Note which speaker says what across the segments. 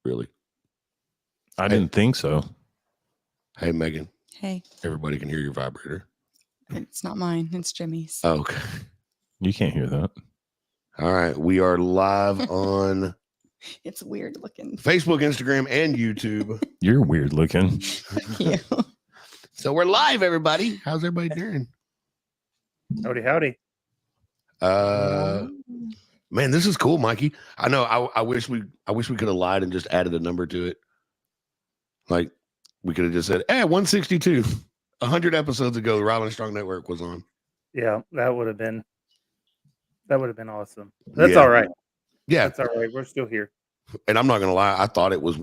Speaker 1: Really?
Speaker 2: I didn't think so.
Speaker 1: Hey, Megan.
Speaker 3: Hey.
Speaker 1: Everybody can hear your vibrator.
Speaker 3: It's not mine. It's Jimmy's.
Speaker 1: Oh, okay.
Speaker 2: You can't hear that.
Speaker 1: All right. We are live on
Speaker 3: It's weird looking.
Speaker 1: Facebook, Instagram, and YouTube.
Speaker 2: You're weird looking.
Speaker 3: Thank you.
Speaker 1: So we're live, everybody. How's everybody doing?
Speaker 4: Howdy, howdy.
Speaker 1: Man, this is cool, Mikey. I know. I wish we could have lied and just added a number to it. Like we could have just said, "Hey, 162." 100 episodes ago, the Rylan Strong Network was on.
Speaker 4: Yeah, that would have been awesome. That's all right.
Speaker 1: Yeah,
Speaker 4: that's all right. We're still here.
Speaker 1: And I'm not gonna lie. I thought it was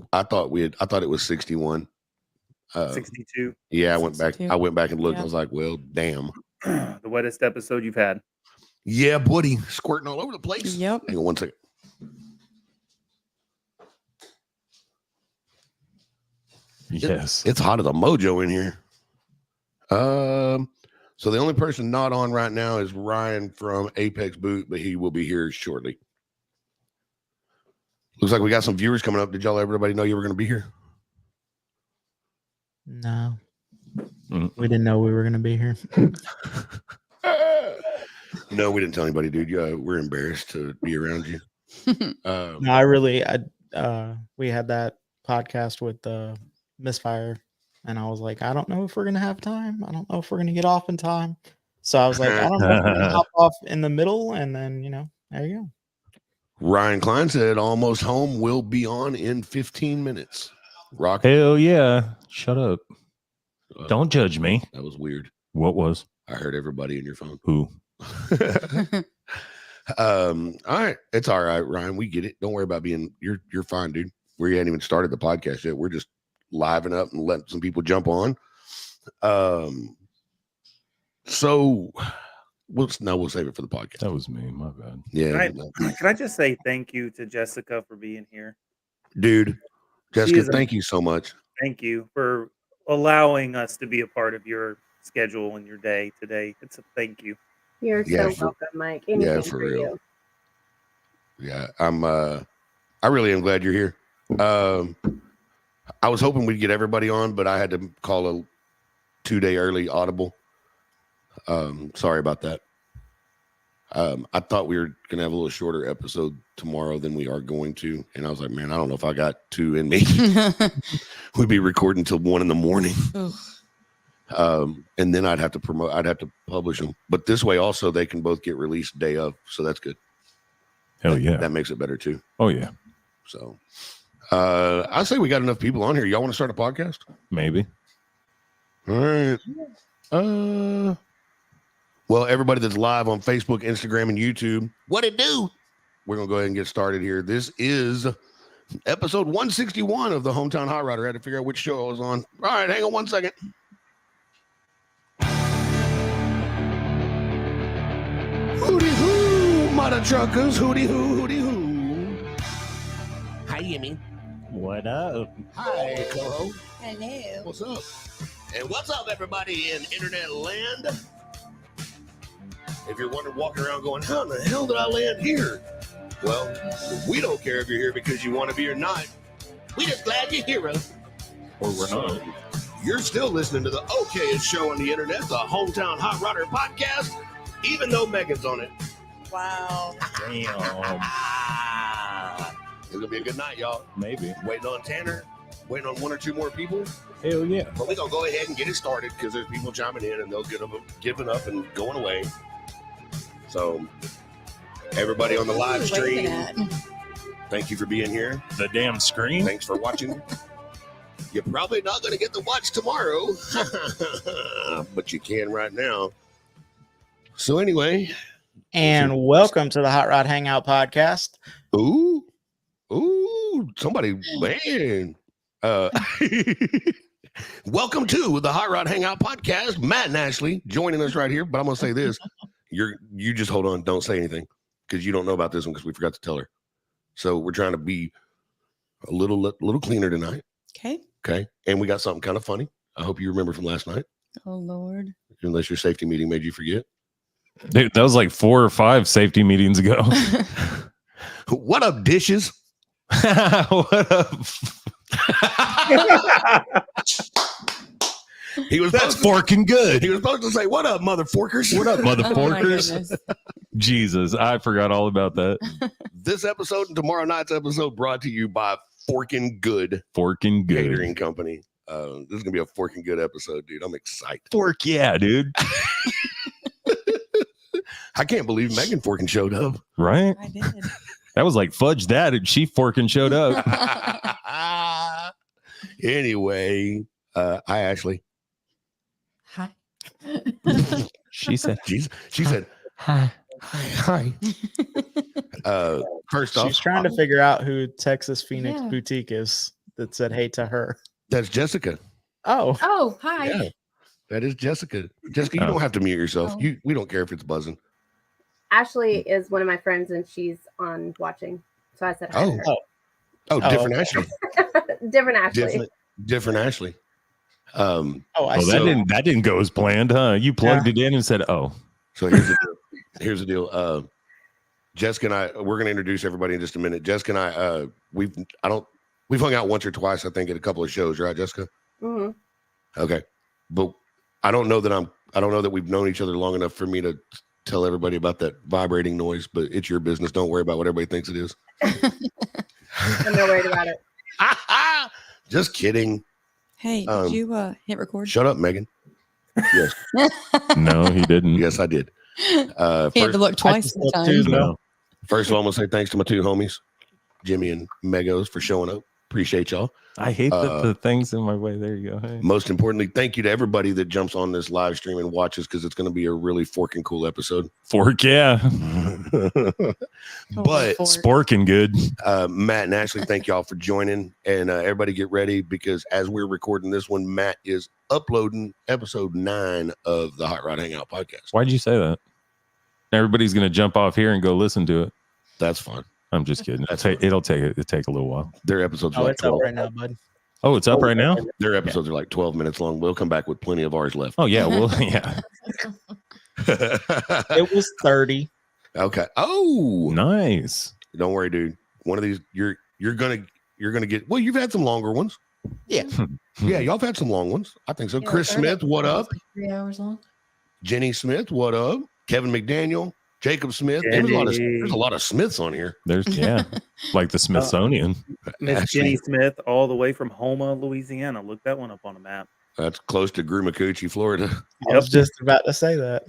Speaker 1: 61.
Speaker 4: 62.
Speaker 1: Yeah,
Speaker 3: 62.
Speaker 1: I went back and looked.
Speaker 3: Yeah.
Speaker 1: I was like, well, damn.
Speaker 4: The wettest episode you've had.
Speaker 1: Yeah, buddy, squirting all over the place.
Speaker 3: Yep.
Speaker 1: Hang on one second.
Speaker 2: Yes.
Speaker 1: It's hot as a mojo in here. So the only person not on right now is Ryan from Apex Boot, but he will be here shortly. Looks like we got some viewers coming up. Did everybody know you were going to be here?
Speaker 5: No. We didn't know we were going to be here.
Speaker 1: No, we didn't tell anybody, dude. We're embarrassed to be around you.
Speaker 5: No, we had that podcast with Misfire, and I was like, I don't know if we're going to have time. I don't know if we're going to get off in time. So I was like, I don't know if we're going to hop off in the middle, and then, there you go.
Speaker 1: Ryan Klein said, "Almost Home will be on in 15 minutes." Rock.
Speaker 2: Hell yeah. Shut up. Don't judge me.
Speaker 1: That was weird.
Speaker 2: What was?
Speaker 1: I heard everybody in your phone.
Speaker 2: Who?
Speaker 1: All right. It's all right, Ryan. We get it. Don't worry about you're fine, dude. We hadn't even started the podcast yet. We're just living up and letting some people jump on. So we'll save it for the podcast.
Speaker 2: That was me. My bad.
Speaker 1: Yeah.
Speaker 4: Can I just say thank you to Jessica for being here?
Speaker 1: Dude, Jessica, thank you so much.
Speaker 4: Thank you for allowing us to be a part of your schedule and your day today. It's a thank you.
Speaker 6: You're so welcome, Mike. Anything
Speaker 1: for real.
Speaker 6: you.
Speaker 1: Yeah, I really am glad you're here. I was hoping we'd get everybody on, but I had to call a 2-day early audible. Sorry about that. I thought we were gonna have a little shorter episode tomorrow than we are going to, and I was like, man, I don't know if I got 2 in me. We'd be recording till 1 a.m. And then I'd have to publish them. But this way also they can both get released day of, so that's good.
Speaker 2: Hell yeah.
Speaker 1: That makes it better too.
Speaker 2: Oh yeah.
Speaker 1: So I say we got enough people on here. Y'all want to start a podcast?
Speaker 2: Maybe.
Speaker 1: All right. Well, everybody that's live on Facebook, Instagram, and YouTube, what it do? We're going to go ahead and get started here. This is episode 161 of the Hometown Hot Rodder. I had to figure out which show I was on. All right, hang on one second. Hooty hoo, mother truckers, hooty hoo, hooty hoo. Hi, Yimmy.
Speaker 5: What up?
Speaker 1: Hi, Coho.
Speaker 3: Hello.
Speaker 1: What's up? And what's up, everybody in internet land? If you're wondering, walking around going, how in the hell did I land here? Well, we don't care if you're here because you want to be or not. We just glad you're here, us.
Speaker 2: Or we're not.
Speaker 1: You're still listening to the okayest show on the internet, the Hometown Hot Rodder Podcast, even though Megan's on it.
Speaker 3: Wow.
Speaker 2: Damn.
Speaker 1: It's going to be a good night, y'all.
Speaker 2: Maybe.
Speaker 1: Waiting on Tanner, waiting on 1 or 2 more people.
Speaker 2: Hell yeah.
Speaker 1: But we're going to go ahead and get it started because there's people chiming in and they'll get them giving up and going away. So, everybody on the live stream, thank you for being here.
Speaker 2: The damn screen.
Speaker 1: Thanks for watching. You're probably not going to get to watch tomorrow, but you can right now. So anyway.
Speaker 5: And welcome to the Hot Rod Hangout podcast.
Speaker 1: Ooh, somebody, man. Welcome to the Hot Rod Hangout podcast. Matt and Ashley joining us right here, but I'm going to say this. You just hold on. Don't say anything because you don't know about this one because we forgot to tell her. So we're trying to be a little cleaner tonight. Okay. And we got something kind of funny. I hope you remember from last night.
Speaker 3: Oh, Lord.
Speaker 1: Unless your safety meeting made you forget.
Speaker 2: Dude, that was like 4 or 5 safety meetings ago.
Speaker 1: What up, dishes?
Speaker 2: What up?
Speaker 1: He was
Speaker 2: That's
Speaker 1: supposed
Speaker 2: forking good.
Speaker 1: He was supposed to say, "What up, mother forkers?"
Speaker 2: What up,
Speaker 3: Oh my
Speaker 2: motherfuckers?
Speaker 3: goodness.
Speaker 2: Jesus, I forgot all about that.
Speaker 1: This episode and tomorrow night's episode brought to you by Forkin' Good
Speaker 2: Forking good.
Speaker 1: Catering Company. This is gonna be a Forkin' Good episode, dude. I'm excited.
Speaker 2: Fork, yeah, dude.
Speaker 1: I can't believe Megan Forkin showed up.
Speaker 2: Right?
Speaker 3: I did.
Speaker 2: That was like fudge that, and she forking showed up.
Speaker 1: Anyway, hi Ashley.
Speaker 3: Hi.
Speaker 2: She said,
Speaker 1: She said,
Speaker 2: "Hi."
Speaker 1: hi. First off,
Speaker 5: She's trying to figure out who Texas Phoenix
Speaker 3: Yeah.
Speaker 5: Boutique is that said hey to her.
Speaker 1: that's Jessica.
Speaker 5: Oh,
Speaker 3: Oh, hi.
Speaker 1: Yeah, that is Jessica. Jessica, you
Speaker 2: Oh.
Speaker 1: don't have to mute yourself.
Speaker 3: Oh.
Speaker 1: We don't care if it's buzzing.
Speaker 6: Ashley is one of my friends, and she's on watching. So I said hi to her.
Speaker 1: Oh, different
Speaker 5: okay.
Speaker 1: Ashley.
Speaker 6: Different Ashley.
Speaker 1: Different Ashley.
Speaker 5: I
Speaker 2: Oh,
Speaker 5: see.
Speaker 2: that didn't go as planned, huh? You plugged it in and said, "Oh,
Speaker 1: So here's the deal. Here's the deal. Jessica and I, we're gonna introduce everybody in just a minute. Jessica and I, we've hung out once or twice, I think, at a couple of shows, right, Jessica?
Speaker 6: hmm
Speaker 1: Okay. But I don't know that we've known each other long enough for me to tell everybody about that vibrating noise, but it's your business. Don't worry about what everybody thinks it is.
Speaker 6: I'm not worried about it.
Speaker 1: Just kidding.
Speaker 3: Hey, did
Speaker 1: Um,
Speaker 3: you hit record?
Speaker 1: Shut up, Megan. Yes.
Speaker 2: no, he didn't."
Speaker 1: Yes, I did.
Speaker 3: He had to
Speaker 1: First,
Speaker 3: look twice
Speaker 5: just
Speaker 3: at the
Speaker 5: looked
Speaker 3: time.
Speaker 5: too.
Speaker 2: No.
Speaker 1: first of all, I'm gonna say thanks to my two homies, Jimmy and Megos, for showing up. Appreciate y'all.
Speaker 2: I hate the things in my way. There you go. Hey.
Speaker 1: Most importantly, thank you to everybody that jumps on this live stream and watches, because it's going to be a really forking cool episode.
Speaker 2: Fork, yeah.
Speaker 1: But
Speaker 2: Sporking good.
Speaker 1: Matt and Ashley, thank y'all for joining, and everybody get ready, because as we're recording this one, Matt is uploading episode 9 of the Hot Rod Hangout podcast.
Speaker 2: Why'd you say that? Everybody's gonna jump off here and go listen to it.
Speaker 1: That's fun.
Speaker 2: I'm just kidding.
Speaker 1: That's
Speaker 2: It'll take a little while.
Speaker 1: Their episodes are
Speaker 5: Oh,
Speaker 1: like
Speaker 5: it's up
Speaker 1: 12.
Speaker 5: right now, bud.
Speaker 2: Oh, it's up right now.
Speaker 1: Their episodes are like 12 minutes long. We'll come back with plenty of ours left.
Speaker 2: Oh yeah, well yeah.
Speaker 5: It was 30.
Speaker 1: Okay. Oh,
Speaker 2: Nice.
Speaker 1: don't worry, dude. One of these, you're gonna get. Well, you've had some longer ones.
Speaker 5: Yeah.
Speaker 1: Yeah, y'all have had some long ones. I think so.
Speaker 3: Yeah,
Speaker 1: Chris
Speaker 3: the third
Speaker 1: Smith, what up?
Speaker 3: 3 hours long.
Speaker 1: Jenny Smith, what up? Kevin McDaniel, Jacob Smith. There's a lot of Smiths on here.
Speaker 2: There's like the Smithsonian.
Speaker 4: Miss
Speaker 1: Ashley.
Speaker 4: Jenny Smith, all the way from Houma, Louisiana. Look that one up on a map.
Speaker 1: That's close to Groomacucci, Florida.
Speaker 5: I was just about to say that.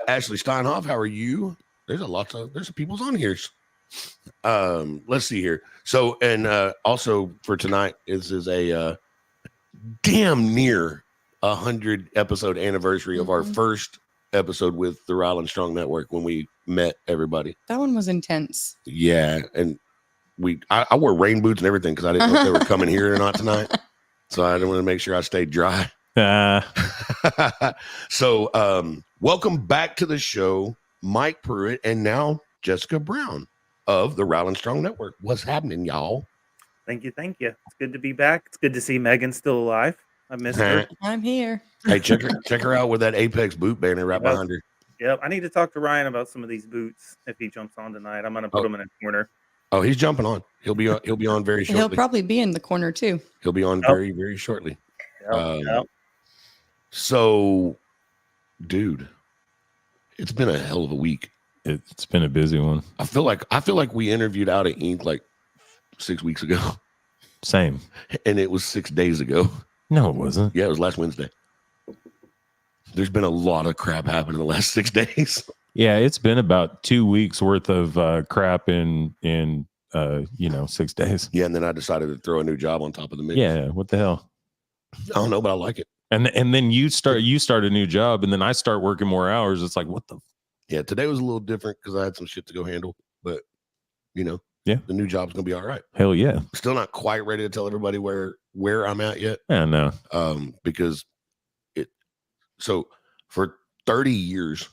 Speaker 1: Ashley Steinhoff, how are you? There's some people's on here. Let's see here. So, and also for tonight, this is a damn near 100 episode anniversary of our first episode with the Rylan Strong Network, when we met everybody.
Speaker 3: That one was intense.
Speaker 1: Yeah, and I wore rain boots and everything, because I didn't know if they were coming here or not tonight. So I didn't want to make sure I stayed dry. So welcome back to the show, Mike Pruitt, and now Jessica Brown of the Rylan Strong Network. What's happening, y'all?
Speaker 4: Thank you. It's good to be back. It's good to see Megan still alive. I missed her.
Speaker 3: I'm here.
Speaker 1: Hey, check her out with that Apex boot banner right behind her.
Speaker 4: Yep. I need to talk to Ryan about some of these boots if he jumps on tonight. I'm gonna put him in a corner.
Speaker 1: Oh, he's jumping on. He'll be on very shortly.
Speaker 3: He'll probably be in the corner too.
Speaker 1: He'll be on
Speaker 4: Yep.
Speaker 1: very, very shortly.
Speaker 4: Yep.
Speaker 1: So, dude, it's been a hell of a week.
Speaker 2: It's been a busy one.
Speaker 1: I feel like we interviewed Out of Ink like 6 weeks ago,
Speaker 2: Same.
Speaker 1: and it was 6 days ago.
Speaker 2: No, it wasn't.
Speaker 1: Yeah, it was last Wednesday. There's been a lot of crap happen in the last 6 days.
Speaker 2: Yeah, it's been about 2 weeks worth of crap in 6 days.
Speaker 1: Yeah, and then I decided to throw a new job on top of the mix.
Speaker 2: Yeah, what the hell?
Speaker 1: I don't know, but I like it.
Speaker 2: And then you start a new job, and then I start working more hours. It's like, what the?
Speaker 1: Yeah, today was a little different because I had some shit to go handle, but yeah, the new job's gonna be all right.
Speaker 2: Hell yeah.
Speaker 1: Still not quite ready to tell everybody where I'm at yet.
Speaker 2: Yeah, no.
Speaker 1: Because so for 30 years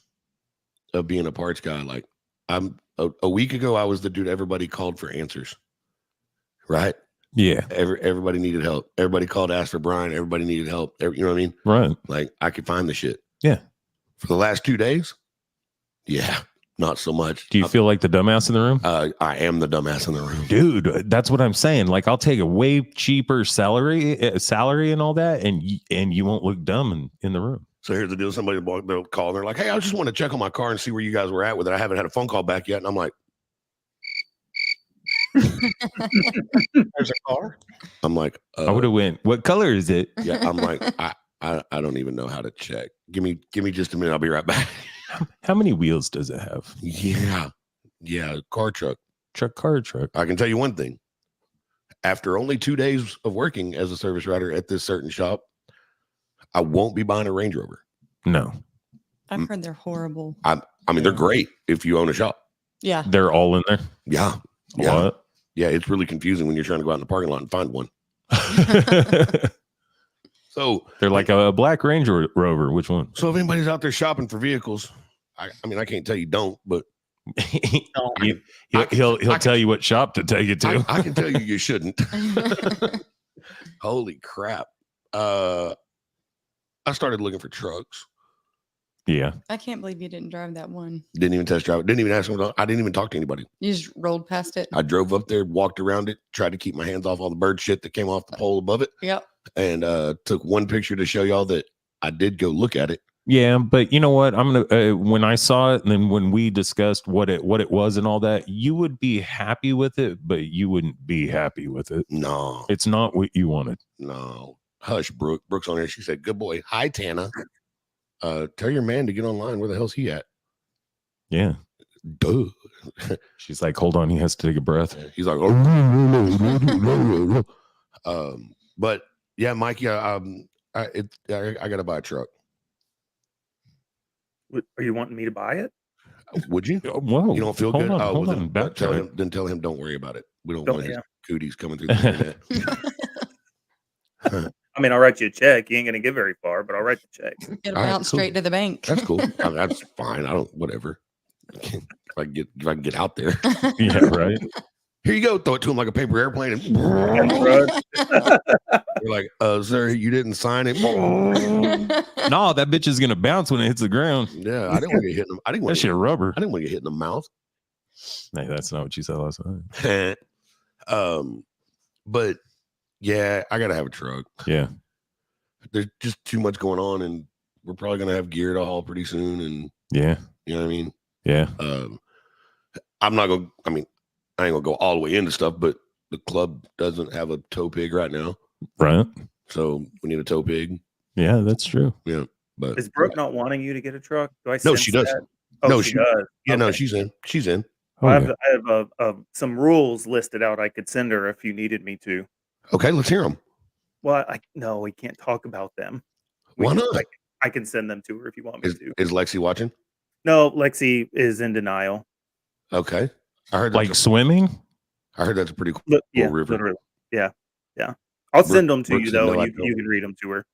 Speaker 1: of being a parts guy, like I'm a week ago, I was the dude everybody called for answers, right?
Speaker 2: Yeah.
Speaker 1: Everybody needed help. Everybody called to ask for Brian. Everybody needed help. You know what I mean?
Speaker 2: Right.
Speaker 1: Like I could find the shit.
Speaker 2: Yeah.
Speaker 1: For the last 2 days, yeah, not so much.
Speaker 2: Do you feel like the dumbass in the room?
Speaker 1: I am the dumbass in the room.
Speaker 2: Dude, that's what I'm saying. Like, I'll take a way cheaper salary and all that, and you won't look dumb in the room.
Speaker 1: So here's the deal. Somebody they'll call and they're like, hey, I just want to check on my car and see where you guys were at with it. I haven't had a phone call back yet. And I'm like,
Speaker 5: There's a car.
Speaker 1: I'm like,
Speaker 2: I would have went, what color is it?
Speaker 1: yeah. I'm like, I don't even know how to check. Give me just a minute. I'll be right back.
Speaker 2: How many wheels does it have?
Speaker 1: Yeah. Car truck.
Speaker 2: Car truck.
Speaker 1: I can tell you one thing. After only 2 days of working as a service writer at this certain shop, I won't be buying a Range Rover.
Speaker 2: No,
Speaker 3: I've heard they're horrible.
Speaker 1: I mean, they're great if you own a shop.
Speaker 3: Yeah.
Speaker 2: they're all in there.
Speaker 1: Yeah.
Speaker 2: What?
Speaker 1: Yeah. It's really confusing when you're trying to go out in the parking lot and find one. So
Speaker 2: They're like a black Range Rover. Which one?
Speaker 1: So if anybody's out there shopping for vehicles, I mean, I can't tell you don't, but
Speaker 2: he'll tell you what shop to take it to.
Speaker 1: I can tell you shouldn't. Holy crap. I started looking for trucks.
Speaker 2: Yeah.
Speaker 3: I can't believe you didn't drive that one.
Speaker 1: Didn't even test drive it. Didn't even ask them. I didn't even talk to anybody.
Speaker 3: You just rolled past it.
Speaker 1: I drove up there, walked around it, tried to keep my hands off all the bird shit that came off the pole above it,
Speaker 3: Yep.
Speaker 1: and took one picture to show y'all that I did go look at it.
Speaker 2: Yeah, but you know what? I'm gonna when I saw it, and then when we discussed what it was and all that, you would be happy with it, but you wouldn't be happy with it.
Speaker 1: No,
Speaker 2: It's not what you wanted.
Speaker 1: no. Hush, Brooke. Brooke's on there. She said, "Good boy. Hi, Tana. Tell your man to get online. Where the hell's he at?"
Speaker 2: Yeah.
Speaker 1: Duh.
Speaker 2: She's like, hold on, he has to take a breath.
Speaker 1: He's like, but yeah, Mikey, I gotta buy a truck.
Speaker 4: Are you wanting me to buy it?
Speaker 1: Would you?
Speaker 2: Whoa.
Speaker 1: You don't feel
Speaker 2: hold
Speaker 1: good?
Speaker 2: On, hold
Speaker 1: well,
Speaker 2: on.
Speaker 1: then tell
Speaker 2: Backtrack.
Speaker 1: him, don't worry about it. We don't
Speaker 4: Don't-
Speaker 1: want his
Speaker 4: yeah.
Speaker 1: cooties coming through the internet.
Speaker 4: I mean, I'll write you a check. You ain't gonna get very far, but I'll write the check.
Speaker 3: It'll
Speaker 1: All right,
Speaker 3: bounce
Speaker 1: cool.
Speaker 3: straight to the bank.
Speaker 1: That's cool. I mean, that's fine. I don't, whatever. If I can get out there.
Speaker 2: Yeah, right.
Speaker 1: Here you go. Throw it to him like a paper airplane. And you're like, sir, you didn't sign it.
Speaker 2: No, that bitch is gonna bounce when it hits the ground.
Speaker 1: Yeah, I didn't want to get hit in the, I didn't want
Speaker 2: That shit rubber.
Speaker 1: I didn't want to get hit in the mouth.
Speaker 2: Hey, that's not what you said last night.
Speaker 1: But yeah, I gotta have a truck.
Speaker 2: Yeah.
Speaker 1: There's just too much going on, and we're probably gonna have gear to haul pretty soon. And
Speaker 2: Yeah.
Speaker 1: you know what I mean?
Speaker 2: Yeah.
Speaker 1: I'm not gonna. I mean, I ain't gonna go all the way into stuff, but the club doesn't have a tow pig right now,
Speaker 2: Right.
Speaker 1: so we need a tow pig.
Speaker 2: Yeah, that's true.
Speaker 1: Yeah, but
Speaker 4: Is Brooke not wanting you to get a truck? Do I
Speaker 1: No,
Speaker 4: sense
Speaker 1: she does.
Speaker 4: that? Oh,
Speaker 1: No,
Speaker 4: she
Speaker 1: she-
Speaker 4: does.
Speaker 1: yeah, no,
Speaker 4: Okay.
Speaker 1: she's in. She's in.
Speaker 2: Oh,
Speaker 4: I
Speaker 2: yeah.
Speaker 4: have some rules listed out I could send her if you needed me to.
Speaker 1: Okay, let's hear them.
Speaker 4: Well, no, we can't talk about them.
Speaker 1: Why not?
Speaker 4: I can send them to her if you want me to.
Speaker 1: Is Lexi watching?
Speaker 4: No, Lexi is in denial.
Speaker 1: Okay, I heard
Speaker 2: Like
Speaker 1: that's
Speaker 2: swimming?
Speaker 1: I heard that's a pretty cool
Speaker 4: Look, yeah,
Speaker 1: river.
Speaker 4: literally. Yeah. I'll send them to
Speaker 1: Brooke
Speaker 4: you
Speaker 1: said
Speaker 4: though,
Speaker 1: no,
Speaker 4: and
Speaker 1: I
Speaker 4: you
Speaker 1: don't.
Speaker 4: can read them to her.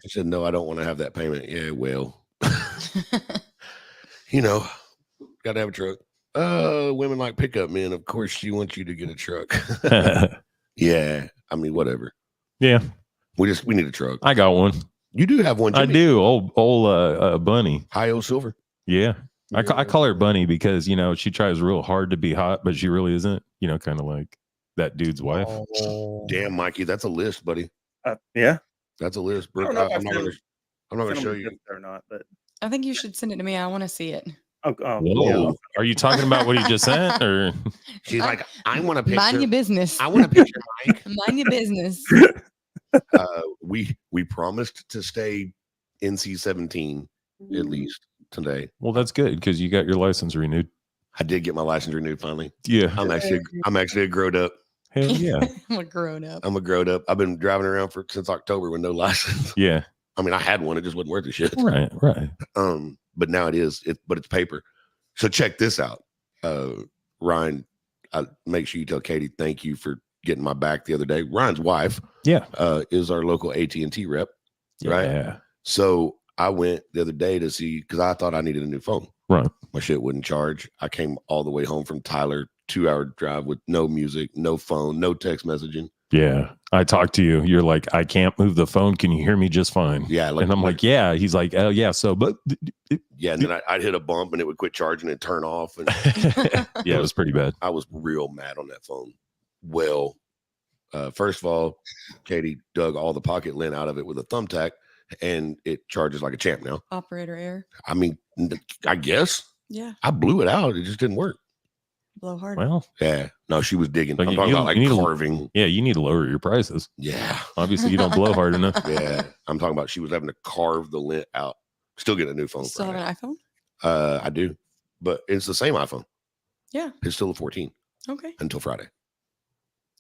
Speaker 1: She said, "No, I don't want to have that payment." Yeah, well, you know, got to have a truck. Women like pickup men. Of course, she wants you to get a truck. Yeah, I mean, whatever.
Speaker 2: Yeah,
Speaker 1: We need a truck.
Speaker 2: I got one.
Speaker 1: You do have one.
Speaker 2: I
Speaker 1: Jimmy.
Speaker 2: do. Old Bunny.
Speaker 1: Hi-O Silver.
Speaker 2: Yeah. I call her Bunny because, you know, she tries real hard to be hot, but she really isn't, you know, kind of like that dude's wife.
Speaker 5: Oh,
Speaker 1: Damn, Mikey, that's a list, buddy.
Speaker 4: Yeah.
Speaker 1: That's a list.
Speaker 4: I
Speaker 1: Brooke,
Speaker 4: don't know if
Speaker 1: I'm not
Speaker 4: I've
Speaker 1: gonna. I'm not gonna
Speaker 4: send
Speaker 1: show
Speaker 4: them
Speaker 1: you.
Speaker 4: to her or not, but
Speaker 3: I think you should send it to me. I want to see it.
Speaker 4: oh,
Speaker 2: Whoa.
Speaker 4: yeah.
Speaker 2: Are you talking about what he just sent? Or
Speaker 1: She's like, I want a picture.
Speaker 3: Mind your business.
Speaker 1: I want a picture, Mike.
Speaker 3: Mind your business.
Speaker 1: We promised to stay NC 17 at least today.
Speaker 2: well, that's good because you got your license renewed.
Speaker 1: I did get my license renewed finally.
Speaker 2: Yeah.
Speaker 1: I'm actually a grown up.
Speaker 2: Hell yeah.
Speaker 3: I'm a grown up.
Speaker 1: I'm a grown up. I've been driving around since October with no license.
Speaker 2: Yeah.
Speaker 1: I mean, I had one. It just wasn't worth the shit.
Speaker 2: Right. Right.
Speaker 1: But now it is. But it's paper. So check this out, Ryan. Make sure you tell Katie thank you for getting my back the other day. Ryan's wife,
Speaker 2: Yeah.
Speaker 1: is our local AT&T rep. Right.
Speaker 2: Yeah.
Speaker 1: So I went the other day to see because I thought I needed a new phone.
Speaker 2: Right.
Speaker 1: My shit wouldn't charge. I came all the way home from Tyler, 2-hour drive with no music, no phone, no text messaging.
Speaker 2: Yeah. I talked to you. You're like, I can't move the phone. Can you hear me just fine?
Speaker 1: Yeah,
Speaker 2: And I'm like, yeah. He's like, oh yeah. So, but
Speaker 1: yeah, and then I'd hit a bump and it would quit charging and turn off. And
Speaker 2: yeah, it was pretty bad.
Speaker 1: I was real mad on that phone. Well, first of all, Katie dug all the pocket lint out of it with a thumbtack, and it charges like a champ now.
Speaker 3: Operator error.
Speaker 1: I mean, I guess
Speaker 3: Yeah.
Speaker 1: I blew it out. It just didn't work.
Speaker 3: Blow hard.
Speaker 2: Well,
Speaker 1: Yeah, no, she was digging.
Speaker 2: Like,
Speaker 1: I'm talking
Speaker 2: you-
Speaker 1: about like
Speaker 2: you need to-
Speaker 1: carving.
Speaker 2: yeah, you need to lower your prices.
Speaker 1: Yeah,
Speaker 2: Obviously, you don't blow hard enough.
Speaker 1: yeah. I'm talking about she was having to carve the lint out. Still getting a new phone.
Speaker 3: You still have
Speaker 1: Friday.
Speaker 3: an iPhone?
Speaker 1: I do, but it's the same iPhone.
Speaker 3: Yeah.
Speaker 1: It's still a 14
Speaker 3: Okay.
Speaker 1: until Friday.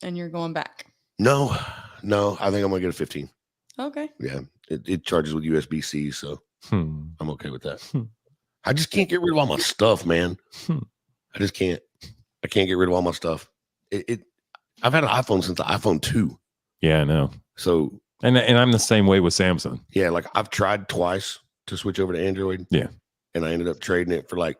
Speaker 3: And you're going back.
Speaker 1: No, I think I'm gonna get a 15.
Speaker 3: Okay.
Speaker 1: Yeah, it charges with USB-C, so
Speaker 2: Hmm.
Speaker 1: I'm okay with that.
Speaker 2: Hmm.
Speaker 1: I just can't get rid of all my stuff, man.
Speaker 2: Hmm.
Speaker 1: I just can't. I can't get rid of all my stuff. I've had an iPhone since the iPhone 2.
Speaker 2: Yeah, I know.
Speaker 1: So
Speaker 2: And I'm the same way with Samsung.
Speaker 1: yeah, like I've tried twice to switch over to Android.
Speaker 2: Yeah.
Speaker 1: And I ended up trading it for like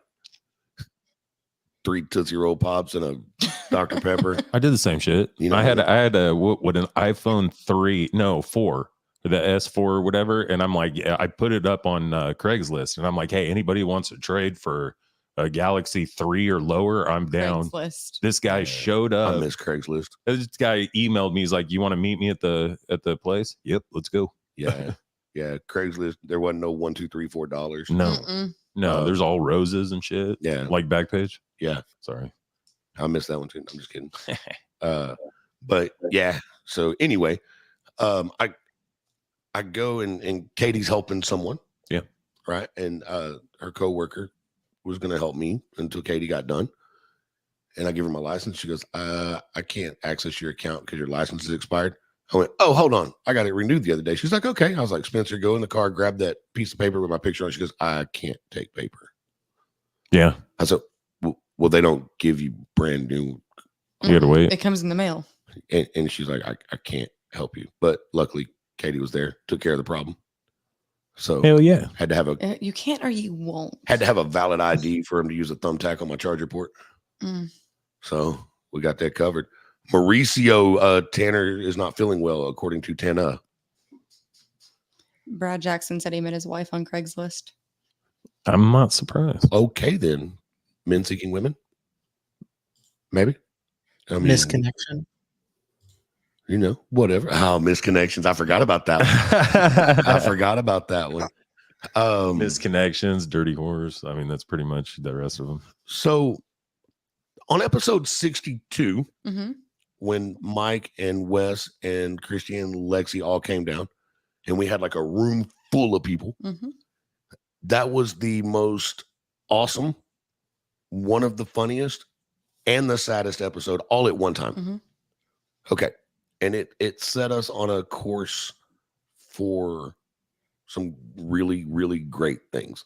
Speaker 1: 3 Tootsie Roll Pops and a Dr. Pepper.
Speaker 2: I did the same shit.
Speaker 1: You know,
Speaker 2: I had what an iPhone 4, the S4 or whatever, and I'm like, yeah, I put it up on Craigslist, and I'm like, hey, anybody wants to trade for a Galaxy 3 or lower? I'm down.
Speaker 3: Craigslist.
Speaker 2: This guy showed
Speaker 1: I
Speaker 2: up.
Speaker 1: miss Craigslist.
Speaker 2: This guy emailed me. He's like, you want to meet me at the place? Yep, let's go.
Speaker 1: Yeah. Yeah. Craigslist. There wasn't no $1, $2, $3, $4.
Speaker 2: No,
Speaker 3: Mm-mm.
Speaker 2: no, there's all roses and shit.
Speaker 1: Yeah.
Speaker 2: Like Backpage.
Speaker 1: Yeah.
Speaker 2: Sorry.
Speaker 1: I missed that one too. I'm just kidding. But yeah. So anyway, I go and Katie's helping someone.
Speaker 2: Yeah.
Speaker 1: Right. And her coworker was going to help me until Katie got done. And I give her my license. She goes, I can't access your account because your license is expired. I went, oh, hold on. I got it renewed the other day. She's like, okay. I was like, Spencer, go in the car, grab that piece of paper with my picture on it. She goes, I can't take paper.
Speaker 2: Yeah.
Speaker 1: I said, well, they don't give you brand new.
Speaker 2: You gotta wait.
Speaker 3: It comes in the mail.
Speaker 1: And she's like, I can't help you. But luckily, Katie was there, took care of the problem. So
Speaker 2: Hell yeah.
Speaker 1: had to have a
Speaker 3: You can't or you won't.
Speaker 1: valid ID for him to use a thumbtack on my charger port.
Speaker 3: Mm.
Speaker 1: So we got that covered. Mauricio Tanner is not feeling well, according to Tana.
Speaker 3: Brad Jackson said he met his wife on Craigslist.
Speaker 2: I'm not surprised.
Speaker 1: Okay, then. Men seeking women? Maybe. I mean,
Speaker 5: Misconnection.
Speaker 1: you know, whatever. Oh, misconnections. I forgot about that one. I forgot about that one.
Speaker 2: Misconnections, dirty horrors. I mean, that's pretty much the rest of them.
Speaker 1: So on episode 62,
Speaker 3: Mm-hmm.
Speaker 1: when Mike and Wes and Christian and Lexi all came down and we had like a room full of people,
Speaker 3: Mm-hmm.
Speaker 1: that was the most awesome, one of the funniest and the saddest episode all at one time.
Speaker 3: Mhm.
Speaker 1: Okay. And it set us on a course for some really, really great things.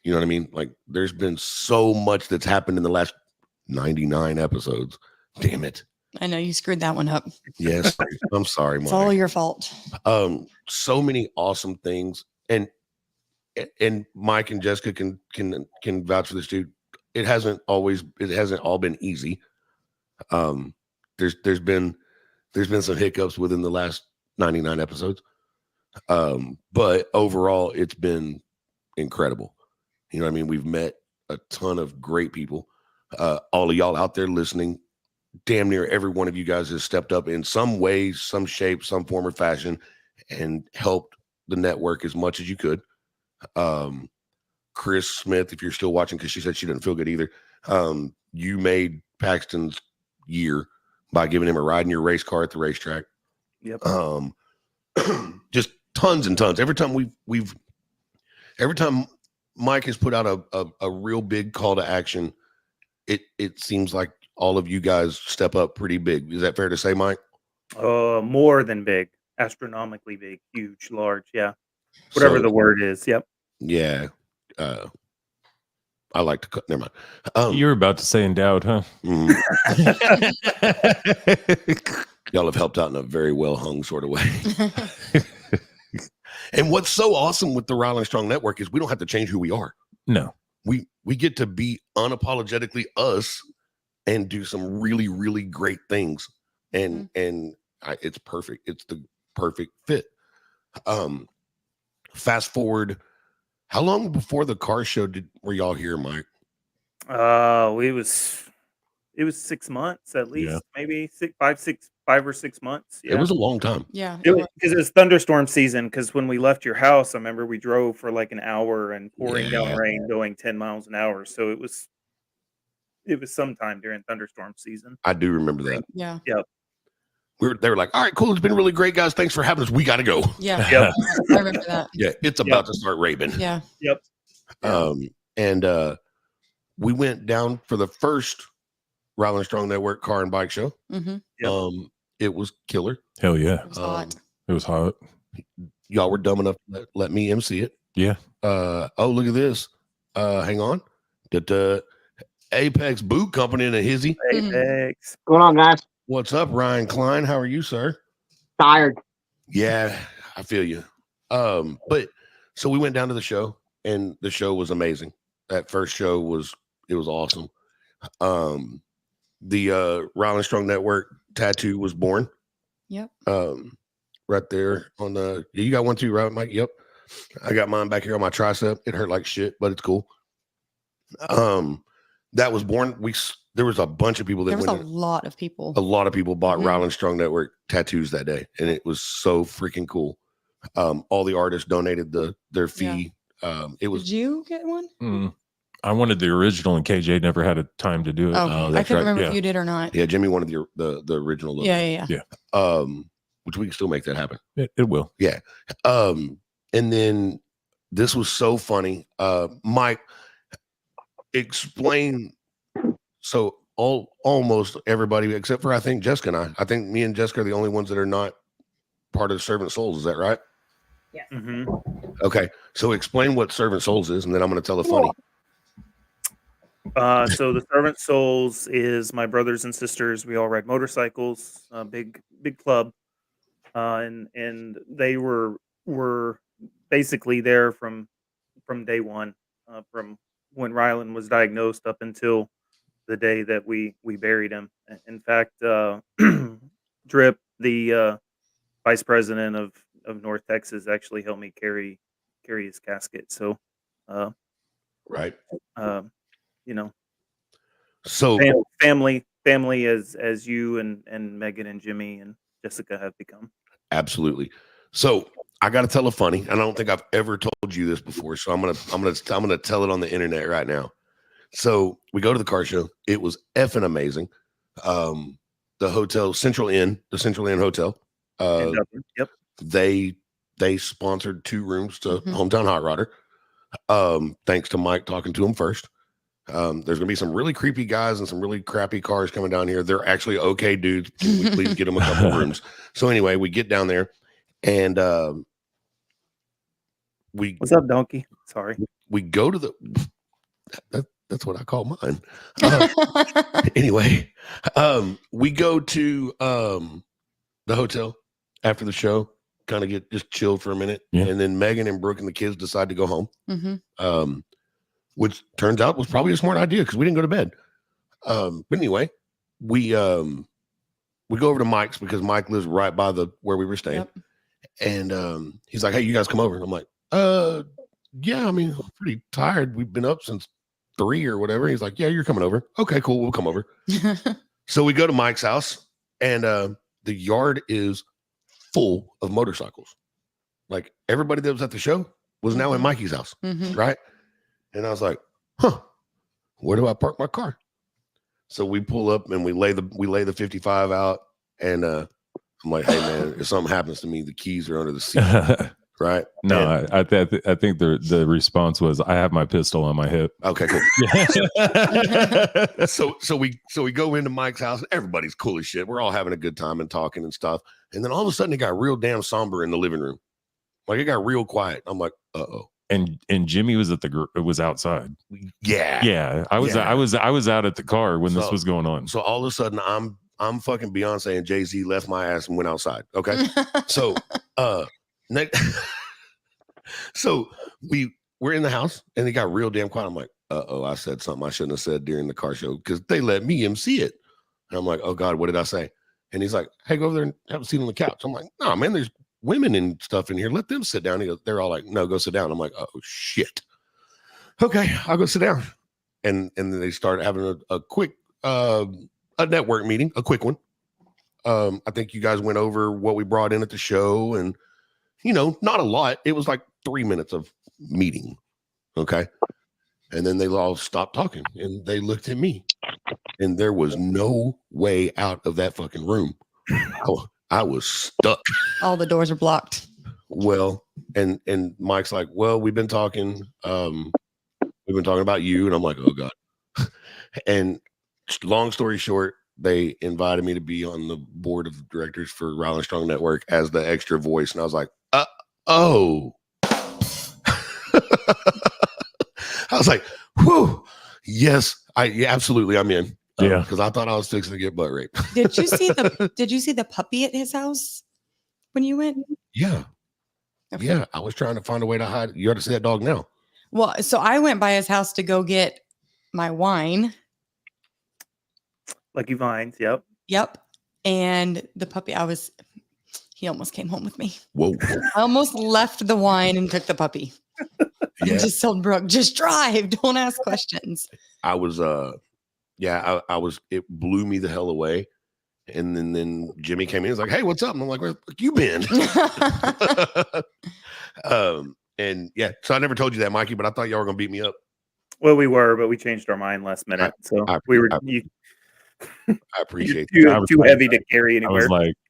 Speaker 1: You know what I mean? Like there's been so much that's happened in the last 99 episodes. Damn it.
Speaker 3: I know you screwed that one up.
Speaker 1: Yes. I'm sorry,
Speaker 3: It's
Speaker 1: Mike.
Speaker 3: all your fault.
Speaker 1: So many awesome things. And Mike and Jessica can vouch for this too. It hasn't all been easy. There's been some hiccups within the last 99 episodes. But overall it's been incredible. You know what I mean? We've met a ton of great people. All of y'all out there listening, damn near every one of you guys has stepped up in some way, some shape, some form or fashion and helped the network as much as you could. Chris Smith, if you're still watching, because she said she didn't feel good either. You made Paxton's year by giving him a ride in your race car at the racetrack.
Speaker 4: Yep.
Speaker 1: Just tons and tons. Every time every time Mike has put out a real big call to action, it seems like all of you guys step up pretty big. Is that fair to say, Mike?
Speaker 4: More than big, astronomically big, huge, large. Yeah. Whatever
Speaker 1: So,
Speaker 4: the word is. Yep.
Speaker 1: yeah. I like to cut. Never mind.
Speaker 2: You're about to say endowed, huh?
Speaker 1: mm, y'all have helped out in a very well hung sort of way. And what's so awesome with the Rylan Strong Network is we don't have to change who we are.
Speaker 2: No.
Speaker 1: We get to be unapologetically us and do some really, really great things. And it's perfect. It's the perfect fit. Fast forward, how long before the car show were y'all here, Mike?
Speaker 4: It was 6 months at least,
Speaker 2: Yeah.
Speaker 4: maybe 5 or 6 months.
Speaker 1: It was a long time.
Speaker 3: Yeah.
Speaker 4: It was because it's thunderstorm season. Because when we left your house, I remember we drove for like an hour and pouring down
Speaker 1: Yeah.
Speaker 4: rain, going 10 miles an hour. So it was sometime during thunderstorm season.
Speaker 1: I do remember that.
Speaker 3: Yeah.
Speaker 1: They were like, all right, cool. It's been really great, guys. Thanks for having us. We got to go.
Speaker 3: Yeah.
Speaker 4: Yep.
Speaker 3: I remember that.
Speaker 1: Yeah. It's about to start raving.
Speaker 3: Yeah.
Speaker 4: Yep.
Speaker 1: And we went down for the first Rylan Strong Network car and bike show.
Speaker 3: Mm-hmm.
Speaker 4: Yep.
Speaker 1: It was killer.
Speaker 2: Hell yeah.
Speaker 3: It was hot.
Speaker 2: It was hot.
Speaker 1: Y'all were dumb enough to let me MC it.
Speaker 2: Yeah.
Speaker 1: Oh, look at this. Hang on. Apex Boot Company in a hizzy.
Speaker 4: Apex.
Speaker 7: Going on, guys?
Speaker 1: What's up, Ryan Klein? How are you, sir?
Speaker 7: Tired.
Speaker 1: Yeah, I feel you. But so we went down to the show, and the show was amazing. That first show was awesome. The Rylan Strong Network tattoo was born.
Speaker 3: Yep.
Speaker 1: Right there on the. You got one too, right, Mike? Yep. I got mine back here on my tricep. It hurt like shit, but it's cool. That was born. There was a bunch of people that
Speaker 3: There was
Speaker 1: went
Speaker 3: a lot of people.
Speaker 1: a lot of people bought
Speaker 3: Mhm.
Speaker 1: Rylan Strong Network tattoos that day, and it was so freaking cool. All the artists donated their fee. It was
Speaker 3: Did you get one?
Speaker 2: I wanted the original, and KJ never had a time to do it.
Speaker 3: Oh, I
Speaker 1: that's
Speaker 3: couldn't
Speaker 1: right,
Speaker 3: remember
Speaker 2: yeah.
Speaker 3: if you did or not.
Speaker 1: yeah. Jimmy wanted the original look.
Speaker 3: Yeah.
Speaker 1: Which we can still make that happen.
Speaker 2: It will.
Speaker 1: And then this was so funny. Mike, explain. So almost everybody except for I think Jessica and I think me and Jessica are the only ones that are not part of Servant Souls. Is that right?
Speaker 6: Yes.
Speaker 4: Mm-hmm.
Speaker 1: Okay. So explain what Servant Souls is, and then I'm going to tell the funny.
Speaker 4: So the Servant Souls is my brothers and sisters. We all ride motorcycles. Big club, and they were basically there from day one, from when Rylan was diagnosed up until the day that we buried him. In fact, Drip, the vice president of North Texas, actually helped me carry his casket. So,
Speaker 1: Right.
Speaker 4: you know,
Speaker 1: So
Speaker 4: family as you and Megan and Jimmy and Jessica have become.
Speaker 1: absolutely. So I got to tell a funny, and I don't think I've ever told you this before. So I'm gonna tell it on the internet right now. So we go to the car show. It was effing amazing. The hotel, the Central Inn Hotel.
Speaker 4: In Dublin. Yep.
Speaker 1: They sponsored 2 rooms to
Speaker 3: Mhm.
Speaker 1: Hometown Hot Rodder. Thanks to Mike talking to him first. There's gonna be some really creepy guys and some really crappy cars coming down here. They're actually okay dudes. Can we please get them a couple rooms? So anyway, we get down there, and
Speaker 4: What's up, Donkey? Sorry.
Speaker 1: we go to the. That's what I call mine. Anyway, we go to the hotel after the show, kind of get just chilled for a minute,
Speaker 2: Yeah.
Speaker 1: and then Megan and Brooke and the kids decide to go home.
Speaker 3: Mm-hmm.
Speaker 1: Which turns out was probably a smart idea because we didn't go to bed. But anyway, we go over to Mike's because Mike lives right by where we were staying.
Speaker 3: Yep.
Speaker 1: And he's like, hey, you guys come over. I'm like, yeah, I mean, I'm pretty tired. We've been up since 3 or whatever. He's like, yeah, you're coming over. Okay, cool. We'll come over. So we go to Mike's house, and the yard is full of motorcycles. Like everybody that was at the show was now in
Speaker 3: Mhm.
Speaker 1: Mikey's house,
Speaker 3: Mm-hmm.
Speaker 1: right? And I was like, huh, where do I park my car? So we pull up and we lay the 55 out, and I'm like, hey man, if something happens to me, the keys are under the seat, right?
Speaker 2: No, I think the response was, I have my pistol on my hip.
Speaker 1: Okay, cool. So we go into Mike's house. Everybody's cool as shit. We're all having a good time and talking and stuff. And then all of a sudden it got real damn somber in the living room. Like it got real quiet. I'm like, uh-oh.
Speaker 2: And Jimmy was was outside.
Speaker 1: Yeah.
Speaker 2: Yeah, I was out at the car when this
Speaker 1: So-
Speaker 2: was going on.
Speaker 1: So all of a sudden I'm fucking Beyonce and Jay-Z left my ass and went outside. Okay. So next so we're in the house and it got real damn quiet. I'm like, uh-oh, I said something I shouldn't have said during the car show because they let me MC it. And I'm like, oh God, what did I say? And he's like, hey, go over there and have a seat on the couch. I'm like, no, man, there's women and stuff in here. Let them sit down. They're all like, no, go sit down. I'm like, oh, shit. Okay, I'll go sit down. And then they start having a quick a network meeting, a quick one. I think you guys went over what we brought in at the show and, not a lot. It was like 3 minutes of meeting. Okay. And then they all stopped talking and they looked at me and there was no way out of that fucking room. I was stuck.
Speaker 3: All the doors are blocked.
Speaker 1: Well, and Mike's like, well, we've been talking about you. And I'm like, oh God. And long story short, they invited me to be on the board of directors for Rylan Strong Network as the extra voice. And I was like, oh. I was like, whew, yes, absolutely, I'm in.
Speaker 2: Yeah.
Speaker 1: Because I thought I was fixing to get butt raped.
Speaker 3: Did you see the puppy at his house when you went?
Speaker 1: Yeah.
Speaker 3: Okay.
Speaker 1: Yeah. I was trying to find a way to hide. You ought to see that dog now.
Speaker 3: Well, so I went by his house to go get my wine.
Speaker 4: Lucky Vines. Yep.
Speaker 3: Yep. And the puppy, he almost came home with me.
Speaker 1: Whoa.
Speaker 3: I almost left the wine and took the puppy.
Speaker 1: Yeah.
Speaker 3: And just told Brooke, just drive. Don't ask questions.
Speaker 1: I was, I was, it blew me the hell away. And then Jimmy came in. He's like, hey, what's up? And I'm like, where you been? And yeah, so I never told you that, Mikey, but I thought y'all were going to beat me up.
Speaker 4: Well, we were, but we changed our mind last minute. So we were
Speaker 1: I appreciate
Speaker 4: too,
Speaker 1: that.
Speaker 4: too heavy to carry anywhere.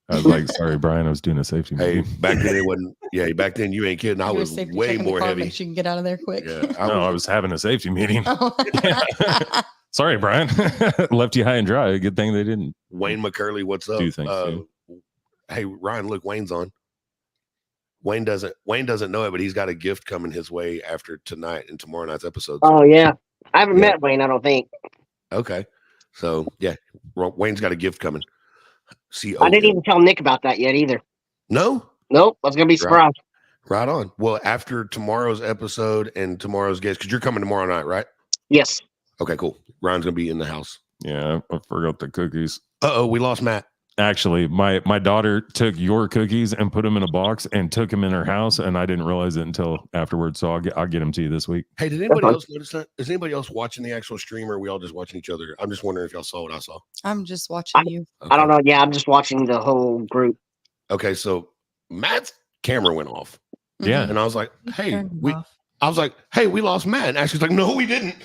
Speaker 2: I was like, sorry, Brian, I was doing a safety
Speaker 1: Hey,
Speaker 2: meeting.
Speaker 1: back then it wasn't. Yeah, back then you ain't kidding. I
Speaker 3: You were
Speaker 1: was
Speaker 3: safety
Speaker 1: way
Speaker 3: checking the
Speaker 1: more
Speaker 3: car,
Speaker 1: heavy.
Speaker 3: Make sure you can get out of there quick.
Speaker 1: Yeah,
Speaker 2: I was having a safety meeting.
Speaker 3: Oh.
Speaker 2: Sorry, Brian. Left you high and dry. Good thing they didn't.
Speaker 1: Wayne McCurley, what's up?
Speaker 2: Do things, too.
Speaker 1: Hey, Ryan, look, Wayne's on. Wayne doesn't know it, but he's got a gift coming his way after tonight and tomorrow night's episode.
Speaker 7: Oh yeah, I haven't
Speaker 1: Yeah.
Speaker 7: met Wayne. I don't think.
Speaker 1: Okay, so yeah, Wayne's got a gift coming.
Speaker 7: I didn't even tell Nick about that yet either.
Speaker 1: No.
Speaker 7: Nope, I was gonna be surprised.
Speaker 1: Right on. Well, after tomorrow's episode and tomorrow's guest, because you're coming tomorrow night, right?
Speaker 7: Yes.
Speaker 1: Okay, cool. Ryan's gonna be in the house.
Speaker 2: Yeah, I forgot the cookies.
Speaker 1: We lost Matt.
Speaker 2: Actually, my daughter took your cookies and put them in a box and took them in her house, and I didn't realize it until afterwards. So I'll get them to you this week.
Speaker 1: Hey, did anybody else notice that? Is anybody else watching the actual stream, or are we all just watching each other? I'm just wondering if y'all saw what I saw.
Speaker 3: I'm just watching you.
Speaker 7: I don't know. Yeah, I'm just watching the whole group.
Speaker 1: Okay, so Matt's camera went off,
Speaker 2: Yeah.
Speaker 1: and I was like, "Hey,
Speaker 3: Turned
Speaker 1: we."
Speaker 3: off.
Speaker 1: I was like, "Hey, we lost Matt." And Ashley's like, "No, we didn't."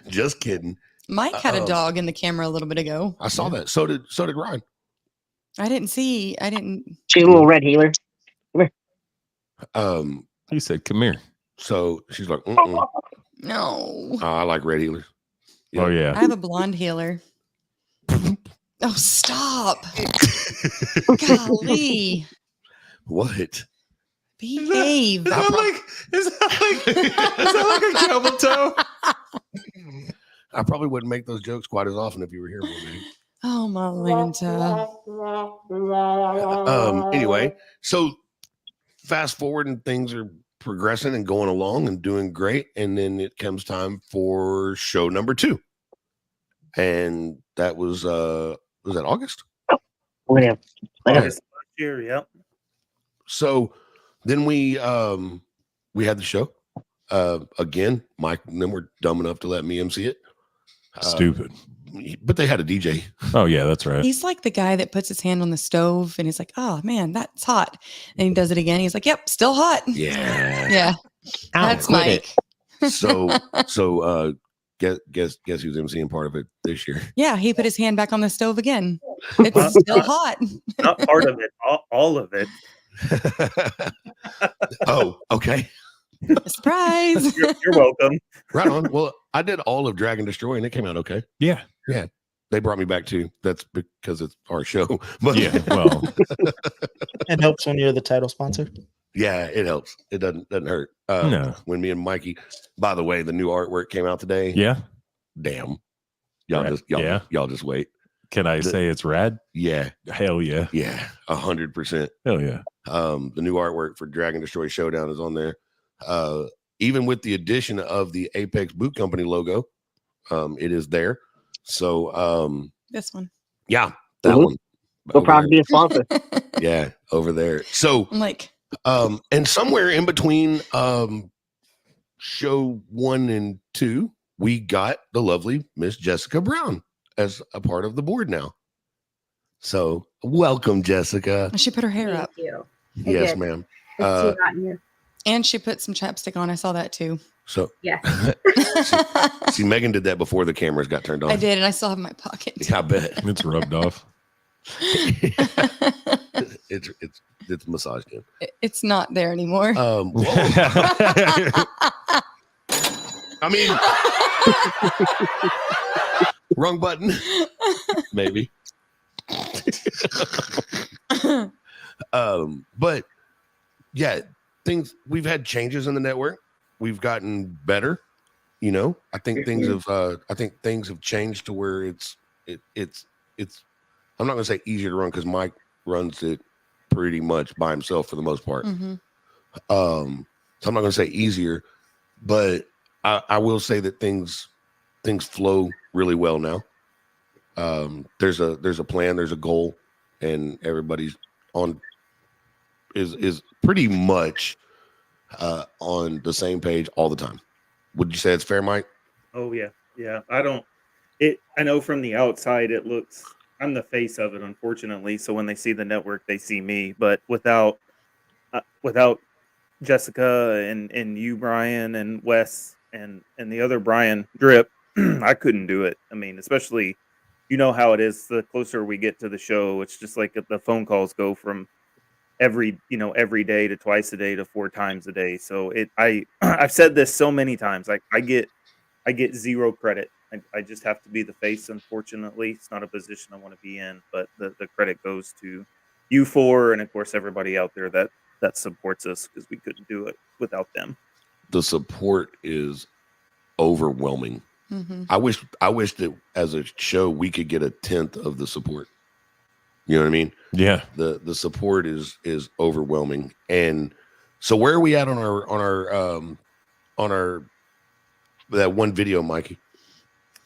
Speaker 1: Just kidding.
Speaker 3: Mike had a dog in the camera a little bit ago.
Speaker 1: I saw that. So did Ryan.
Speaker 3: I didn't.
Speaker 7: She's a little red healer.
Speaker 2: He said, "Come here."
Speaker 1: So she's like, "Mm-mm.
Speaker 3: No.
Speaker 1: I like red healers." Yeah.
Speaker 2: Oh
Speaker 3: I
Speaker 2: yeah.
Speaker 3: have a blonde healer. Oh, stop. Golly.
Speaker 1: What?
Speaker 3: Behave.
Speaker 2: Is that like a camel toe?
Speaker 1: I probably wouldn't make those jokes quite as often if you were here more, man.
Speaker 3: Oh, my Lanta.
Speaker 1: Anyway, so fast forward and things are progressing and going along and doing great. And then it comes time for show number 2. And that was that August?
Speaker 7: Whatever.
Speaker 4: August last year. Yep.
Speaker 1: So then we had the show. Again, Mike and them were dumb enough to let me MC it.
Speaker 2: Stupid.
Speaker 1: But they had a DJ.
Speaker 2: Oh yeah, that's right.
Speaker 3: He's like the guy that puts his hand on the stove and he's like, oh, man, that's hot. And he does it again. He's like, yep, still hot.
Speaker 1: Yeah.
Speaker 3: Yeah. That's Mike.
Speaker 1: So guess who's MCing part of it this year?
Speaker 3: Yeah, he put his hand back on the stove again. It's still hot.
Speaker 4: Not part of it. All of it.
Speaker 1: Oh, okay.
Speaker 3: Surprise.
Speaker 4: You're welcome.
Speaker 1: Right on. Well, I did all of Drag and Destroy and it came out okay.
Speaker 2: Yeah.
Speaker 1: They brought me back too. That's because it's our show. But
Speaker 2: Yeah. Well,
Speaker 5: It helps when you're the title sponsor.
Speaker 1: yeah, it helps. It doesn't hurt.
Speaker 2: No.
Speaker 1: When me and Mikey, by the way, the new artwork came out today.
Speaker 2: yeah.
Speaker 1: Damn. Y'all
Speaker 2: Right.
Speaker 1: just
Speaker 2: Yeah.
Speaker 1: y'all just wait.
Speaker 2: Can I say it's rad?
Speaker 1: Yeah.
Speaker 2: Hell yeah.
Speaker 1: Yeah. 100%.
Speaker 2: Hell yeah.
Speaker 1: The new artwork for Drag and Destroy Showdown is on there. Even with the addition of the Apex Boot Company logo, It is there. So
Speaker 3: This one.
Speaker 1: yeah, that
Speaker 7: Mhm.
Speaker 1: one.
Speaker 7: We'll
Speaker 1: Over
Speaker 7: probably be
Speaker 1: there.
Speaker 7: a sponsor.
Speaker 1: Yeah, over there. So
Speaker 3: I'm like,
Speaker 1: and somewhere in between show 1 and 2, we got the lovely Miss Jessica Brown as a part of the board now. So welcome, Jessica.
Speaker 3: she put her hair
Speaker 6: Thank
Speaker 3: up.
Speaker 6: you. I
Speaker 1: Yes,
Speaker 6: did.
Speaker 1: ma'am.
Speaker 6: It's too hot in here.
Speaker 3: And she put some chapstick on. I saw that too.
Speaker 1: So
Speaker 6: Yes.
Speaker 1: see, Megan did that before the cameras got turned on.
Speaker 3: I did, and I still have it in my pocket.
Speaker 1: Yeah, I bet.
Speaker 2: It's rubbed off.
Speaker 1: It's massaged in.
Speaker 3: It's not there anymore.
Speaker 1: Whoa. I mean, wrong button. Maybe. But yeah, we've had changes in the network. We've gotten better. You know, I think things have changed to where it's I'm not gonna say easier to run because Mike runs it pretty much by himself for the most part.
Speaker 3: Mhm.
Speaker 1: So I'm not gonna say easier, but I will say that things flow really well now. There's a plan, there's a goal, and everybody's is pretty much on the same page all the time. Would you say it's fair, Mike?
Speaker 4: Oh yeah. I know from the outside it looks, I'm the face of it, unfortunately. So when they see the network, they see me. But without Jessica and you, Brian, and Wes, and the other Brian Drip, I couldn't do it. I mean, especially, you know how it is. The closer we get to the show, it's just like the phone calls go from every day to twice a day to 4 times a day. So I've said this so many times. Like I get zero credit. I just have to be the face. Unfortunately, it's not a position I want to be in, but the credit goes to you four, and of course everybody out there that supports us, because we couldn't do it without them.
Speaker 1: The support is overwhelming.
Speaker 3: Mhm.
Speaker 1: I wish that as a show we could get 1/10 of the support. You know what I mean?
Speaker 2: Yeah.
Speaker 1: The support is overwhelming. And so where are we at on our that one video, Mikey?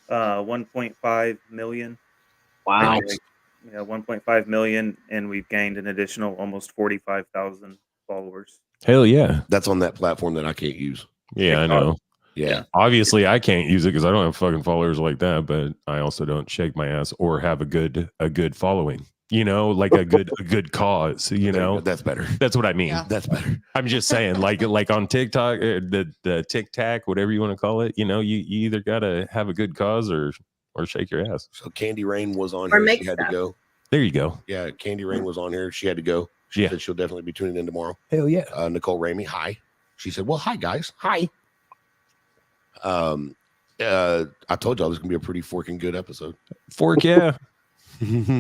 Speaker 4: 1.5 million.
Speaker 7: Wow.
Speaker 4: Yeah, 1.5 million, and we've gained an additional almost 45,000 followers.
Speaker 2: Hell yeah.
Speaker 1: That's on that platform that I can't use.
Speaker 2: Yeah, I know.
Speaker 1: Yeah.
Speaker 2: Obviously, I can't use it because I don't have fucking followers like that, but I also don't shake my ass or have a good following. You know, like a good cause. You know,
Speaker 1: That's better.
Speaker 2: that's what I mean.
Speaker 3: Yeah.
Speaker 1: That's better.
Speaker 2: I'm just saying, like on TikTok, the Tic Tac, whatever you want to call it. You know, you either gotta have a good cause or shake your ass.
Speaker 1: So Candy Rain was on
Speaker 6: Or
Speaker 1: here.
Speaker 6: make
Speaker 1: She had to
Speaker 6: stuff.
Speaker 1: go.
Speaker 2: There you go.
Speaker 1: Yeah, Candy Rain was on here. She had to go. She
Speaker 2: Yeah.
Speaker 1: said she'll definitely be tuning in tomorrow.
Speaker 2: Hell yeah.
Speaker 1: Nicole Ramey, hi. She said, well, hi guys. Hi. I told y'all this is gonna be a pretty forking good episode.
Speaker 2: Fork yeah.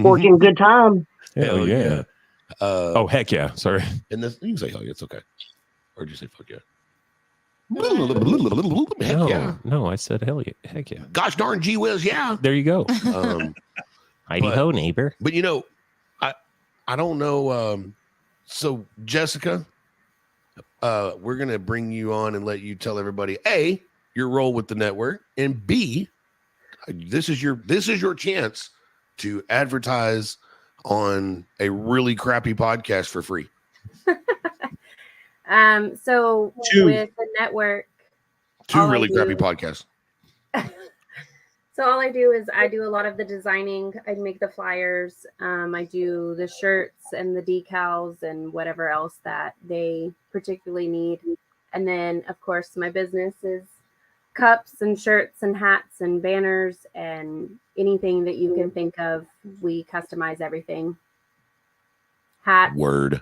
Speaker 7: Working good time.
Speaker 2: Hell yeah. Oh heck yeah. Sorry.
Speaker 1: And this, you can say hell yeah, it's okay. Or did you say fuck yeah? Heck
Speaker 2: No,
Speaker 1: yeah.
Speaker 2: no, I said hell yeah. Heck yeah.
Speaker 1: Gosh darn gee whiz, yeah.
Speaker 2: There you go.
Speaker 1: Heidi
Speaker 2: ho, neighbor.
Speaker 1: But you know, I don't know. So Jessica, we're gonna bring you on and let you tell everybody A, your role with the network, and B, this is your chance to advertise on a really crappy podcast for free.
Speaker 6: So
Speaker 5: Two.
Speaker 6: with the network,
Speaker 1: 2
Speaker 6: all I
Speaker 1: really crappy
Speaker 6: do-
Speaker 1: podcasts.
Speaker 6: So all I do is I do a lot of the designing. I make the flyers. I do the shirts and the decals and whatever else that they particularly need. And then, of course, my business is cups and shirts and hats and banners and anything that you can think of. We customize everything. Hats.
Speaker 1: Word.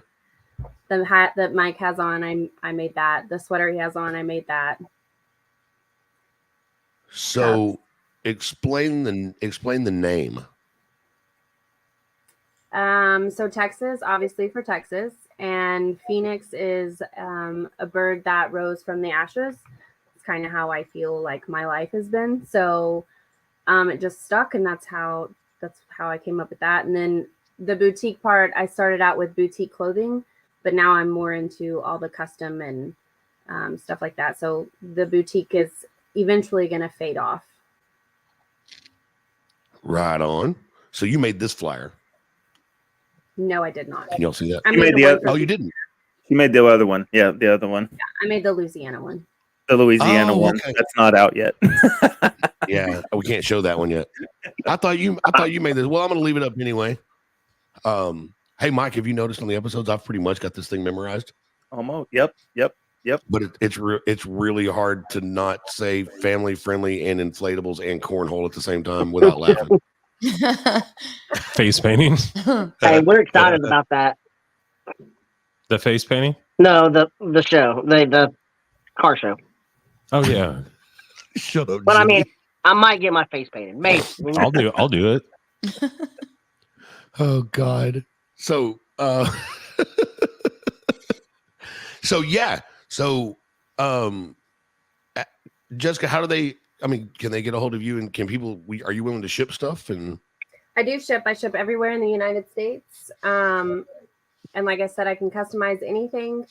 Speaker 6: The hat that Mike has on, I made that. The sweater he has on, I made that.
Speaker 1: So explain the name.
Speaker 6: So Texas, obviously for Texas, and Phoenix is a bird that rose from the ashes. It's kind of how I feel like my life has been. So it just stuck, and that's how I came up with that. And then the boutique part, I started out with boutique clothing, but now I'm more into all the custom and stuff like that. So the boutique is eventually going to fade off.
Speaker 1: Right on. So you made this flyer.
Speaker 6: No, I did not.
Speaker 1: Can y'all see that?
Speaker 6: I
Speaker 4: You
Speaker 6: made
Speaker 4: made
Speaker 6: the
Speaker 4: the
Speaker 6: one
Speaker 4: other-
Speaker 6: for,
Speaker 1: Oh, you didn't.
Speaker 4: You made the other one. Yeah, the other one.
Speaker 6: I made the Louisiana one.
Speaker 4: The Louisiana
Speaker 1: Oh,
Speaker 4: one.
Speaker 1: okay.
Speaker 4: That's not out yet.
Speaker 1: Yeah, we can't show that one yet. I thought you made this. Well, I'm gonna leave it up anyway. Hey Mike, have you noticed on the episodes I've pretty much got this thing memorized?
Speaker 4: Almost. Yep.
Speaker 1: But it's really hard to not say family friendly and inflatables and cornhole at the same time without laughing.
Speaker 2: Face painting.
Speaker 7: Hey, we're excited about that.
Speaker 2: The face painting.
Speaker 7: No, the show, the car show.
Speaker 2: Oh yeah,
Speaker 1: Shut up.
Speaker 7: But I
Speaker 1: Jimmy.
Speaker 7: mean, I might get my face painted. Maybe.
Speaker 2: I'll do it.
Speaker 1: Oh God. So so yeah. So Jessica, how do they can they get a hold of you and can people are you willing to ship stuff and
Speaker 6: I do ship. I ship everywhere in the United States. And like I said, I can customize anything.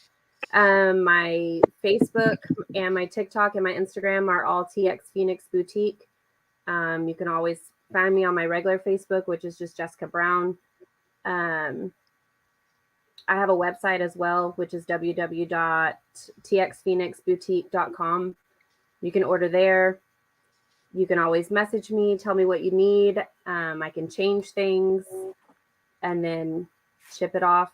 Speaker 6: My Facebook and my TikTok and my Instagram are all TX Phoenix Boutique. You can always find me on my regular Facebook, which is just Jessica Brown. I have a website as well, which is www.txphoenixboutique.com. You can order there. You can always message me, tell me what you need. I can change things and then ship it off.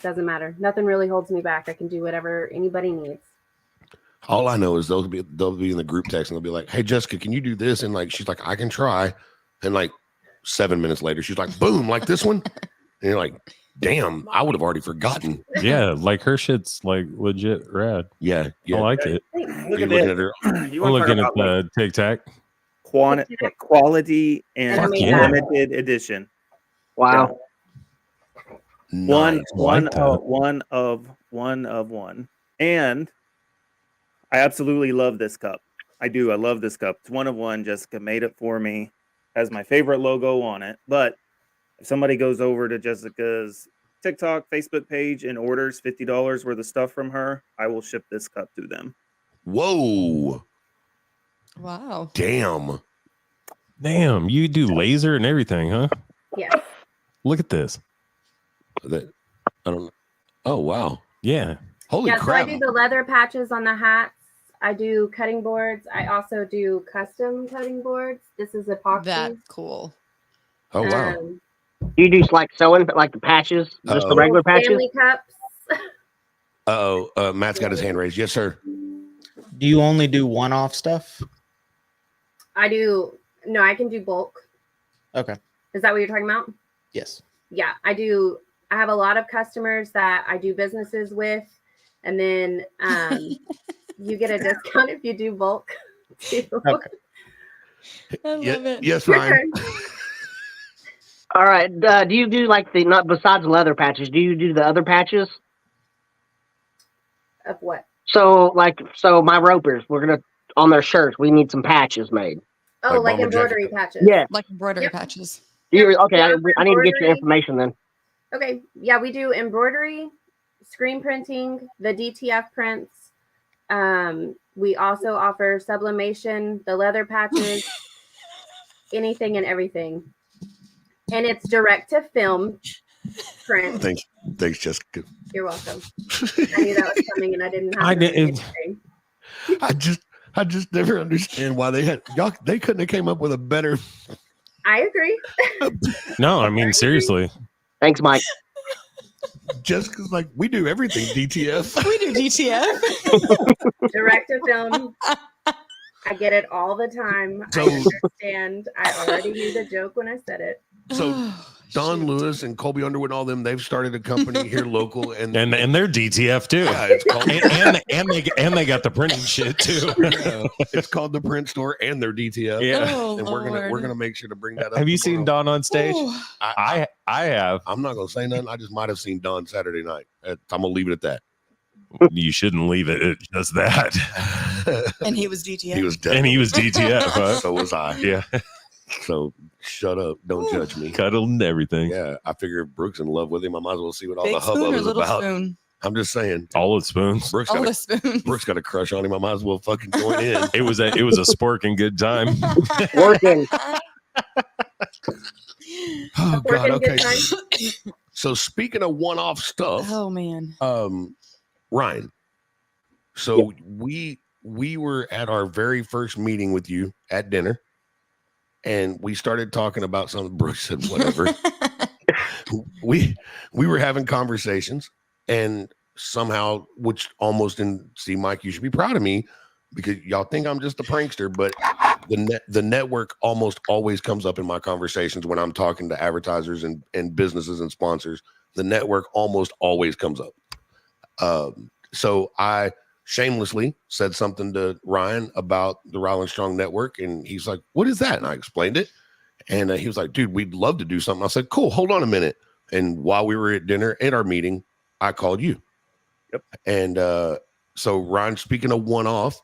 Speaker 6: Doesn't matter. Nothing really holds me back. I can do whatever anybody needs.
Speaker 1: all I know is they'll be in the group text and they'll be like, hey Jessica, can you do this? And like she's like, I can try. And like 7 minutes later, she's like, boom, like this one. And you're like, damn, I would have already forgotten.
Speaker 2: Yeah, like her shit's like legit rad.
Speaker 1: Yeah.
Speaker 2: I like it.
Speaker 4: Look
Speaker 1: You're
Speaker 4: at
Speaker 1: looking
Speaker 4: this.
Speaker 1: at her.
Speaker 4: You
Speaker 2: I'm
Speaker 4: want to
Speaker 2: looking
Speaker 4: talk
Speaker 2: at
Speaker 4: about
Speaker 2: the Tic Tac.
Speaker 4: quality and
Speaker 6: Fuck
Speaker 2: yeah.
Speaker 4: limited edition.
Speaker 7: Wow.
Speaker 1: Nice.
Speaker 2: like that.
Speaker 4: One of one. And I absolutely love this cup. I do. I love this cup. It's one of one. Jessica made it for me. Has my favorite logo on it. But if somebody goes over to Jessica's TikTok, Facebook page and orders $50 worth of stuff from her, I will ship this cup to them.
Speaker 1: Whoa.
Speaker 3: Wow.
Speaker 1: Damn.
Speaker 2: Damn, you do laser and everything, huh?
Speaker 6: Yes.
Speaker 2: Look at this.
Speaker 1: That I don't know. Oh wow.
Speaker 2: Yeah.
Speaker 1: Holy
Speaker 6: Yeah, so
Speaker 1: crap.
Speaker 6: I do the leather patches on the hats. I do cutting boards. I also do custom cutting boards. This is epoxy.
Speaker 3: That's cool.
Speaker 1: Oh wow.
Speaker 7: Do you do like sewing, but like the patches, just the
Speaker 1: Uh-oh.
Speaker 7: regular patches?
Speaker 6: Family cups.
Speaker 1: Matt's got his hand raised. Yes, sir.
Speaker 5: Do you only do one-off stuff?
Speaker 6: I can do bulk.
Speaker 5: Okay.
Speaker 6: Is that what you're talking about?
Speaker 5: Yes.
Speaker 6: Yeah, I do. I have a lot of customers that I do businesses with, and then you get a discount if you do bulk. too.
Speaker 5: Okay.
Speaker 3: I love it.
Speaker 1: Yes,
Speaker 6: Your
Speaker 1: Ryan.
Speaker 6: turn.
Speaker 7: All right. Do you do like the not besides the leather patches? Do you do the other patches?
Speaker 6: Of what?
Speaker 7: So my ropers, we're gonna on their shirts. We need some patches made.
Speaker 6: Oh,
Speaker 1: Like
Speaker 6: like
Speaker 1: bomber
Speaker 6: embroidery
Speaker 1: jacket.
Speaker 6: patches.
Speaker 7: Yeah.
Speaker 3: Like embroidery
Speaker 6: Yep.
Speaker 3: patches.
Speaker 7: Okay. I need to get your
Speaker 6: Embroidery.
Speaker 7: information then.
Speaker 6: Okay. Yeah, we do embroidery, screen printing, the DTF prints. We also offer sublimation, the leather patches, anything and everything. And it's direct to film print.
Speaker 1: Thanks, Jessica.
Speaker 6: You're welcome. I knew that was coming and I didn't have
Speaker 2: I
Speaker 6: to
Speaker 2: didn't-
Speaker 6: say anything.
Speaker 1: I just never understand why they couldn't have came up with a better.
Speaker 6: I agree.
Speaker 2: No, I mean seriously.
Speaker 7: Thanks, Mike.
Speaker 1: Jessica's like, we do everything DTF.
Speaker 3: We do DTF.
Speaker 6: Direct to film. I get it all the time.
Speaker 1: So-
Speaker 6: I understand. I already knew the joke when I said it.
Speaker 1: So Don
Speaker 3: Shoot.
Speaker 1: Lewis and Colby Underwood and all them, they've started a company here local and
Speaker 2: And they're DTF too.
Speaker 1: yeah, it's called
Speaker 2: and they got the printing shit too.
Speaker 1: it's called the Print Store and their DTF.
Speaker 2: Yeah.
Speaker 3: Oh,
Speaker 1: And we're
Speaker 3: Lord.
Speaker 1: gonna make sure to bring that up.
Speaker 2: Have you seen
Speaker 1: tomorrow.
Speaker 2: Don on stage?
Speaker 3: Ooh.
Speaker 2: I have.
Speaker 1: I'm not gonna say nothing. I just might have seen Don Saturday night. I'm gonna leave it at that.
Speaker 2: You shouldn't leave it at just that.
Speaker 3: And he was DTF.
Speaker 1: He was
Speaker 2: And
Speaker 1: dead.
Speaker 2: he was DTF. Huh?
Speaker 1: So was I.
Speaker 2: Yeah,
Speaker 1: So shut up. Don't judge me.
Speaker 2: cuddled and everything.
Speaker 1: Yeah, I figure if Brooke's in love with him, I might as well see what all
Speaker 3: Big
Speaker 1: the
Speaker 3: spoon
Speaker 1: hubbub
Speaker 3: or
Speaker 1: is
Speaker 3: little
Speaker 1: about.
Speaker 3: spoon?
Speaker 1: I'm just saying.
Speaker 2: All the spoons.
Speaker 1: Brooks
Speaker 3: All
Speaker 1: got,
Speaker 3: the
Speaker 1: a,
Speaker 3: spoons.
Speaker 1: Brooks got a crush on him. I might as well fucking join in.
Speaker 2: It was a sporking good time.
Speaker 7: Working.
Speaker 1: Oh, God.
Speaker 6: Working
Speaker 1: Okay.
Speaker 6: good time.
Speaker 1: So speaking of one-off stuff,
Speaker 3: Oh man.
Speaker 1: Ryan. So we were at our very first meeting with you at dinner, and we started talking about something. Brooks said, "Whatever." we were having conversations, and somehow, which almost didn't see Mike. You should be proud of me because y'all think I'm just a prankster, but the network almost always comes up in my conversations when I'm talking to advertisers and businesses and sponsors. The network almost always comes up. So I shamelessly said something to Ryan about the Rylan Strong Network, and he's like, "What is that?" And I explained it, and he was like, "Dude, we'd love to do something." I said, "Cool, hold on a minute." And while we were at dinner at our meeting, I called you.
Speaker 4: Yep.
Speaker 1: And so Ryan, speaking of one-off,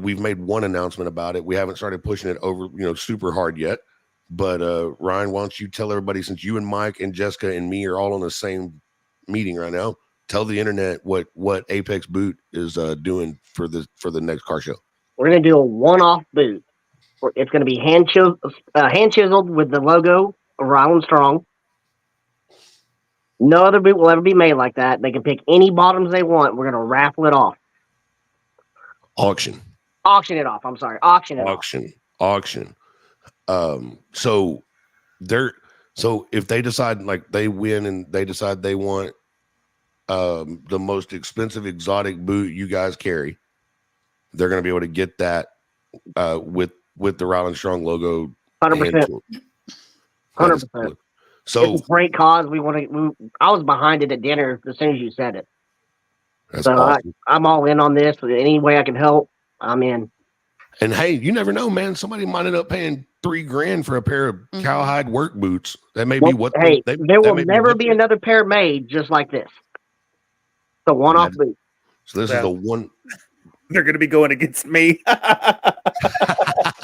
Speaker 1: we've made one announcement about it. We haven't started pushing it over, super hard yet. But Ryan, why don't you tell everybody, since you and Mike and Jessica and me are all on the same meeting right now, tell the internet what Apex Boot is doing for the next car show.
Speaker 7: We're going to do a one-off boot. It's going to be hand chiseled with the logo of Rylan Strong. No other boot will ever be made like that. They can pick any bottoms they want. We're going to raffle it off.
Speaker 1: Auction
Speaker 7: it off. I'm sorry. Auction it off.
Speaker 1: Auction. So if they decide, like, they win and they decide they want the most expensive exotic boot you guys carry, they're going to be able to get that with the Rylan Strong logo.
Speaker 7: 100%. 100%.
Speaker 1: So
Speaker 7: it's a great cause. I was behind it at dinner as soon as you said it.
Speaker 1: that's
Speaker 7: So
Speaker 1: awesome.
Speaker 7: I'm all in on this. Any way I can help, I'm in.
Speaker 1: And hey, you never know, man. Somebody might end up paying $3,000 for a pair of cowhide work boots. That may be what.
Speaker 7: Hey, there will never be another pair made just like this. It's a one-off boot.
Speaker 1: So this is the one.
Speaker 4: They're going to be going against me.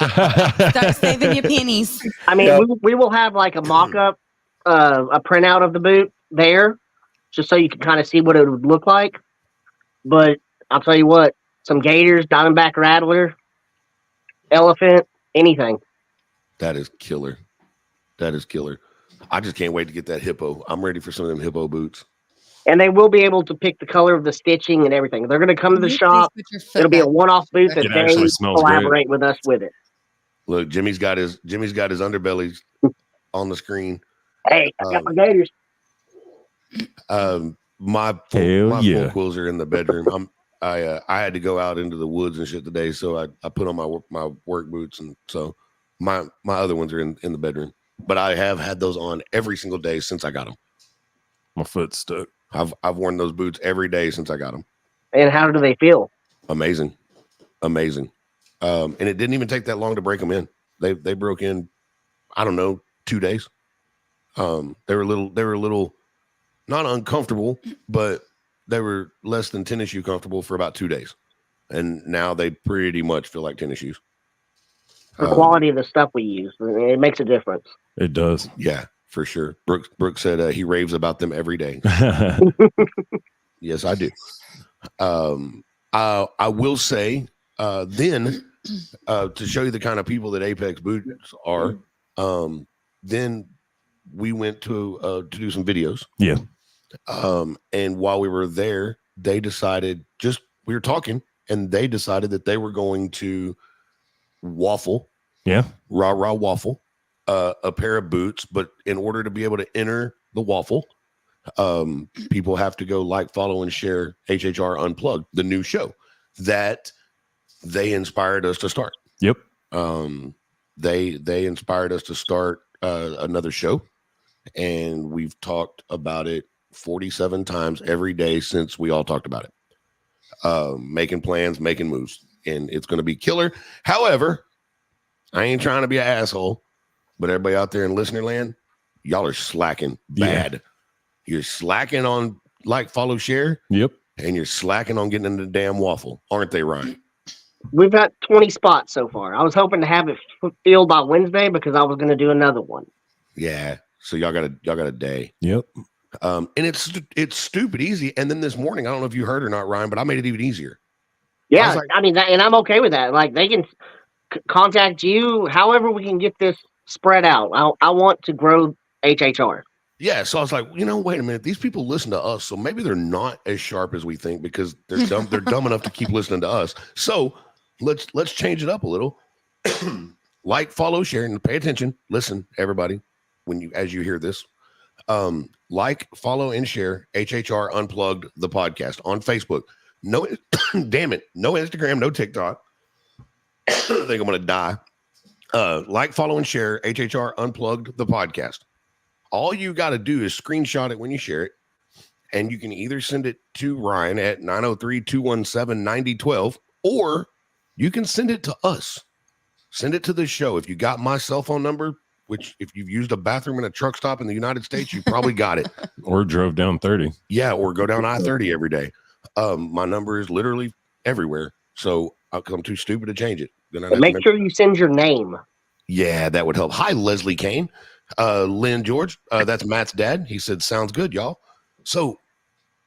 Speaker 3: Start saving your pennies.
Speaker 7: I mean, we will have like a mock-up, a printout of the boot there, just so you can kind of see what it would look like. But I'll tell you what, some Gators, Diamondback Rattler, Elephant, anything.
Speaker 1: That is killer. I just can't wait to get that hippo. I'm ready for some of them hippo boots.
Speaker 7: And they will be able to pick the color of the stitching and everything. They're going to come to the shop. It'll be a one-off boot that they collaborate with us with it.
Speaker 1: Look, Jimmy's got his underbellies on the screen.
Speaker 7: Hey, I got my Gators.
Speaker 1: My full quills are in the bedroom. I had to go out into the woods and shit today, so I put on my work boots, and so my other ones are in the bedroom. But I have had those on every single day since I got them.
Speaker 2: My foot's stuck.
Speaker 1: I've worn those boots every day since I got them.
Speaker 7: And how do they feel?
Speaker 1: Amazing. And it didn't even take that long to break them in. They broke in, I don't know, 2 days. They were a little not uncomfortable, but they were less than tennis shoe comfortable for about 2 days. And now they pretty much feel like tennis shoes.
Speaker 7: The quality of the stuff we use, it makes a difference.
Speaker 2: It does.
Speaker 1: Yeah, for sure. Brooks said he raves about them every day. Yes, I do. I will say then to show you the kind of people that Apex Boots are, then we went to do some videos.
Speaker 2: Yeah.
Speaker 1: And while we were there, they decided, we were talking, and they decided that they were going to waffle.
Speaker 2: Yeah.
Speaker 1: Rah waffle. A pair of boots, but in order to be able to enter the waffle, people have to go like, follow, and share HHR Unplugged, the new show that they inspired us to start.
Speaker 2: Yep.
Speaker 1: They inspired us to start another show, and we've talked about it 47 times every day since we all talked about it. Making plans, making moves, and it's going to be killer. However, I ain't trying to be an asshole, but everybody out there in listener land, y'all are slacking bad. Yeah. You're slacking on like, follow, share.
Speaker 2: Yep.
Speaker 1: And you're slacking on getting in the damn waffle, aren't they, Ryan?
Speaker 7: We've got 20 spots so far. I was hoping to have it filled by Wednesday because I was going to do another one.
Speaker 1: Yeah. So y'all got a day.
Speaker 2: Yep.
Speaker 1: And it's stupid easy. And then this morning, I don't know if you heard or not, Ryan, but I made it even easier.
Speaker 7: Yeah,
Speaker 1: like-
Speaker 7: I mean, that, and I'm okay with that. Like they can contact you, however we can get this spread out. I want to grow HHR.
Speaker 1: Yeah, so I was like, wait a minute. These people listen to us, so maybe they're not as sharp as we think because they're dumb. They're dumb enough to keep listening to us. So let's change it up a little. Like, follow, share, and pay attention. Listen, everybody, as you hear this, like, follow, and share HHR Unplugged the podcast on Facebook. No, damn it, no Instagram, no TikTok. I think I'm gonna die. Like, follow, and share HHR Unplugged the podcast. All you got to do is screenshot it when you share it, and you can either send it to Ryan at 903-217-9012, or you can send it to us. Send it to the show. If you got my cell phone number, which if you've used a bathroom in a truck stop in the United States, you probably got it.
Speaker 2: Or drove down 30.
Speaker 1: Yeah, or go down I-30 every day. My number is literally everywhere, so I'm too stupid to change it. Then I
Speaker 7: Make sure you send your name.
Speaker 1: Yeah, that would help. Hi, Leslie Kane. Lynn George, that's Matt's dad. He said, sounds good, y'all. So,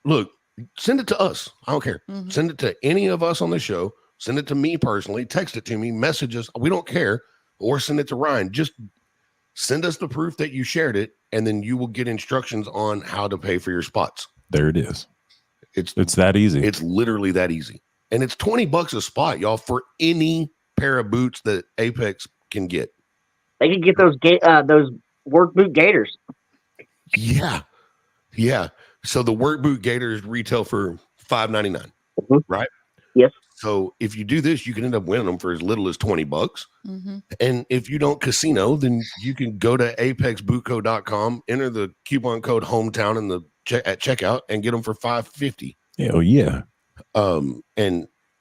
Speaker 1: look, send it to us. I don't care.
Speaker 3: Mhm.
Speaker 1: Send it to any of us on the show. Send it to me personally. Text it to me. Message us. We don't care. Or send it to Ryan. Just send us the proof that you shared it, and then you will get instructions on how to pay for your spots.
Speaker 2: There it is.
Speaker 1: It's
Speaker 2: that easy.
Speaker 1: It's literally that easy. And it's $20 a spot, y'all, for any pair of boots that Apex can get.
Speaker 7: They can get those work boot gators.
Speaker 1: Yeah. So the work boot gators retail for $5.99, right?
Speaker 7: Yes.
Speaker 1: So if you do this, you can end up winning them for as little as $20.
Speaker 3: Mm-hmm.
Speaker 1: And if you don't casino, then you can go to apexbootco.com, enter the coupon code hometown at checkout, and get them for $5.50.
Speaker 2: Hell yeah.
Speaker 1: And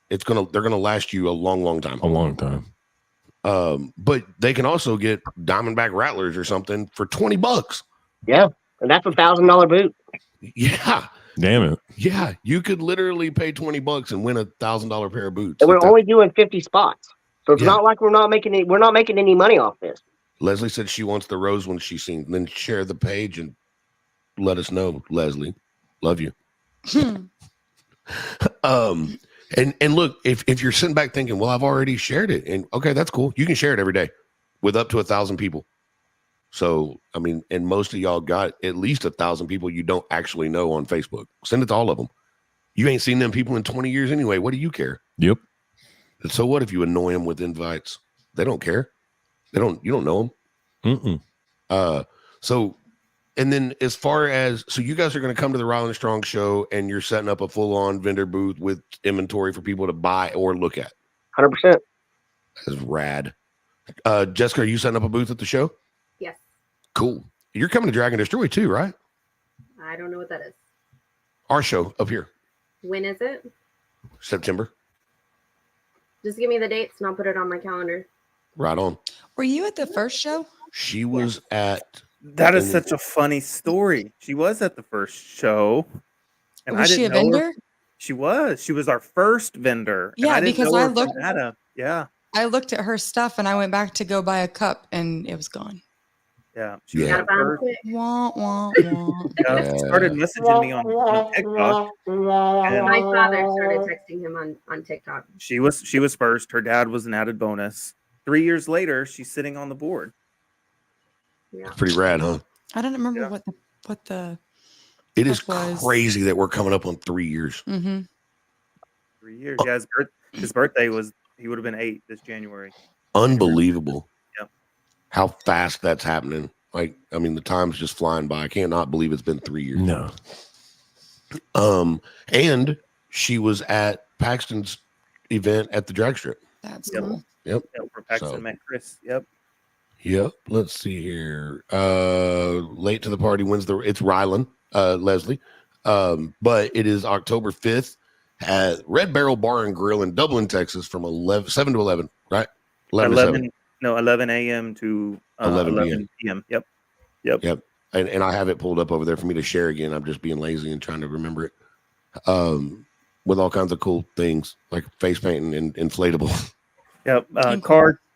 Speaker 1: they're gonna last you a long time.
Speaker 2: A long time.
Speaker 1: But they can also get Diamondback Rattlers or something for $20.
Speaker 7: Yeah, and that's $1,000 boot.
Speaker 1: Yeah.
Speaker 2: Damn it.
Speaker 1: Yeah, you could literally pay $20 and win $1,000 pair of boots.
Speaker 7: And we're only doing 50 spots, so it's not like we're not making any money off this.
Speaker 1: Leslie said she wants the rose one she's seen. Then share the page and let us know, Leslie. Love you. And look, if you're sitting back thinking, well, I've already shared it, and okay, that's cool. You can share it every day with up to 1,000 people. So, I mean, and most of y'all got at least 1,000 people you don't actually know on Facebook. Send it to all of them. You ain't seen them people in 20 years anyway. What do you care?
Speaker 2: Yep.
Speaker 1: And so what if you annoy them with invites? They don't care. You don't know them. So, and then as far as, so you guys are going to come to the Rylan Strong show and you're setting up a full-on vendor booth with inventory for people to buy or look at.
Speaker 7: 100%.
Speaker 1: That's rad. Jessica, are you setting up a booth at the show?
Speaker 6: Yes.
Speaker 1: Cool. You're coming to Dragon Destroy too, right?
Speaker 6: I don't know what that is.
Speaker 1: Our show up here.
Speaker 6: When is it?
Speaker 1: September.
Speaker 6: Just give me the dates and I'll put it on my calendar.
Speaker 1: Right on.
Speaker 3: Were you at the first show?
Speaker 1: She was at.
Speaker 4: That is such a funny story. She was at the first show, and
Speaker 3: Was
Speaker 4: I
Speaker 3: she a
Speaker 4: didn't know her.
Speaker 3: vendor?
Speaker 4: She was. She was our first vendor. and
Speaker 3: Yeah,
Speaker 4: I didn't
Speaker 3: because
Speaker 4: know
Speaker 3: I
Speaker 4: her from
Speaker 3: looked-
Speaker 4: Adam. Yeah,
Speaker 3: I looked at her stuff and I went back to go buy a cup and it was gone.
Speaker 4: yeah. She was
Speaker 1: Yeah.
Speaker 6: Gotta
Speaker 4: our
Speaker 6: buy 'em
Speaker 4: first.
Speaker 6: quick.
Speaker 3: Wah, wah, wah.
Speaker 4: Yeah, she started messaging me on TikTok.
Speaker 6: My father started texting him on TikTok.
Speaker 4: She was first. Her dad was an added bonus. 3 years later, she's sitting on the board.
Speaker 6: Yeah.
Speaker 1: Pretty rad, huh?
Speaker 3: I don't remember
Speaker 4: Yeah.
Speaker 3: what the
Speaker 1: It is
Speaker 3: That was-
Speaker 1: crazy that we're coming up on 3 years.
Speaker 3: mm-hmm.
Speaker 4: 3 years. Yeah, his birthday was, he would have been 8 this January.
Speaker 1: Unbelievable.
Speaker 4: Yep.
Speaker 1: How fast that's happening. Like, I mean, the time's just flying by. I cannot believe it's been 3 years.
Speaker 2: No.
Speaker 1: And she was at Paxton's event at the drag strip.
Speaker 3: That's
Speaker 4: Yep.
Speaker 3: cool.
Speaker 4: Yeah, where Paxton
Speaker 1: So-
Speaker 4: met Chris. Yep.
Speaker 1: Yep. Let's see here. Late to the party wins it's Rylan, Leslie. But it is October 5th at Red Barrel Bar and Grill in Dublin, Texas from 7 to 11, right? 11 to 7.
Speaker 4: 11 a.m. to
Speaker 1: 11
Speaker 4: 11 p.m. Yep.
Speaker 1: Yep. And I have it pulled up over there for me to share again. I'm just being lazy and trying to remember it. With all kinds of cool things like face painting and inflatable.
Speaker 4: Yep.
Speaker 3: Okay.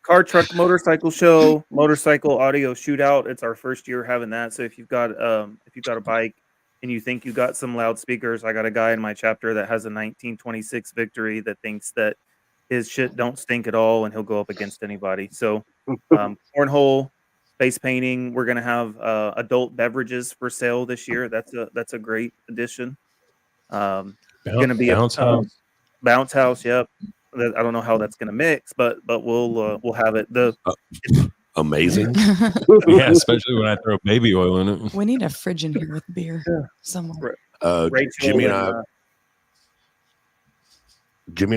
Speaker 4: Car, truck, motorcycle show, motorcycle audio shootout. It's our first year having that. So if you've got a bike, and you think you got some loudspeakers. I got a guy in my chapter that has a 1926 Victory that thinks that his shit don't stink at all, and he'll go up against anybody. So, cornhole, face painting. We're gonna have adult beverages for sale this year. That's a great addition. Gonna be
Speaker 2: Bounce house.
Speaker 4: bounce house. Yep. I don't know how that's gonna mix, but we'll have it.
Speaker 1: Amazing.
Speaker 2: Yeah, especially when I throw baby oil in it.
Speaker 3: We need a fridge in here with beer somewhere.
Speaker 4: Rachel
Speaker 1: Jimmy and
Speaker 4: and,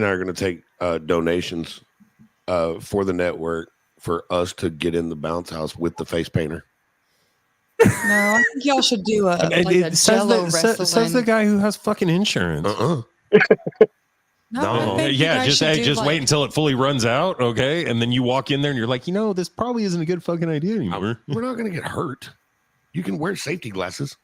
Speaker 1: I are going to take donations for the network for us to get in the bounce house with the face painter.
Speaker 3: No, I think y'all should do a Jello wrestling.
Speaker 2: Says the guy who has fucking insurance.
Speaker 3: No, I think you guys should do,
Speaker 2: just
Speaker 3: like,
Speaker 2: wait until it fully runs out, okay? And then you walk in there and you're like, this probably isn't a good fucking idea anymore.
Speaker 1: We're not going to get hurt. You can wear safety glasses.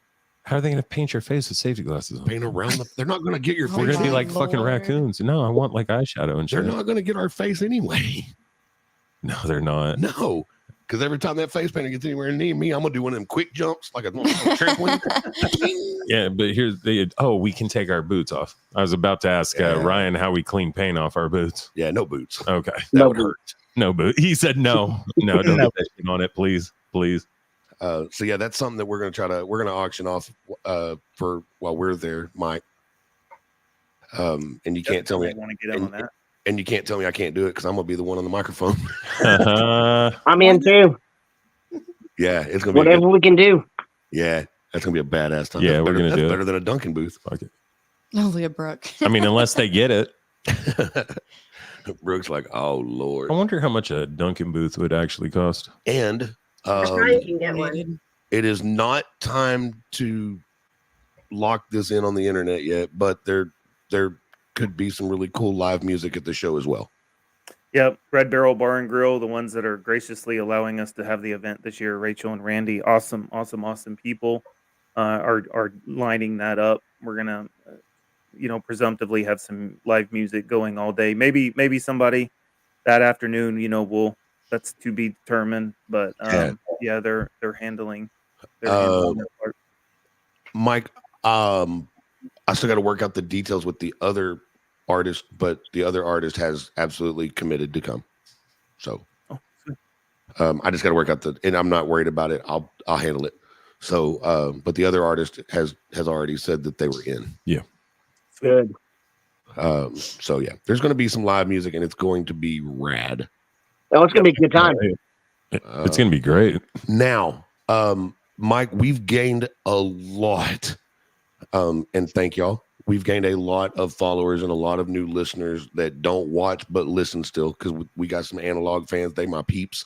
Speaker 2: How are they going to paint your face with safety glasses on?
Speaker 1: Paint around they're not going to get your
Speaker 3: Oh
Speaker 1: face.
Speaker 2: We're going to be
Speaker 3: my
Speaker 2: like fucking
Speaker 3: Lord.
Speaker 2: raccoons. No, I want like eyeshadow and
Speaker 1: They're
Speaker 2: shit.
Speaker 1: not going to get our face anyway.
Speaker 2: No, they're not.
Speaker 1: No. Because every time that face painter gets anywhere near me, I'm going to do one of them quick jumps like a trampoline.
Speaker 2: Yeah, but here's we can take our boots off. I was about to ask Ryan how we clean paint off our boots.
Speaker 1: Yeah, no boots.
Speaker 2: Okay.
Speaker 1: That would hurt.
Speaker 2: No boot. He said no. No, don't get that shit on it, please. Please.
Speaker 1: So yeah, that's something that we're going to auction off for while we're there, Mike. And you can't tell me
Speaker 4: I want to get in on that.
Speaker 1: and you can't tell me I can't do it because I'm going to be the one on the microphone.
Speaker 7: I'm in too.
Speaker 1: Yeah, it's going to be
Speaker 7: Whatever we can do.
Speaker 1: Yeah, that's going to be a badass time.
Speaker 2: Yeah,
Speaker 1: That's
Speaker 2: we're
Speaker 1: better-
Speaker 2: gonna
Speaker 1: that's
Speaker 2: do it.
Speaker 1: better than a Dunkin' booth.
Speaker 2: Fuck it.
Speaker 3: Only a Brooke.
Speaker 2: I mean, unless they get it.
Speaker 1: Brooke's like, oh Lord.
Speaker 2: I wonder how much a Dunkin' booth would actually cost.
Speaker 1: And
Speaker 6: Ryan can get one.
Speaker 1: it is not time to lock this in on the internet yet, but there could be some really cool live music at the show as well.
Speaker 4: Yep, Red Barrel Bar and Grill, the ones that are graciously allowing us to have the event this year. Rachel and Randy, awesome people, are lining that up. We're gonna, presumptively have some live music going all day. Maybe somebody that afternoon. That's to be determined. But yeah, they're handling. Their part.
Speaker 1: Mike, I still got to work out the details with the other artist, but the other artist has absolutely committed to come. So I just got to work out and I'm not worried about it. I'll handle it. So, but the other artist has already said that they were in.
Speaker 2: Yeah.
Speaker 7: Good.
Speaker 1: So yeah, there's going to be some live music and it's going to be rad.
Speaker 7: Oh, it's gonna be a good time.
Speaker 2: It's going to be great.
Speaker 1: Now, Mike, we've gained a lot. And thank y'all. We've gained a lot of followers and a lot of new listeners that don't watch but listen still, because we got some analog fans. They my peeps.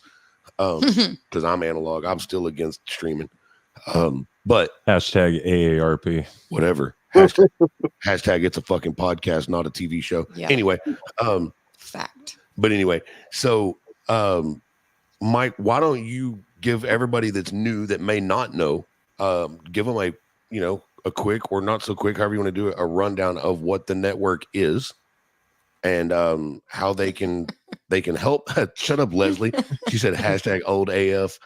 Speaker 1: Because I'm analog. I'm still against streaming. But
Speaker 2: Hashtag AARP.
Speaker 1: whatever. Hashtag it's a fucking podcast, not a TV show.
Speaker 3: Yeah.
Speaker 1: Anyway,
Speaker 3: Fact.
Speaker 1: but anyway, so Mike, why don't you give everybody that's new that may not know, give them a quick or not so quick, however you want to do it, a rundown of what the network is and how they can help. Shut up, Leslie. She said hashtag old AF.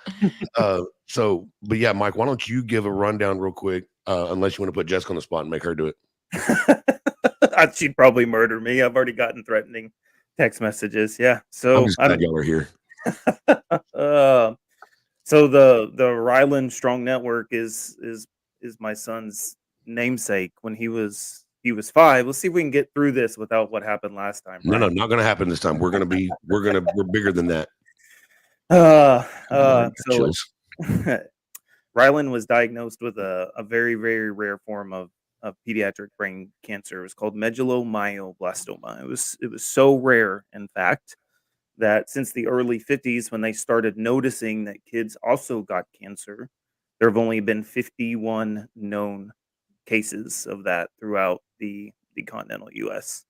Speaker 1: But yeah, Mike, why don't you give a rundown real quick, unless you want to put Jessica on the spot and make her do it.
Speaker 4: She'd probably murder me. I've already gotten threatening text messages. Yeah. So
Speaker 1: I'm just glad y'all are here.
Speaker 4: So the Rylan Strong Network is my son's namesake. When he was 5. Let's see if we can get through this without what happened last time.
Speaker 1: No, not going to happen this time. We're bigger than that.
Speaker 4: So
Speaker 1: Chills.
Speaker 4: Rylan was diagnosed with a very, very rare form of pediatric brain cancer. It was called medullomyoblastoma. It was so rare, in fact, that since the early 50s, when they started noticing that kids also got cancer, there have only been 51 known cases of that throughout the continental U.S.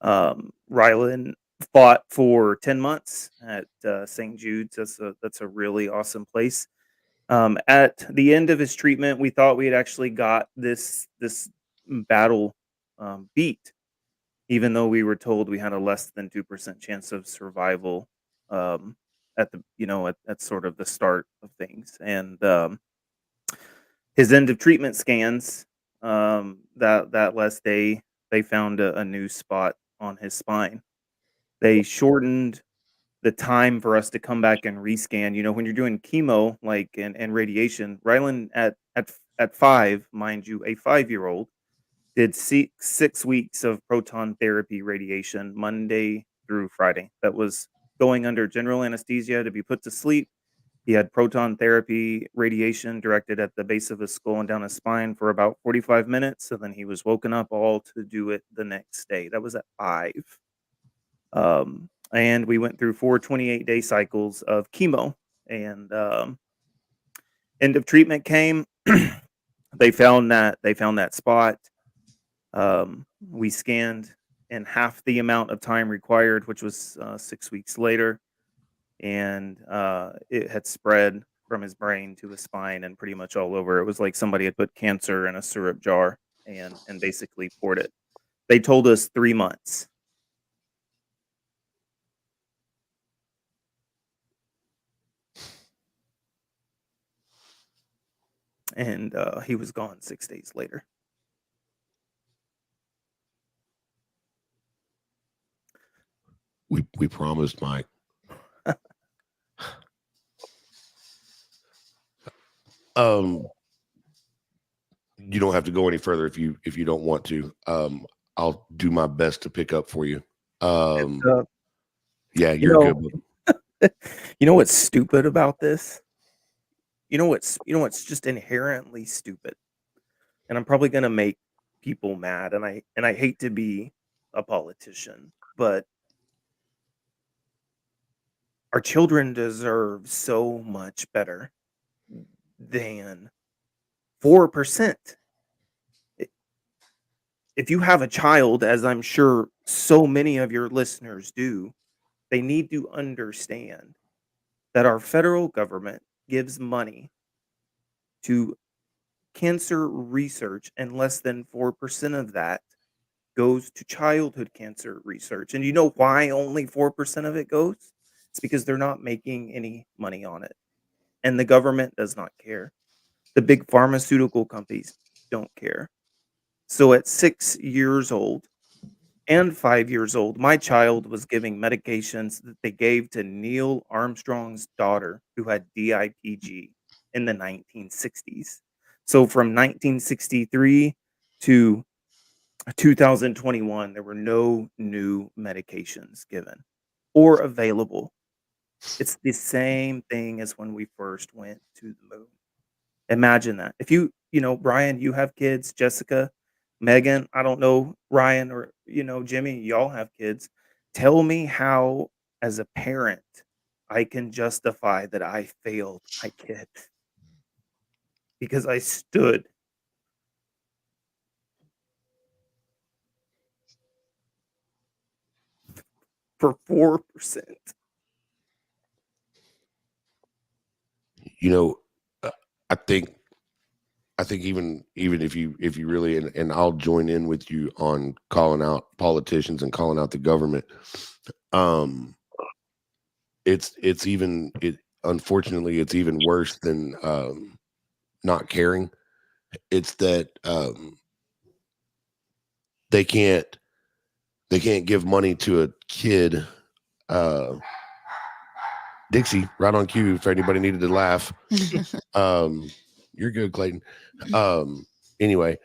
Speaker 4: Rylan fought for 10 months at St. Jude's. That's a really awesome place. At the end of his treatment, we thought we had actually got this battle beat, even though we were told we had a less than 2% chance of survival at sort of the start of things. And his end of treatment scans, that last day, they found a new spot on his spine. They shortened the time for us to come back and rescan. You know, when you're doing chemo, like and radiation, Rylan at 5, mind you, a 5-year-old did 6 weeks of proton therapy radiation Monday through Friday. That was going under general anesthesia to be put to sleep. He had proton therapy radiation directed at the base of his skull and down his spine for about 45 minutes. And then he was woken up all to do it the next day. That was at 5. And we went through 4 28-day cycles of chemo. And end of treatment came. They found that spot. We scanned in half the amount of time required, which was 6 weeks later, and it had spread from his brain to his spine and pretty much all over. It was like somebody had put cancer in a syrup jar and basically poured it. They told us 3 months. And he was gone 6 days later.
Speaker 1: We promised, Mike. You don't have to go any further if you don't want to. I'll do my best to pick up for you. Yeah, you're good.
Speaker 4: You know what's stupid about this? You know what's just inherently stupid, and I'm probably gonna make people mad, and I hate to be a politician, but our children deserve so much better than 4%. If you have a child, as I'm sure so many of your listeners do, they need to understand that our federal government gives money to cancer research, and less than 4% of that goes to childhood cancer research. And you know why only 4% of it goes? It's because they're not making any money on it. And the government does not care. The big pharmaceutical companies don't care. So at 6 years old and 5 years old, my child was giving medications that they gave to Neil Armstrong's daughter who had DIPG in the 1960s. So from 1963 to 2021, there were no new medications given or available. It's the same thing as when we first went to the moon. Imagine that. If Brian, you have kids, Jessica, Megan, I don't know, Ryan or, Jimmy, y'all have kids. Tell me how, as a parent, I can justify that I failed my kid because I stood for 4%.
Speaker 1: I think even if you really, and I'll join in with you on calling out politicians and calling out the government. Unfortunately it's even worse than not caring. It's that they can't give money to a kid. Dixie, right on cue if anybody needed to laugh. You're good, Clayton. Anyway,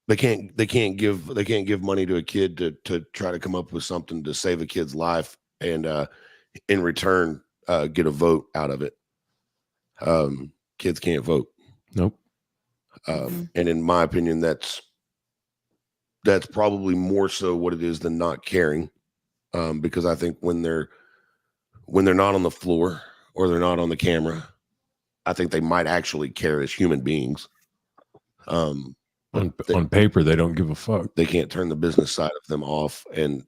Speaker 1: they can't give money to a kid to try to come up with something to save a kid's life and in return get a vote out of it. Kids can't vote.
Speaker 2: Nope.
Speaker 1: And in my opinion, that's probably more so what it is than not caring. Because I think when they're not on the floor or they're not on the camera, I think they might actually care as human beings.
Speaker 2: On paper, they don't give a fuck.
Speaker 1: They can't turn the business side of them off, and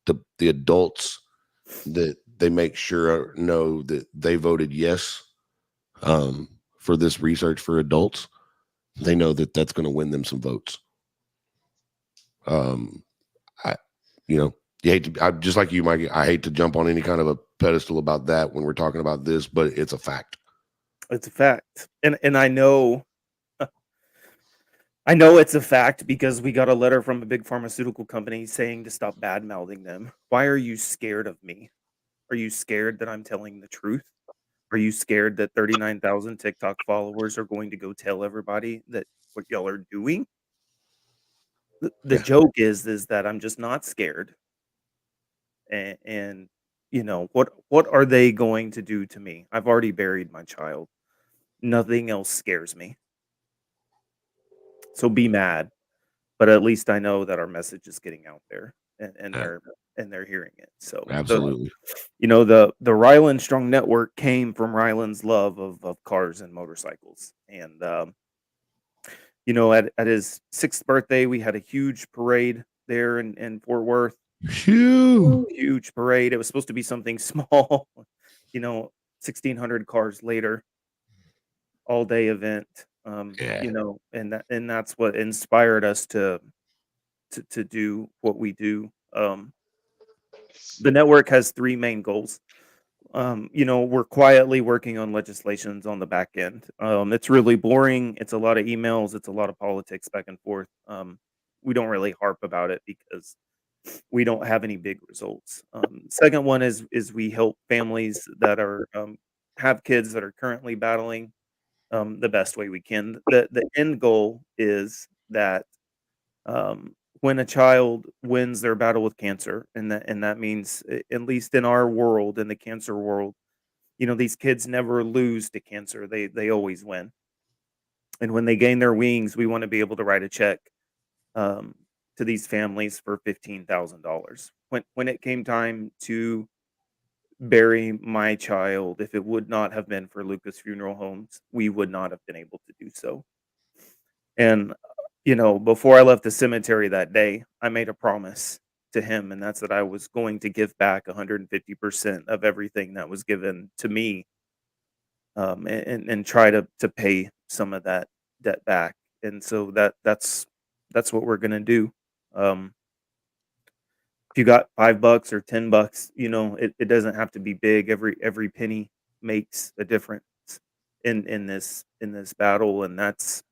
Speaker 1: the adults that they make sure know that they voted yes for this research for adults. They know that that's going to win them some votes. You hate to, just like you, Mikey, I hate to jump on any kind of a pedestal about that when we're talking about this, but it's a fact.
Speaker 4: It's a fact, and I know it's a fact because we got a letter from a big pharmaceutical company saying to stop bad mouthing them. Why are you scared of me? Are you scared that I'm telling the truth? Are you scared that 39,000 TikTok followers are going to go tell everybody that what y'all are doing? The
Speaker 1: Yeah,
Speaker 4: joke is that I'm just not scared, and what are they going to do to me? I've already buried my child. Nothing else scares me. So be mad, but at least I know that our message is getting out there, and
Speaker 1: yeah,
Speaker 4: they're hearing it. So
Speaker 1: absolutely.
Speaker 4: the Rylan Strong Network came from Rylan's love of cars and motorcycles, and at his 6th birthday, we had a huge parade there in Fort Worth.
Speaker 1: Phew.
Speaker 4: Huge parade. It was supposed to be something small, 1,600 cars later, all day event.
Speaker 1: Yeah,
Speaker 4: And that's what inspired us to do what we do. The network has 3 main goals. We're quietly working on legislations on the back end. It's really boring. It's a lot of emails. It's a lot of politics back and forth. We don't really harp about it because we don't have any big results. Second one is we help families that are have kids that are currently battling the best way we can. The end goal is that when a child wins their battle with cancer, and that means at least in our world, in the cancer world, these kids never lose to cancer. They always win. And when they gain their wings, we want to be able to write a check um, to these families for $15,000. When it came time to bury my child, if it would not have been for Lucas Funeral Homes, we would not have been able to do so. And before I left the cemetery that day, I made a promise to him, and that's that I was going to give back 150% of everything that was given to me, and try to pay some of that debt back. And so that's what we're gonna do. Um, if you got $5 or $10, it doesn't have to be big. Every penny makes a difference in this battle, and that's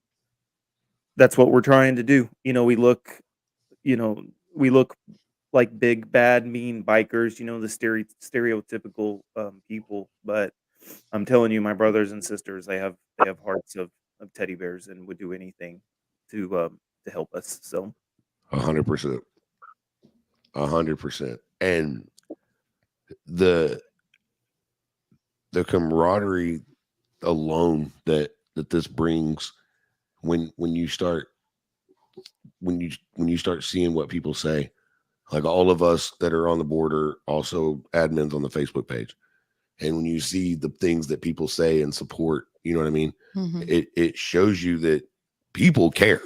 Speaker 4: what we're trying to do. You know, we look like big, bad, mean bikers, the stereotypical people. But I'm telling you, my brothers and sisters, they have hearts of teddy bears and would do anything to help us. So
Speaker 1: 100%, 100%, and the the camaraderie alone that this brings when you start when you start seeing what people say, like all of us that are on the board are also admins on the Facebook page, and when you see the things that people say and support, you know what I mean,
Speaker 3: Mhm.
Speaker 1: it shows you that people care,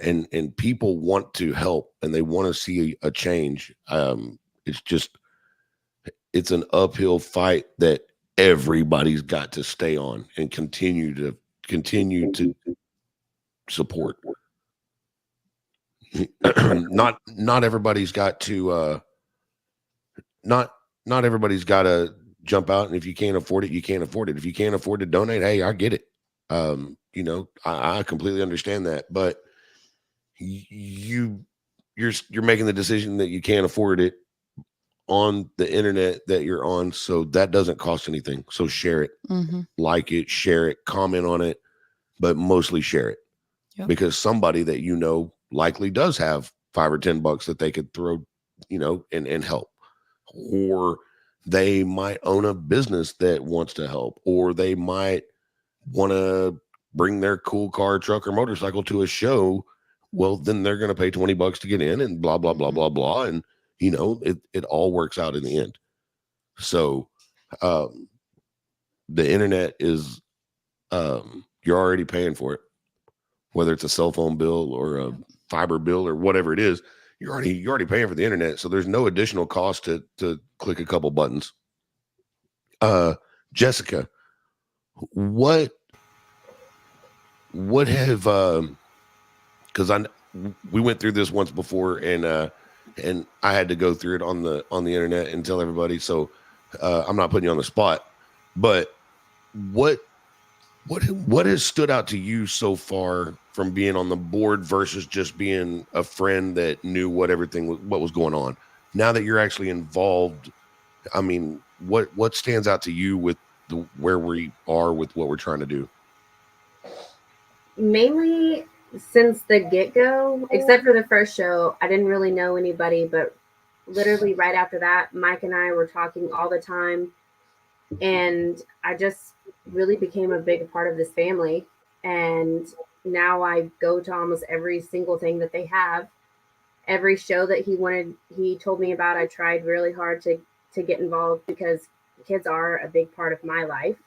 Speaker 1: and people want to help, and they want to see a change. It's just it's an uphill fight that everybody's got to stay on and continue to support. Not everybody's got to not not everybody's got to jump out, and if you can't afford it, you can't afford it. If you can't afford to donate, hey, I get it. I completely understand that, but you're making the decision that you can't afford it on the internet that you're on, so that doesn't cost anything. So share it,
Speaker 3: Mhm.
Speaker 1: like it, share it, comment on it, but mostly share it.
Speaker 3: Yep.
Speaker 1: Because somebody that likely does have $5 or $10 that they could throw, and help. Or they might own a business that wants to help, or they might want to bring their cool car, truck, or motorcycle to a show. Well, then they're going to pay $20 to get in, and blah, blah, blah,
Speaker 3: Mhm.
Speaker 1: blah, blah. And, it all works out in the end. So, the internet is, you're already paying for it, whether it's a cell phone bill or a fiber bill or whatever it is. You're already paying for the internet. So there's no additional cost to click a couple buttons. Jessica, what have, because we went through this once before, and I had to go through it on the internet and tell everybody. So I'm not putting you on the spot, but what What has stood out to you so far from being on the board versus just being a friend that knew what was going on? Now that you're actually involved, I mean, what stands out to you with where we are with what we're trying to do?
Speaker 6: Mainly since the get-go, except for the first show, I didn't really know anybody, but literally right after that, Mike and I were talking all the time, and I just really became a big part of this family. And now I go to almost every single thing that they have. Every show that he told me about, I tried really hard to get involved, because kids are a big part of my life,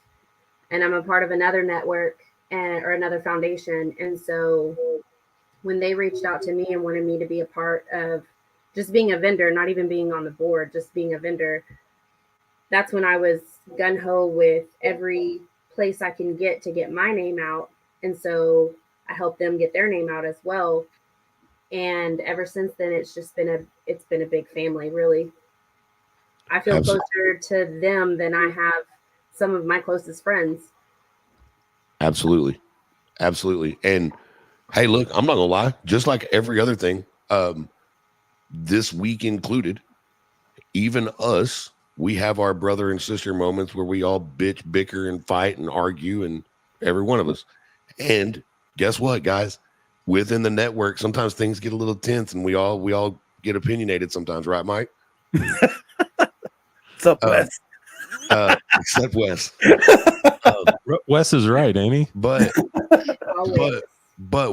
Speaker 6: and I'm a part of another network or another foundation. And so when they reached out to me and wanted me to be a part of just being a vendor, not even being on the board, just being a vendor, that's when I was gung-ho with every place I can get to get my name out. And so I helped them get their name out as well. And ever since then, it's been a big family, really. I feel closer to them than I have some of my closest friends.
Speaker 1: Absolutely. And hey, look, I'm not gonna lie, just like every other thing, this week included, even us, we have our brother and sister moments where we all bicker and fight and argue, and every one of us. And guess what, guys? Within the network, sometimes things get a little tense, and we all get opinionated sometimes, right, Mike?
Speaker 4: What's up, Wes?
Speaker 1: Except Wes.
Speaker 2: Wes is right, ain't he?
Speaker 1: But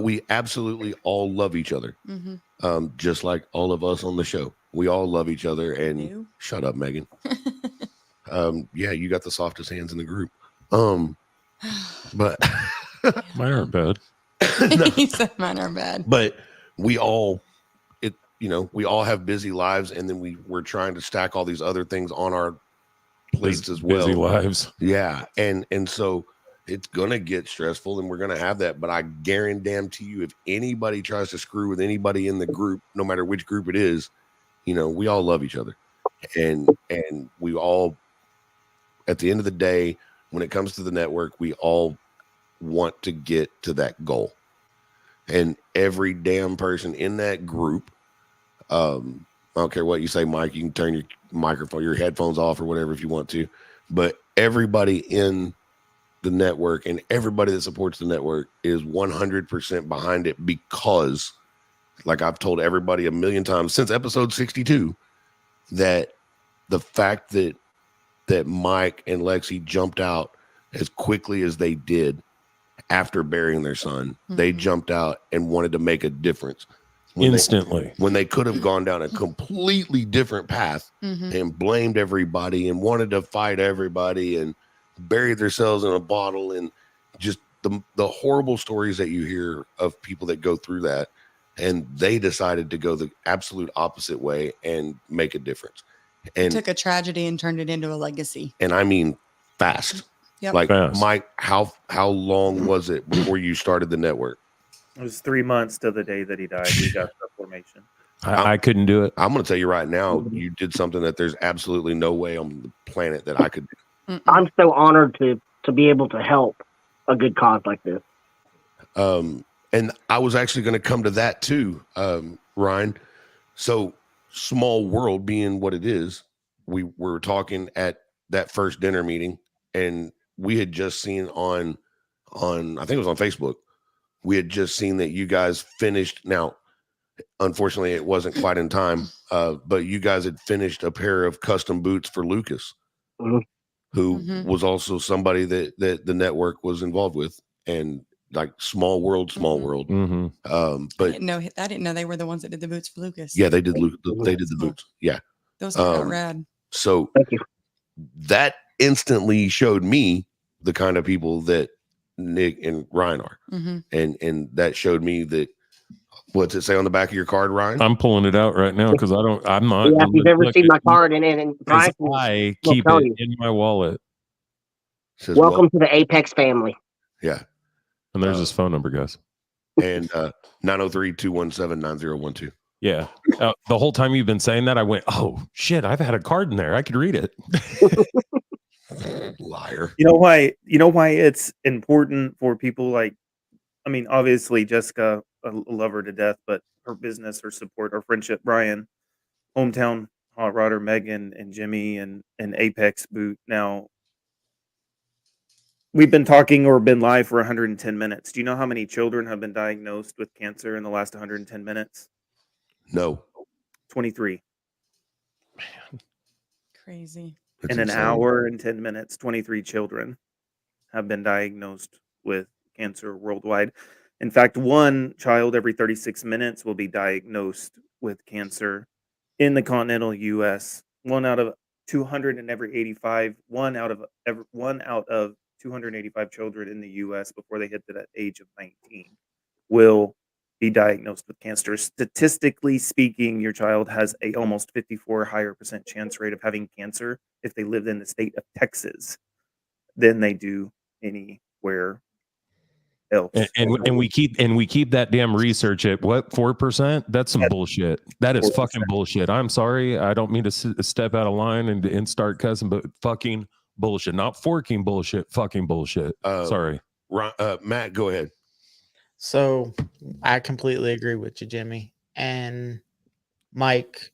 Speaker 1: we absolutely all love each other.
Speaker 3: Mm-hmm.
Speaker 1: Just like all of us on the show. We all love each other. And shut up, Megan. Yeah, you got the softest hands in the group. But
Speaker 2: mine aren't bad.
Speaker 1: No.
Speaker 3: He said mine are bad.
Speaker 1: But we all have busy lives, and then we're trying to stack all these other things on our plates as well.
Speaker 2: Busy lives.
Speaker 1: Yeah. And so it's gonna get stressful, and we're gonna have that. But I guarantee you, if anybody tries to screw with anybody in the group, no matter which group it is, we all love each other. And we all, at the end of the day, when it comes to the network, we all want to get to that goal. And every damn person in that group, I don't care what you say, Mike, you can turn your microphone, your headphones off or whatever if you want to, but everybody in the network and everybody that supports the network is 100% behind it, because, like I've told everybody a million times since episode 62, that the fact that Mike and Lexi jumped out as quickly as they did after burying their son, they jumped out and wanted to make a difference.
Speaker 2: Instantly.
Speaker 1: When they could have gone down a completely different path and blamed everybody and wanted to fight everybody and buried themselves in a bottle, and just the horrible stories that you hear of people that go through that, and they decided to go the absolute opposite way and make a difference. And
Speaker 3: took a tragedy and turned it into a legacy.
Speaker 1: And I mean fast.
Speaker 3: Yep.
Speaker 1: Like
Speaker 2: fast.
Speaker 1: Mike, how long was it before you started the network?
Speaker 4: It was 3 months to the day that he died. We got the formation.
Speaker 2: I couldn't do it.
Speaker 1: I'm going to tell you right now, you did something that there's absolutely no way on the planet that I could do.
Speaker 7: I'm so honored to be able to help a good cause like this.
Speaker 1: And I was actually going to come to that too, Ryan. So small world being what it is, we were talking at that first dinner meeting, and we had just seen on I think it was on Facebook, we had just seen that you guys finished. Now, unfortunately, it wasn't quite in time, but you guys had finished a pair of custom boots for Lucas, who was also somebody that the network was involved with, and like small world.
Speaker 2: Mm-hmm.
Speaker 3: I
Speaker 1: But
Speaker 3: didn't know they were the ones that did the boots for Lucas.
Speaker 1: yeah, they did. They did the boots. Yeah,
Speaker 3: those are rad.
Speaker 1: So
Speaker 7: Thank you.
Speaker 1: that instantly showed me the kind of people that Nick and Ryan are, and that showed me that. What's it say on the back of your card, Ryan?
Speaker 2: I'm pulling it out right now because I'm not.
Speaker 7: Yeah, if you've ever seen my card and Brian,
Speaker 2: I keep it in my wallet.
Speaker 1: Says,
Speaker 7: welcome to the Apex family.
Speaker 1: Yeah.
Speaker 2: And there's his phone number, guys.
Speaker 1: And 903-217-9012.
Speaker 2: Yeah. The whole time you've been saying that, I went, oh, shit, I've had a card in there. I could read it.
Speaker 1: Liar.
Speaker 4: You know why? You know why it's important for people like, I mean, obviously Jessica, I love her to death, but her business, her support, our friendship, Brian, hometown hot rodder, Megan and Jimmy and Apex boot. Now we've been talking or been live for 110 minutes. Do you know how many children have been diagnosed with cancer in the last 110 minutes?
Speaker 1: No.
Speaker 4: 23.
Speaker 3: Crazy.
Speaker 1: That's
Speaker 4: In an
Speaker 1: insane.
Speaker 4: hour and 10 minutes, 23 children have been diagnosed with cancer worldwide. In fact, one child every 36 minutes will be diagnosed with cancer in the continental US. One out of 200 and every 85, one out of 285 children in the US before they hit that age of 19 will be diagnosed with cancer. Statistically speaking, your child has a almost 54 higher percent chance rate of having cancer if they lived in the state of Texas than they do anywhere else.
Speaker 2: And we keep that damn research at what 4%? That's some bullshit. That is
Speaker 4: 4%.
Speaker 2: fucking bullshit. I'm sorry. I don't mean to step out of line and start cussing, but fucking bullshit. Not forking bullshit. Fucking bullshit. Sorry.
Speaker 1: Matt, go ahead.
Speaker 5: So I completely agree with you, Jimmy. And Mike,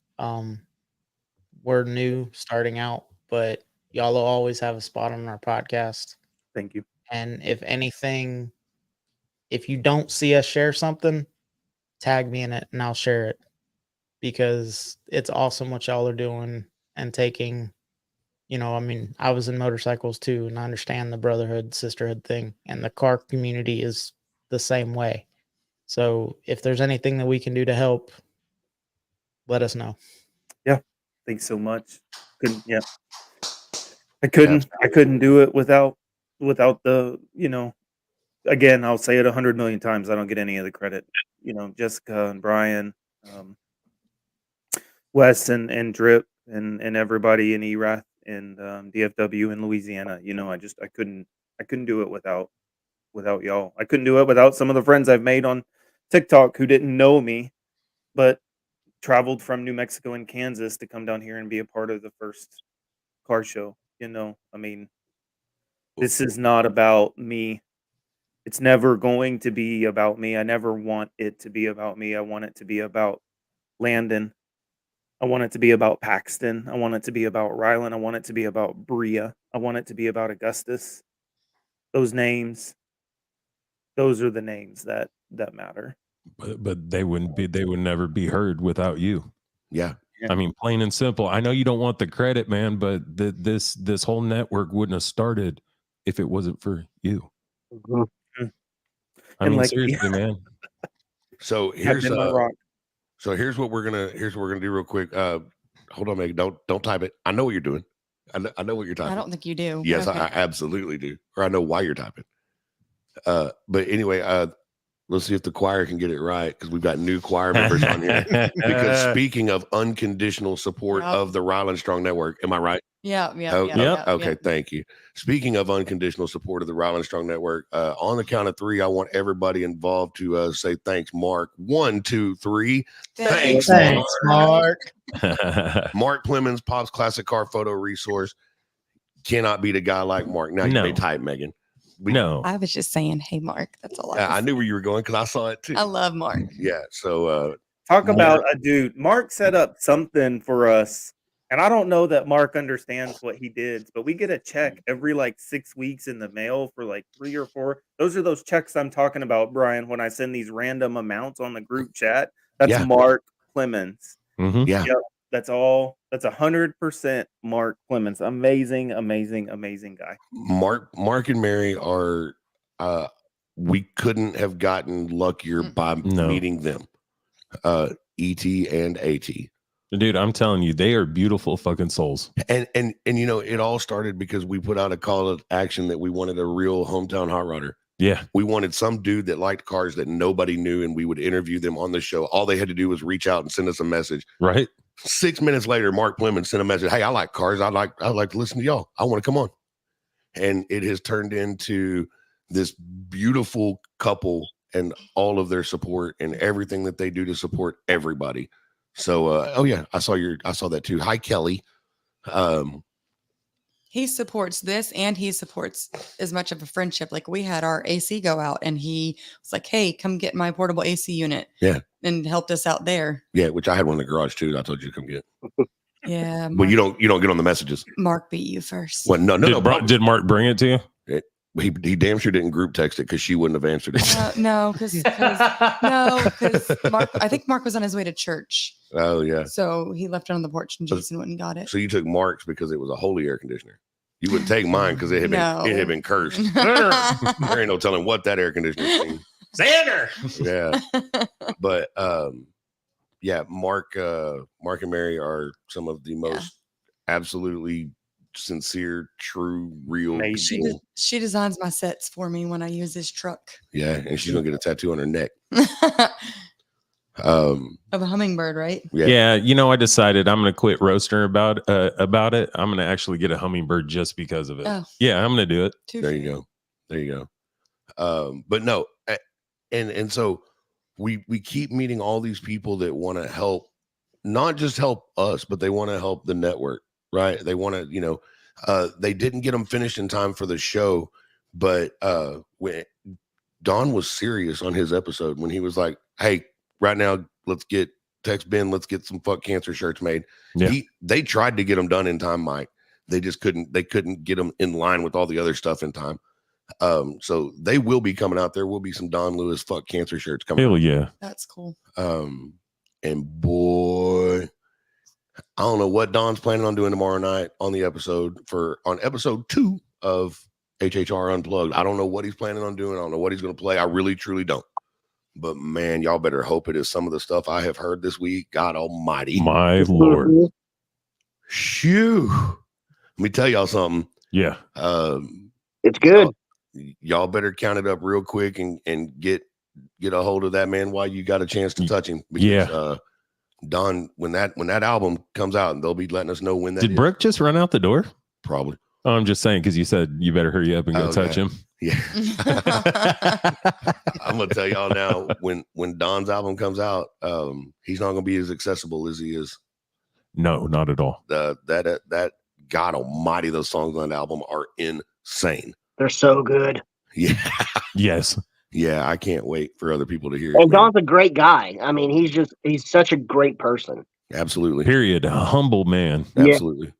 Speaker 5: we're new starting out, but y'all will always have a spot on our podcast.
Speaker 4: Thank you.
Speaker 5: And if anything, if you don't see us share something, tag me in it and I'll share it, because it's awesome what y'all are doing and taking, I mean, I was in motorcycles too, and I understand the brotherhood, sisterhood thing, and the car community is the same way. So if there's anything that we can do to help, let us know.
Speaker 4: Yeah. Thanks so much. I couldn't do it without the, again, I'll say it 100 million times. I don't get any of the credit. Jessica and Brian, Wes and Drip and everybody in ERATH and DFW in Louisiana. I couldn't do it without y'all. I couldn't do it without some of the friends I've made on TikTok who didn't know me, but traveled from New Mexico and Kansas to come down here and be a part of the first car show. I mean, this is not about me. It's never going to be about me. I never want it to be about me. I want it to be about Landon. I want it to be about Paxton. I want it to be about Rylan. I want it to be about Bria. I want it to be about Augustus. Those names, those are the names that matter.
Speaker 2: But they would never be heard without you.
Speaker 1: Yeah.
Speaker 2: I mean, plain and simple. I know you don't want the credit, man, but this whole network wouldn't have started if it wasn't for you.
Speaker 7: Mhm.
Speaker 2: I
Speaker 4: And
Speaker 2: mean,
Speaker 4: like-
Speaker 2: seriously, man.
Speaker 1: So
Speaker 4: Have
Speaker 1: here's
Speaker 4: been my rock.
Speaker 1: so here's what we're gonna do real quick. Hold on, Megan. Don't type it. I know what you're doing. I know what you're typing.
Speaker 3: I don't think you do.
Speaker 1: Yes,
Speaker 3: Okay.
Speaker 1: I absolutely do. Or I know why you're typing. But anyway, let's see if the choir can get it right, because we've got new choir members on here. Because speaking of unconditional support
Speaker 3: Yep.
Speaker 1: of the Rylan Strong Network, am I right?
Speaker 3: Yeah.
Speaker 1: Okay, thank you. Speaking of unconditional support of the Rylan Strong Network, on the count of three, I want everybody involved to say thanks, Mark. 1, 2, 3. Thanks,
Speaker 5: Mark.
Speaker 1: Mark Clemens, Pop's Classic Car Photo Resource. Cannot beat a guy like Mark. Now you
Speaker 2: No.
Speaker 1: may type, Megan.
Speaker 2: No.
Speaker 3: I was just saying, hey, Mark. That's all I was
Speaker 1: I knew where you were going because I saw it too.
Speaker 3: I love Mark.
Speaker 1: Yeah. So
Speaker 4: Talk
Speaker 1: Mark-
Speaker 4: about a dude. Mark set up something for us. And I don't know that Mark understands what he did, but we get a check every 6 weeks in the mail for 3 or 4. Those are those checks I'm talking about, Brian, when I send these random amounts on the group chat. That's
Speaker 1: Yeah.
Speaker 4: Mark Clemens.
Speaker 2: Mhm.
Speaker 1: yeah.
Speaker 4: Yep. That's all. That's 100% Mark Clemens. Amazing, amazing, amazing guy.
Speaker 1: Mark and Mary are we couldn't have gotten luckier by
Speaker 2: No.
Speaker 1: meeting them. ET and AT.
Speaker 2: Dude, I'm telling you, they are beautiful fucking souls.
Speaker 1: And it all started because we put out a call to action that we wanted a real hometown hot rodder.
Speaker 2: Yeah.
Speaker 1: We wanted some dude that liked cars that nobody knew, and we would interview them on the show. All they had to do was reach out and send us a message.
Speaker 2: Right.
Speaker 1: 6 minutes later, Mark Clemens sent a message. Hey, I like cars. I'd like to listen to y'all. I want to come on. And it has turned into this beautiful couple and all of their support and everything that they do to support everybody. So, I saw that too. Hi, Kelly.
Speaker 3: he supports this and he supports as much of a friendship. Like we had our AC go out and he was like, hey, come get my portable AC unit.
Speaker 1: Yeah.
Speaker 3: And helped us out there.
Speaker 1: Yeah, which I had one in the garage too. That I told you to come get.
Speaker 3: Yeah.
Speaker 1: Well, you don't get on the messages.
Speaker 3: Mark beat you first.
Speaker 1: Well, no.
Speaker 2: Did Mark bring it to you?
Speaker 1: He damn sure didn't group text it because she wouldn't have answered it.
Speaker 3: No, because Mark, I think Mark was on his way to church.
Speaker 1: Oh yeah.
Speaker 3: So he left it on the porch and Jason went and got it.
Speaker 1: So you took Mark's because it was a holy air conditioner. You wouldn't take mine because it had been cursed. There ain't no telling what that air conditioner seen.
Speaker 2: Xander.
Speaker 1: Yeah. But yeah, Mark and Mary are some of the most absolutely sincere, true, real
Speaker 4: Amazing.
Speaker 1: people.
Speaker 3: She designs my sets for me when I use this truck.
Speaker 1: Yeah, and she's gonna get a tattoo on her neck.
Speaker 3: Of a hummingbird, right?
Speaker 2: Yeah, I decided I'm gonna quit roasting about it. I'm gonna actually get a hummingbird just because of it.
Speaker 3: Oh.
Speaker 2: Yeah, I'm gonna do it.
Speaker 1: There you go. But no, and so we keep meeting all these people that want to help, not just help us, but they want to help the network, right? They want to, they didn't get them finished in time for the show, but when Don was serious on his episode when he was like, hey, right now, text Ben, let's get some fuck cancer shirts made.
Speaker 2: Yeah.
Speaker 1: They tried to get them done in time, Mike. They just couldn't get them in line with all the other stuff in time. So they will be coming out. There will be some Don Lewis fuck cancer shirts coming.
Speaker 2: Hell yeah.
Speaker 3: That's cool.
Speaker 1: And boy, I don't know what Don's planning on doing tomorrow night on episode 2 of HHR Unplugged. I don't know what he's planning on doing. I don't know what he's going to play. I really, truly don't. But man, y'all better hope it is some of the stuff I have heard this week. God almighty.
Speaker 2: My Lord.
Speaker 1: Shoo. Let me tell y'all something.
Speaker 2: Yeah.
Speaker 7: It's good.
Speaker 1: Y'all better count it up real quick and get a hold of that man while you got a chance to touch him. Because, Don, when that album comes out, and they'll be letting us know when that
Speaker 2: Did
Speaker 1: is.
Speaker 2: Brooke just run out the door?
Speaker 1: Probably.
Speaker 2: Oh, I'm just saying because you said you better hurry up and go touch him.
Speaker 1: Yeah. I'm gonna tell y'all now, when Don's album comes out, he's not gonna be as accessible as he is.
Speaker 2: No, not at all.
Speaker 1: That God almighty, those songs on the album are insane.
Speaker 7: They're so good.
Speaker 1: Yeah.
Speaker 2: Yes.
Speaker 1: Yeah, I can't wait for other people to hear
Speaker 7: And
Speaker 1: it.
Speaker 7: Don's a great guy. I mean, he's such a great person.
Speaker 1: Absolutely.
Speaker 2: Period. A humble man.
Speaker 1: Absolutely.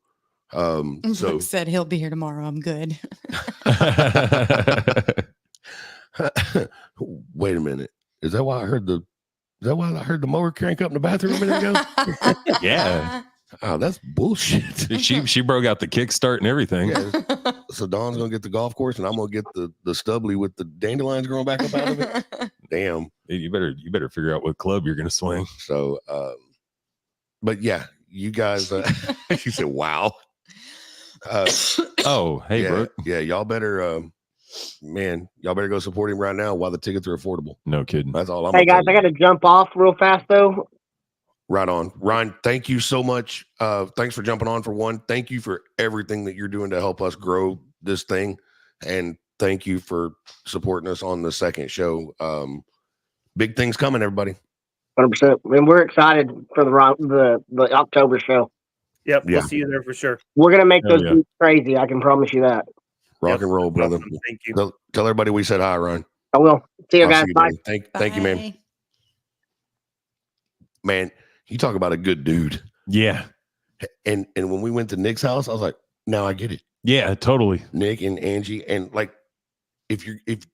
Speaker 3: So said he'll be here tomorrow. I'm good.
Speaker 1: Wait a minute. Is that why I heard the mower crank up in the bathroom a minute ago?
Speaker 2: Yeah.
Speaker 1: Oh, that's bullshit.
Speaker 2: She broke out the kickstart and everything.
Speaker 1: Yeah. So Don's gonna get the golf course and I'm gonna get the stubbly with the dandelions growing back up out of it. Damn.
Speaker 2: You better figure out what club you're gonna swing.
Speaker 1: So but yeah, you guys she said wow.
Speaker 2: Oh, hey,
Speaker 1: yeah,
Speaker 2: Brooke.
Speaker 1: Yeah, y'all better y'all better go support him right now while the tickets are affordable.
Speaker 2: No kidding.
Speaker 1: That's all I'm
Speaker 7: Hey guys, I gotta jump off real fast though.
Speaker 1: Right on. Ryan, thank you so much. Thanks for jumping on for one. Thank you for everything that you're doing to help us grow this thing. And thank you for supporting us on the second show. Big things coming, everybody.
Speaker 7: 100%. And we're excited for the October show.
Speaker 4: Yep,
Speaker 1: Yeah.
Speaker 4: we'll see you there for sure.
Speaker 7: We're gonna make those
Speaker 2: yeah.
Speaker 7: beats crazy. I can promise you that.
Speaker 1: Rock and roll, brother.
Speaker 4: Awesome. Thank you.
Speaker 1: Tell everybody we said hi, Ryan.
Speaker 7: I will. See you
Speaker 1: I'll
Speaker 7: guys.
Speaker 1: see
Speaker 7: Bye.
Speaker 1: buddy. Thank you, man.
Speaker 3: Bye.
Speaker 1: Man, you talk about a good dude.
Speaker 2: Yeah.
Speaker 1: And when we went to Nick's house, I was like, now I get it.
Speaker 2: Yeah, totally.
Speaker 1: Nick and Angie, and like if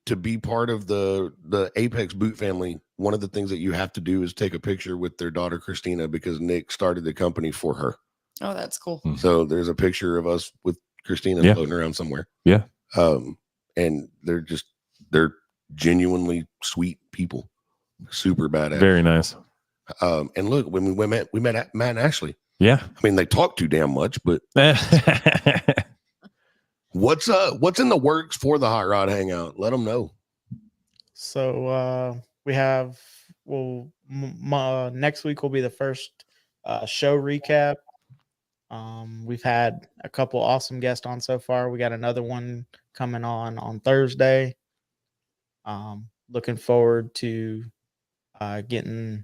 Speaker 1: to be part of the Apex Boot family, one of the things that you have to do is take a picture with their daughter Christina because Nick started the company for her.
Speaker 3: Oh, that's cool.
Speaker 1: So there's a picture of us with Christina floating around somewhere.
Speaker 2: Yeah.
Speaker 1: And they're genuinely sweet people, super badass.
Speaker 2: Very nice.
Speaker 1: And look, when we met Matt and Ashley.
Speaker 2: Yeah.
Speaker 1: I mean, they talk too damn much, but what's in the works for the Hot Rod Hangout? Let them know.
Speaker 5: So we have next week will be the first show recap. We've had a couple awesome guests on so far. We got another one coming on Thursday. Looking forward to getting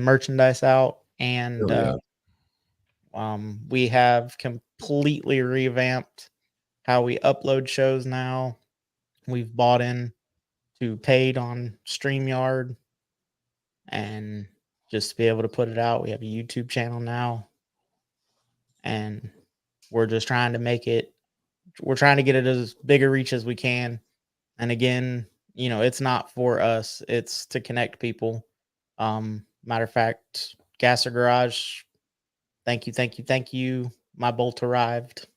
Speaker 5: merchandise out, and We have completely revamped how we upload shows now. We've bought in to paid on StreamYard, and just to be able to put it out, we have a YouTube channel now, and we're just trying to make it. We're trying to get it as big a reach as we can. And again, you know, it's not for us; it's to connect people. Matter of fact, Gasser Garage, thank you. My bolt arrived.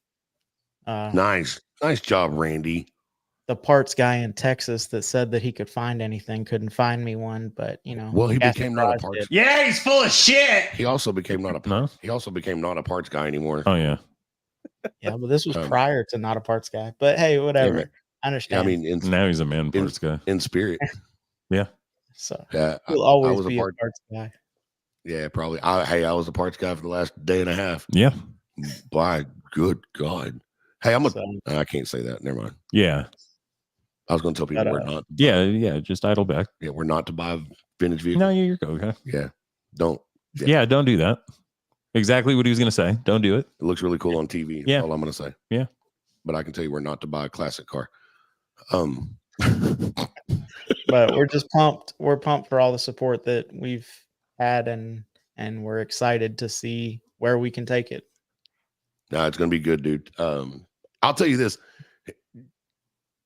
Speaker 1: Nice job, Randy.
Speaker 5: The parts guy in Texas that said that he could find anything couldn't find me one, but you know,
Speaker 1: Well, he
Speaker 5: Gasser
Speaker 1: became not a
Speaker 5: Garage
Speaker 1: parts.
Speaker 5: did.
Speaker 8: Yeah, he's full of shit.
Speaker 1: He also became not a.
Speaker 2: No?
Speaker 1: He also became not a parts guy anymore.
Speaker 2: Oh yeah.
Speaker 5: Yeah, but this was
Speaker 1: Um,
Speaker 5: prior to not a parts guy. But hey, whatever.
Speaker 1: man.
Speaker 5: I
Speaker 1: Yeah,
Speaker 5: understand.
Speaker 1: I mean, in
Speaker 2: Now he's a man parts guy.
Speaker 1: spirit.
Speaker 5: so
Speaker 1: Yeah,
Speaker 5: he'll
Speaker 1: I
Speaker 5: always
Speaker 1: was a
Speaker 5: be a
Speaker 1: part.
Speaker 5: parts guy.
Speaker 1: Yeah, probably. I was a parts guy for the last day and a half.
Speaker 2: Yeah.
Speaker 1: By good God. Hey,
Speaker 5: So,
Speaker 1: I can't say that. Never mind.
Speaker 2: Yeah.
Speaker 1: I was going to tell people
Speaker 5: But,
Speaker 1: we're not.
Speaker 2: Yeah. Just idle back.
Speaker 1: Yeah, we're not to buy vintage vehicles.
Speaker 2: No, you're okay.
Speaker 1: Yeah, don't.
Speaker 2: Yeah, don't do that. Exactly what he was going to say. Don't do it.
Speaker 1: It looks really cool on TV.
Speaker 2: Yeah.
Speaker 1: That's all I'm going to say.
Speaker 2: Yeah.
Speaker 1: But I can tell you we're not to buy a classic car.
Speaker 5: but we're just pumped. We're pumped for all the support that we've had, and we're excited to see where we can take it.
Speaker 1: No, it's going to be good, dude. I'll tell you this.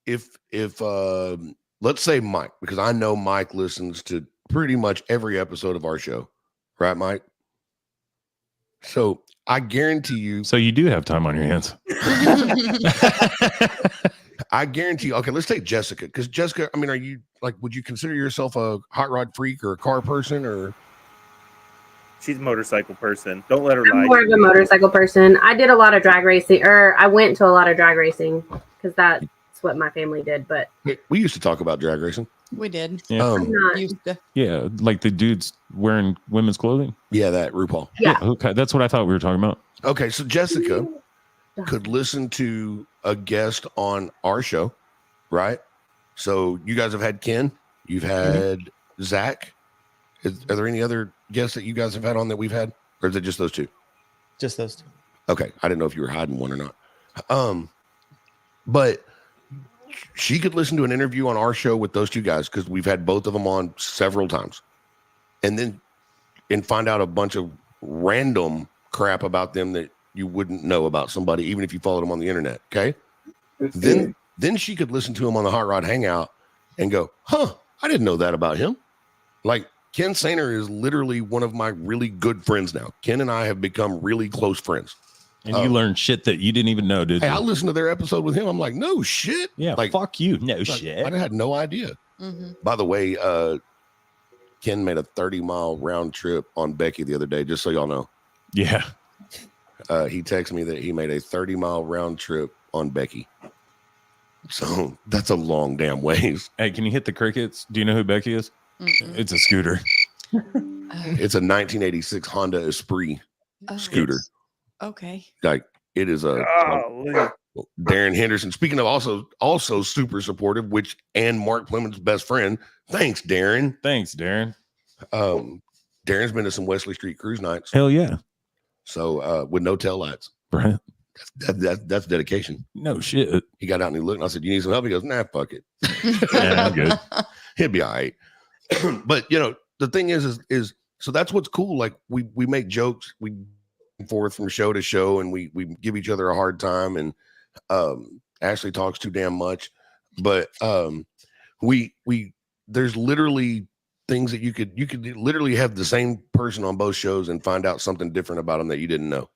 Speaker 1: If let's say Mike, because I know Mike listens to pretty much every episode of our show, right, Mike? So I guarantee you,
Speaker 2: So you do have time on your hands.
Speaker 1: I guarantee you. Okay, let's take Jessica, because Jessica, I mean, are you like, would you consider yourself a hot rod freak or a car person, or?
Speaker 4: She's a motorcycle person. Don't let her
Speaker 6: I'm
Speaker 4: lie.
Speaker 6: more of a motorcycle person. I did a lot of drag racing, or I went to a lot of drag racing because that's what my family did. But
Speaker 1: We used to talk about drag racing.
Speaker 3: We did.
Speaker 2: Yeah.
Speaker 6: I'm not.
Speaker 3: Used to.
Speaker 2: Yeah. Like the dudes wearing women's clothing.
Speaker 1: Yeah, that RuPaul.
Speaker 6: Yeah.
Speaker 2: Okay. That's what I thought we were talking about.
Speaker 1: Okay, so Jessica could listen to a guest on our show, right? So you guys have had Ken, you've had Zach. Are there any other guests that you guys have had on that we've had, or is it just those two?
Speaker 5: Just those two.
Speaker 1: Okay, I didn't know if you were hiding one or not. But she could listen to an interview on our show with those two guys, because we've had both of them on several times, and find out a bunch of random crap about them that you wouldn't know about somebody, even if you followed them on the internet. Okay. Then she could listen to him on the Hot Rod Hangout and go, huh, I didn't know that about him. Like, Ken Sainer is literally one of my really good friends now. Ken and I have become really close friends.
Speaker 2: And you learned shit that you didn't even know, did
Speaker 1: Hey,
Speaker 2: you?
Speaker 1: I listened to their episode with him. I'm like, no shit.
Speaker 2: Yeah.
Speaker 1: Like,
Speaker 2: Fuck you. No
Speaker 1: like,
Speaker 2: shit.
Speaker 1: I had no idea.
Speaker 3: Mhm.
Speaker 1: By the way, Ken made a 30-mile round trip on Becky the other day, just so y'all know.
Speaker 2: Yeah.
Speaker 1: He texted me that he made a 30-mile round trip on Becky. So that's a long damn ways.
Speaker 2: Hey, can you hit the crickets? Do you know who Becky is?
Speaker 3: Mm-mm.
Speaker 2: It's a scooter.
Speaker 1: It's a 1986 Honda Esprit
Speaker 3: Oh,
Speaker 1: scooter.
Speaker 3: okay.
Speaker 1: Like, it is a
Speaker 4: Golly.
Speaker 1: Darren Henderson. Speaking of also super supportive, and Mark Clement's best friend. Thanks, Darren.
Speaker 2: Thanks, Darren.
Speaker 1: Darren's been to some Wesley Street cruise nights.
Speaker 2: Hell yeah.
Speaker 1: So with no tail lights.
Speaker 2: Right.
Speaker 1: That's dedication.
Speaker 2: No shit.
Speaker 1: He got out and he looked, and I said, "You need some help?" He goes, "Nah, fuck it.
Speaker 2: Yeah, I'm good.
Speaker 1: He'll be all right." But the thing is so that's what's cool. Like, we make jokes, we forth from show to show, and we give each other a hard time. And Ashley talks too damn much, but there's literally things that you could literally have the same person on both shows and find out something different about them that you didn't know,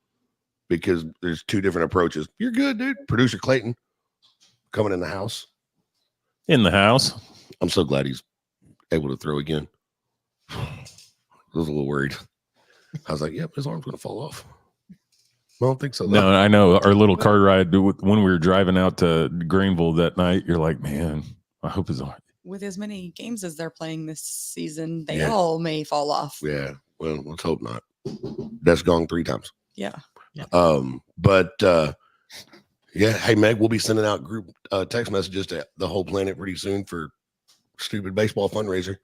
Speaker 1: because there's two different approaches. You're good, dude. Producer Clayton coming in the house.
Speaker 2: In the house.
Speaker 1: I'm so glad he's able to throw again. I was a little worried. I was like, yep, his arm's going to fall off. I don't think so.
Speaker 2: No, I know. Our little car ride when we were driving out to Greenville that night, you're like, man, I hope his arm.
Speaker 3: With as many games as they're playing this season, they
Speaker 1: Yeah.
Speaker 3: all may fall off.
Speaker 1: Yeah. Well, let's hope not. That's gone 3 times.
Speaker 3: Yeah.
Speaker 1: But yeah. Hey, Meg, we'll be sending out group text messages to the whole planet pretty soon for stupid baseball fundraiser.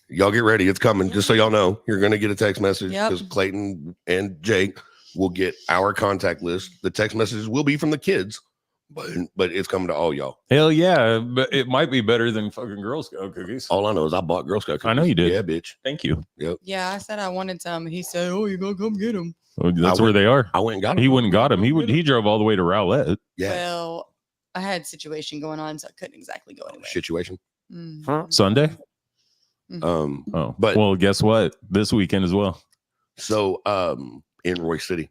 Speaker 1: Y'all get ready. It's coming. Just so y'all know, you're going to get a text message
Speaker 3: Yep.
Speaker 1: because Clayton and Jake will get our contact list. The text messages will be from the kids, but it's coming to all y'all.
Speaker 2: Hell yeah, but it might be better than fucking Girl Scout cookies.
Speaker 1: All I know is I bought Girl Scout cookies.
Speaker 2: I know you did.
Speaker 1: Yeah, bitch.
Speaker 2: Thank you.
Speaker 1: Yep.
Speaker 3: Yeah, I said I wanted some. He said, "Oh, you gonna come get them?"
Speaker 2: Oh, that's where they are.
Speaker 1: I went and got them.
Speaker 2: He wouldn't got him. He drove all the way to Rowlett.
Speaker 1: Yeah.
Speaker 3: Well, I had a situation going on, so I couldn't exactly go anywhere.
Speaker 1: Situation.
Speaker 2: Sunday.
Speaker 1: But
Speaker 2: well, guess what? This weekend as well.
Speaker 1: So in Roy City,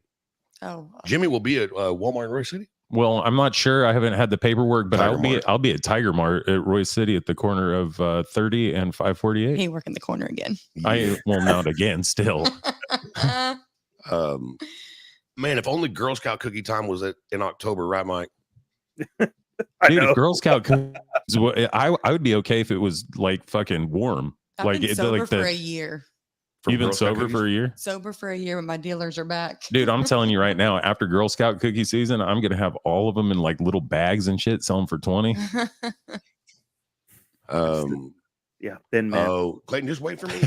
Speaker 1: Jimmy will be at Walmart in Roy City.
Speaker 2: Well, I'm not sure. I haven't had the paperwork, but
Speaker 1: Tiger
Speaker 2: I'll be at Tiger Mart at Roy City at the corner of 30 and 548.
Speaker 3: He work in the corner again.
Speaker 2: Well, not again. Still.
Speaker 1: Man, if only Girl Scout cookie time was in October, right, Mike?
Speaker 2: Dude, Girl Scout cookies, I would be okay if it was like fucking warm.
Speaker 3: I've
Speaker 2: like
Speaker 3: been sober
Speaker 2: like
Speaker 3: for a year.
Speaker 2: You've been sober for a year?
Speaker 3: Sober for a year, but my dealers are back.
Speaker 2: Dude, I'm telling you right now, after Girl Scout cookie season, I'm gonna have all of them in like little bags and shit, sell them for 20.
Speaker 4: Yeah, Thin Mint.
Speaker 1: Oh, Clayton, just wait for me.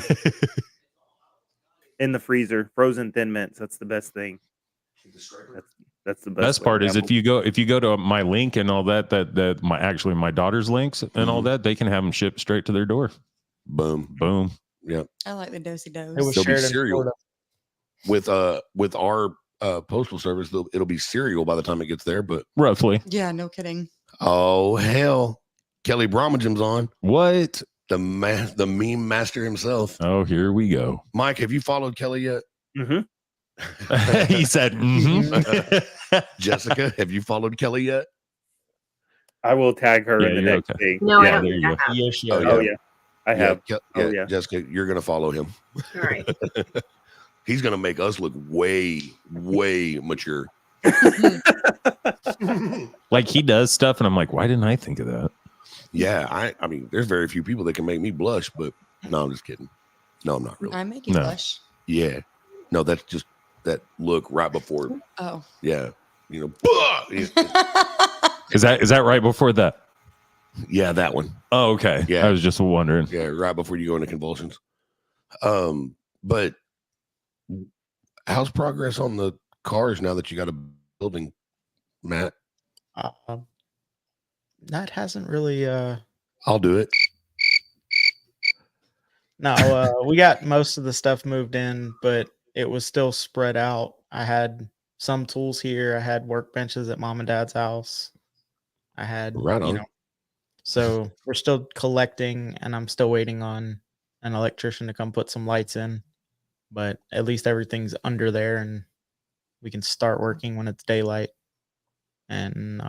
Speaker 4: In the freezer, frozen Thin Mints. That's the best thing. That's the
Speaker 2: best part is if you go to my link and all that my daughter's links and all that, they can have them shipped straight to their door. Boom. Yep.
Speaker 3: I like the dosey dos.
Speaker 5: It was
Speaker 1: There'll be
Speaker 5: shared in
Speaker 1: cereal
Speaker 5: Florida.
Speaker 1: with our postal service. It'll be cereal by the time it gets there, but
Speaker 2: roughly.
Speaker 3: Yeah, no kidding.
Speaker 1: Oh hell, Kelly Bromagim's on.
Speaker 2: What?
Speaker 1: The meme master himself.
Speaker 2: Oh, here we go.
Speaker 1: Mike, have you followed Kelly yet?
Speaker 4: Mm-hmm.
Speaker 2: He said,
Speaker 1: Jessica, have you followed Kelly yet?
Speaker 4: I will tag her in the next
Speaker 2: okay.
Speaker 4: thing.
Speaker 6: No, I
Speaker 2: Yeah,
Speaker 6: don't
Speaker 2: there
Speaker 6: think
Speaker 2: you
Speaker 6: I
Speaker 2: go.
Speaker 6: have.
Speaker 5: Yes,
Speaker 1: Oh,
Speaker 4: Yeah, I have.
Speaker 1: Yeah, Jessica, you're gonna follow him.
Speaker 6: All right.
Speaker 1: He's gonna make us look way mature.
Speaker 2: like he does stuff, and I'm like, why didn't I think of that?
Speaker 1: Yeah, I mean, there's very few people that can make me blush, but no, I'm just kidding. No, I'm not really.
Speaker 3: I make you blush.
Speaker 1: Yeah, no, that's just that look right before.
Speaker 3: Oh,
Speaker 1: yeah, you know.
Speaker 2: Is that right before that?
Speaker 1: Yeah, that one.
Speaker 2: Oh, okay.
Speaker 1: Yeah,
Speaker 2: I was just wondering.
Speaker 1: Yeah, right before you go into convulsions. But how's progress on the cars now that you got a building, Matt?
Speaker 5: That hasn't really.
Speaker 1: I'll do it.
Speaker 5: No, we got most of the stuff moved in, but it was still spread out. I had some tools here. I had workbenches at mom and dad's house. I had, so we're still collecting, and I'm still waiting on an electrician to come put some lights in. But at least everything's under there, and we can start working when it's daylight. And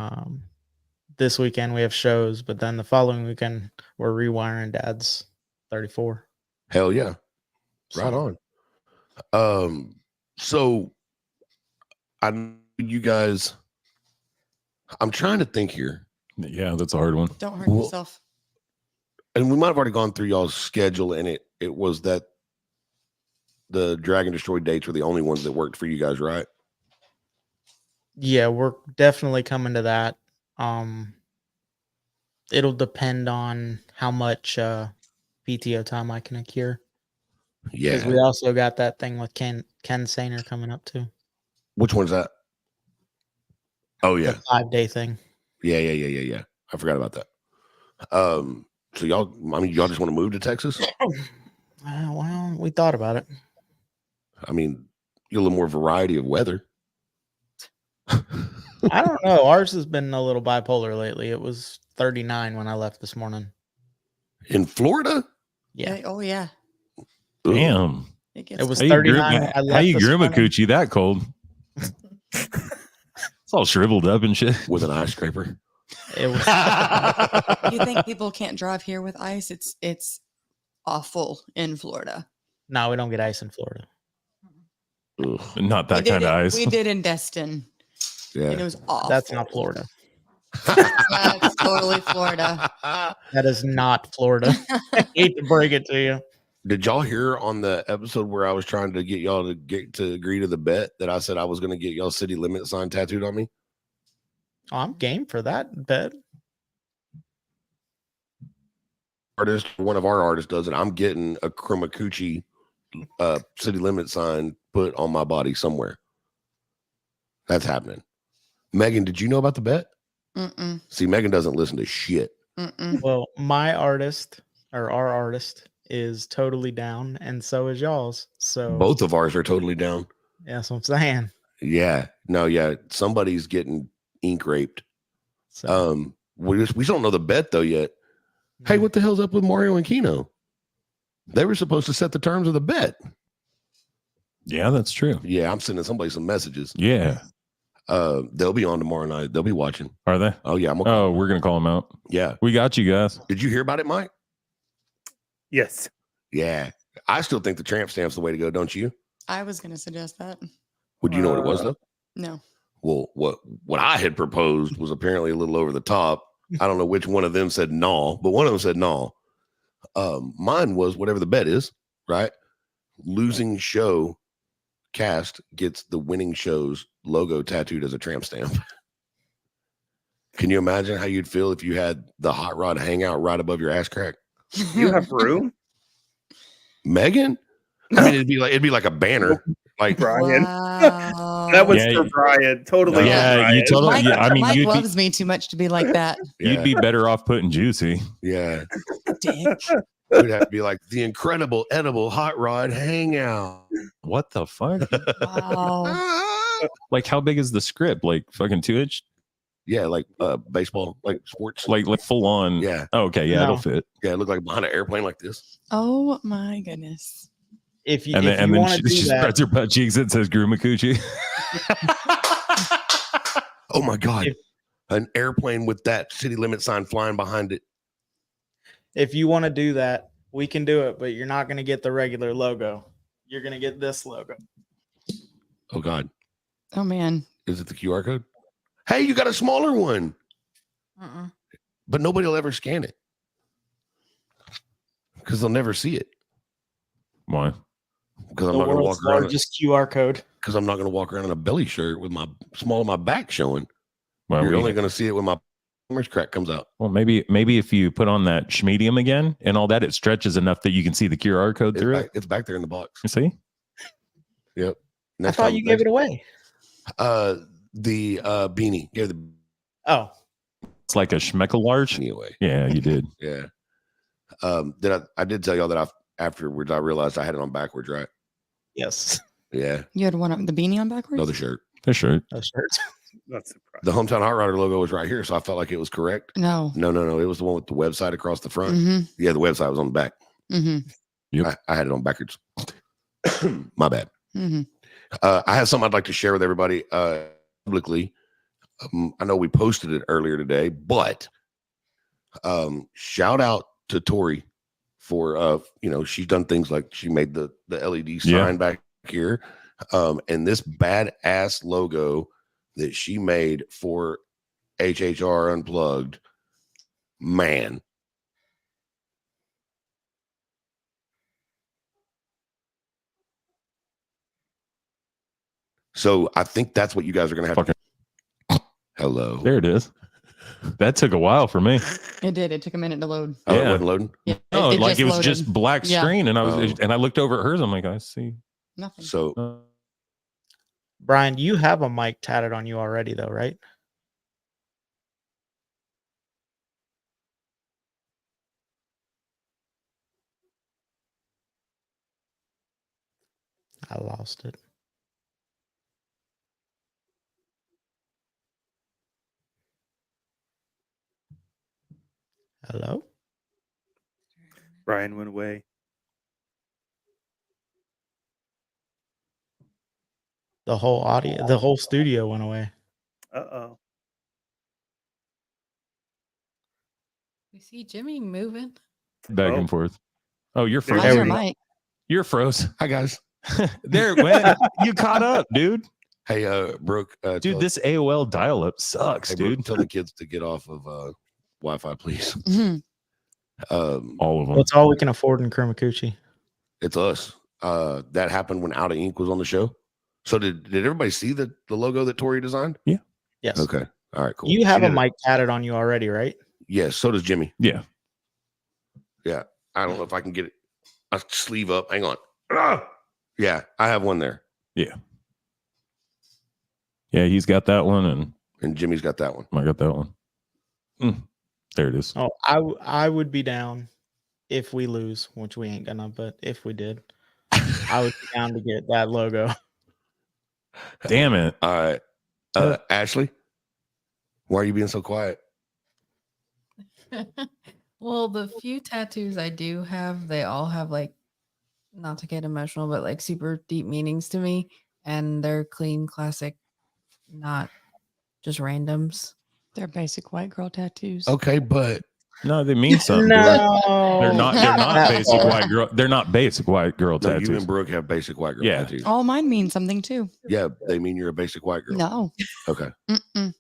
Speaker 5: this weekend we have shows, but then the following weekend we're rewiring Dad's 34.
Speaker 1: Hell yeah, right on. So I know you guys. I'm trying to think here.
Speaker 2: Yeah, that's a hard one.
Speaker 3: Don't hurt yourself.
Speaker 1: And we might have already gone through y'all's schedule, and it was that the Drag and Destroy dates were the only ones that worked for you guys, right?
Speaker 5: Yeah, we're definitely coming to that. It'll depend on how much PTO time I can accrue.
Speaker 1: Yeah.
Speaker 5: Because we also got that thing with Ken Sainer coming up too.
Speaker 1: Which one's that? Oh yeah,
Speaker 5: the 5-day thing.
Speaker 1: Yeah. I forgot about that. So y'all just want to move to Texas?
Speaker 5: Well, we thought about it.
Speaker 1: I mean, you a little more variety of weather.
Speaker 5: I don't know. Ours has been a little bipolar lately. It was 39 when I left this morning.
Speaker 1: In Florida?
Speaker 5: Yeah.
Speaker 3: Oh yeah.
Speaker 2: Damn.
Speaker 5: It was 39.
Speaker 2: How you groom a coochie that cold? It's all shriveled up and shit.
Speaker 1: With an ice scraper.
Speaker 5: It was.
Speaker 3: You think people can't drive here with ice? It's awful in Florida.
Speaker 5: No, we don't get ice in Florida.
Speaker 2: Ugh, not that kind of ice.
Speaker 3: We did in Destin.
Speaker 1: Yeah.
Speaker 3: And it was awful.
Speaker 5: That's not Florida.
Speaker 3: That's totally Florida.
Speaker 5: That is not Florida. I hate to break it to you.
Speaker 1: Did y'all hear on the episode where I was trying to get y'all to agree to the bet that I said I was going to get y'all city limit sign tattooed on me?
Speaker 5: Oh, I'm game for that bet.
Speaker 1: One of our artists does it. I'm getting a Chromacucci city limit sign put on my body somewhere. That's happening. Megan, did you know about the bet?
Speaker 3: Mm-mm.
Speaker 1: See, Megan doesn't listen to shit.
Speaker 3: Mm-mm.
Speaker 5: Well, my artist or our artist is totally down, and so is y'all's. So
Speaker 1: Both of ours are totally down.
Speaker 5: that's what I'm saying.
Speaker 1: Yeah. No, yeah. Somebody's getting ink raped.
Speaker 5: So
Speaker 1: We don't know the bet though yet. Hey, what the hell's up with Mario and Kino? They were supposed to set the terms of the bet.
Speaker 2: Yeah, that's true.
Speaker 1: Yeah, I'm sending somebody some messages.
Speaker 2: Yeah.
Speaker 1: They'll be on tomorrow night. They'll be watching.
Speaker 2: Are they?
Speaker 1: Oh yeah,
Speaker 2: Oh, we're gonna call them out.
Speaker 1: Yeah.
Speaker 2: We got you guys.
Speaker 1: Did you hear about it, Mike?
Speaker 4: Yes.
Speaker 1: Yeah. I still think the tramp stamp's the way to go, don't you?
Speaker 3: I was going to suggest that.
Speaker 1: Would you know what it was though?
Speaker 3: No.
Speaker 1: Well, what I had proposed was apparently a little over the top. I don't know which one of them said no, but one of them said no. Mine was whatever the bet is, right? Losing show cast gets the winning show's logo tattooed as a tramp stamp. Can you imagine how you'd feel if you had the hot rod hangout right above your ass crack?
Speaker 4: You have room?
Speaker 1: Megan? I mean, it'd be like a banner. Like
Speaker 4: Brian.
Speaker 3: Wow.
Speaker 4: That was
Speaker 2: Yeah,
Speaker 4: for Brian. Totally.
Speaker 2: Yeah,
Speaker 4: for Brian.
Speaker 2: you totally.
Speaker 3: Mike,
Speaker 2: Yeah, I mean,
Speaker 3: Mike
Speaker 2: you'd
Speaker 3: loves me too much to be like that.
Speaker 2: you'd be better off putting juicy.
Speaker 1: yeah.
Speaker 3: Dick.
Speaker 1: It'd have to be like the incredible edible hot rod hangout.
Speaker 2: What the fuck?
Speaker 3: Wow.
Speaker 2: Like, how big is the script? Like, fucking 2-inch?
Speaker 1: Yeah, like baseball, like sports.
Speaker 2: Like full on.
Speaker 1: Yeah.
Speaker 2: Oh, okay, yeah,
Speaker 5: No.
Speaker 2: it'll fit.
Speaker 1: Yeah, it looked like behind an airplane like this.
Speaker 3: Oh my goodness.
Speaker 5: if you
Speaker 2: And
Speaker 5: if
Speaker 2: then,
Speaker 5: you
Speaker 2: and then
Speaker 5: want
Speaker 2: she,
Speaker 5: to do
Speaker 2: she
Speaker 5: that,
Speaker 2: spreads her butt cheeks and says Grumakuchi.
Speaker 1: Oh my God.
Speaker 5: If-
Speaker 1: An airplane with that city limit sign flying behind it.
Speaker 5: if you want to do that, we can do it, but you're not going to get the regular logo. You're going to get this logo.
Speaker 1: Oh God.
Speaker 3: Oh man.
Speaker 1: Is it the QR code? Hey, you got a smaller one, but nobody will ever scan it because they'll never see it.
Speaker 2: Why?
Speaker 1: Because I'm
Speaker 5: The
Speaker 1: not going to
Speaker 5: world's
Speaker 1: walk around.
Speaker 5: largest QR code.
Speaker 1: Because I'm not going to walk around in a belly shirt with my small of my back showing.
Speaker 2: Why
Speaker 1: You're
Speaker 2: we-
Speaker 1: only going to see it when my crack comes out.
Speaker 2: Well, maybe if you put on that schmedium again and all that, it stretches enough that you can see the QR code through it.
Speaker 1: It's back there in the box.
Speaker 2: You see?
Speaker 1: Yep.
Speaker 5: I thought you gave it away.
Speaker 1: The beanie. Yeah, the
Speaker 5: Oh,
Speaker 2: It's like a schmeckel large.
Speaker 1: beanie away.
Speaker 2: Yeah, you did.
Speaker 1: Yeah. I did tell y'all that afterwards I realized I had it on backwards, right?
Speaker 5: yes.
Speaker 1: Yeah.
Speaker 3: You had one of the beanie on backwards?
Speaker 1: No, the shirt.
Speaker 2: For sure.
Speaker 5: Those shirts.
Speaker 4: Not surprised.
Speaker 1: The Hometown Hot Rodder logo was right here, so I felt like it was correct.
Speaker 3: No.
Speaker 1: No. It was the one with the website across the front.
Speaker 3: Mm-hmm.
Speaker 1: Yeah, the website was on the back.
Speaker 3: Mm-hmm.
Speaker 2: Yep.
Speaker 1: I had it on backwards. My bad.
Speaker 3: Mm-hmm.
Speaker 1: I have something I'd like to share with everybody publicly. I know we posted it earlier today, but shout out to Tori for she's done things like she made the LED sign back here, and this badass logo that she made for HHR Unplugged. Man, so I think that's what you guys are gonna have.
Speaker 2: Fucking-
Speaker 1: Hello.
Speaker 2: There it is. That took a while for me.
Speaker 3: It did. It took a minute to load.
Speaker 1: Oh, it
Speaker 2: Yeah.
Speaker 1: wasn't loading.
Speaker 3: Yeah.
Speaker 2: No,
Speaker 3: it
Speaker 2: like it was
Speaker 3: loaded.
Speaker 2: just black
Speaker 3: Yeah.
Speaker 2: screen, and
Speaker 1: Oh.
Speaker 2: I looked over at hers. I'm like, I see.
Speaker 3: Nothing.
Speaker 1: So
Speaker 5: Brian, you have a mic tatted on you already, though, right? I lost it. Hello?
Speaker 4: Brian went away.
Speaker 5: The whole studio went away.
Speaker 4: Uh-oh.
Speaker 8: We see Jimmy moving.
Speaker 2: Back
Speaker 4: Oh.
Speaker 2: and forth. Oh, you're
Speaker 4: There
Speaker 2: froze.
Speaker 3: How's
Speaker 5: we
Speaker 3: your
Speaker 5: go.
Speaker 3: mic?
Speaker 2: You're froze.
Speaker 1: hi guys.
Speaker 2: There it went. You caught up, dude.
Speaker 1: Hey, Brooke.
Speaker 2: Dude, this AOL dial-up sucks,
Speaker 1: hey, Brooke,
Speaker 2: dude.
Speaker 1: tell the kids to get off of Wi-Fi, please.
Speaker 3: Mhm.
Speaker 2: All of them.
Speaker 5: That's all we can afford in Kurmakuchi.
Speaker 1: It's us. That happened when Out of Ink was on the show. So did everybody see the logo that Tori designed?
Speaker 5: Yes.
Speaker 1: Okay. All right, cool.
Speaker 5: You have
Speaker 1: She
Speaker 5: a
Speaker 1: did it.
Speaker 5: mic tatted on you already, right?
Speaker 1: Yes, so does Jimmy.
Speaker 2: Yeah.
Speaker 1: I don't know if I can get it. A sleeve up. Hang on. Ah! Yeah, I have one there.
Speaker 2: Yeah, Yeah, he's got that one,
Speaker 1: and Jimmy's got that one.
Speaker 2: I got that one. There it is.
Speaker 5: Oh, I would be down if we lose, which we ain't gonna. But if we did, I would be down to get that logo.
Speaker 2: Damn it.
Speaker 1: All right. Ashley, why are you being so quiet?
Speaker 8: Well, the few tattoos I do have, they all have like, not to get emotional, but like super deep meanings to me, and they're clean, classic, not just randoms.
Speaker 3: They're basic white girl tattoos.
Speaker 1: Okay, but
Speaker 2: No, they mean something.
Speaker 5: No,
Speaker 2: They're not
Speaker 5: that
Speaker 2: basic
Speaker 5: far.
Speaker 2: white girl. They're not basic white girl
Speaker 1: no,
Speaker 2: tattoos.
Speaker 1: you and Brooke have basic white girl
Speaker 2: Yeah.
Speaker 1: tattoos.
Speaker 3: All mine mean something too.
Speaker 1: Yeah, they mean you're a basic white girl.
Speaker 3: No.
Speaker 1: Okay.
Speaker 3: Mm-mm.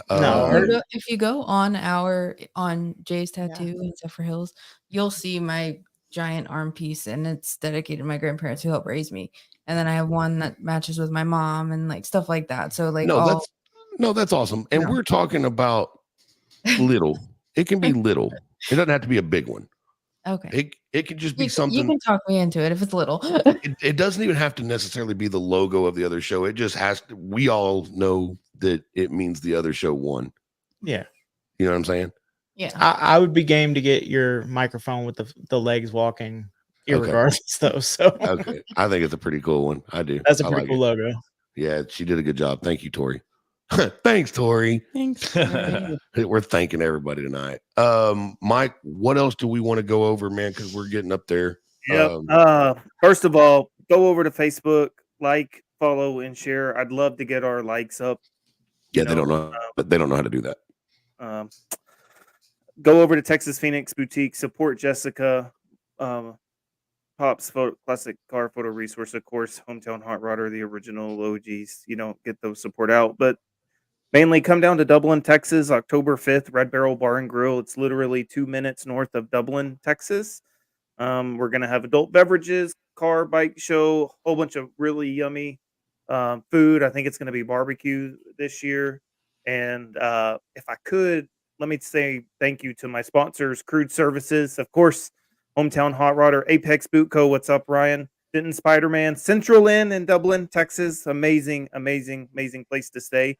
Speaker 5: No,
Speaker 8: If you go on Jay's tattoo in Zephyr Hills, you'll see my giant arm piece, and it's dedicated to my grandparents who helped raise me. And then I have one that matches with my mom and like stuff like that. So like
Speaker 1: that's awesome. And
Speaker 8: No.
Speaker 1: we're talking about little. It can be little. It doesn't have to be a big one.
Speaker 8: okay.
Speaker 1: It could just be
Speaker 8: You
Speaker 1: something.
Speaker 8: can talk me into it if it's little.
Speaker 1: It doesn't even have to necessarily be the logo of the other show. It just has to. We all know that it means the other show won.
Speaker 5: Yeah,
Speaker 1: You know what I'm saying?
Speaker 8: Yeah.
Speaker 5: I would be game to get your microphone with the legs walking, irregardless though. So
Speaker 1: Okay. I think it's a pretty cool one. I do.
Speaker 5: that's a
Speaker 1: I
Speaker 5: pretty
Speaker 1: like
Speaker 5: cool
Speaker 1: it.
Speaker 5: logo.
Speaker 1: Yeah, she did a good job. Thank you, Tori. Thanks, Tori.
Speaker 3: Thanks.
Speaker 1: We're thanking everybody tonight. Mike, what else do we want to go over, man? Because we're getting up there.
Speaker 4: Yep. First of all, go over to Facebook, like, follow, and share. I'd love to get our likes up.
Speaker 1: Yeah, they don't know, but they don't know how to do that.
Speaker 4: Go over to Texas Phoenix Boutique, support Jessica, Pop's classic car photo resource, of course, Hometown Hot Rodder, the original OGs. You don't get those support out, but mainly come down to Dublin, Texas, October 5th, Red Barrel Bar and Grill. It's literally 2 minutes north of Dublin, Texas. We're going to have adult beverages, car, bike show, whole bunch of really yummy food. I think it's going to be barbecue this year. And if I could, let me say thank you to my sponsors, Crude Services, of course, Hometown Hot Rodder, Apex Boot Co. What's up, Ryan? Denton Spider-Man, Central Inn in Dublin, Texas. Amazing, amazing, amazing place to stay.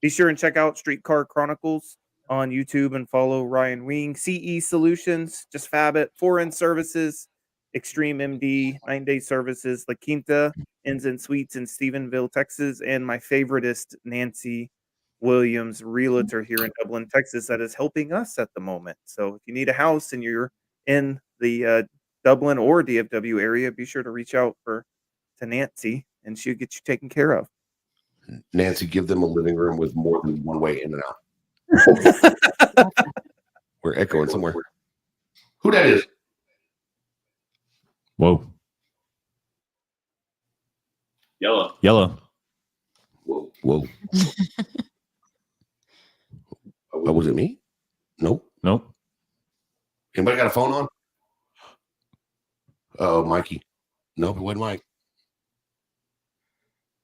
Speaker 4: Be sure and check out Streetcar Chronicles on YouTube and follow Ryan Wing. CE Solutions, just fab it. Foreign Services, Extreme MD, 9-day services, La Quinta, Inns and Suites in Stephenville, Texas, and my favoriteest, Nancy Williams, realtor here in Dublin, Texas, that is helping us at the moment. So if you need a house and you're in the Dublin or DFW area, be sure to reach out to Nancy, and she'll get you taken care of.
Speaker 1: Nancy, give them a living room with more than one way in and out. We're echoing somewhere. Who that is?
Speaker 2: Whoa. Yellow.
Speaker 1: Whoa. Whoa. Was it me? Nope. Anybody got a phone on? Oh, Mikey. Nope, it wasn't Mike.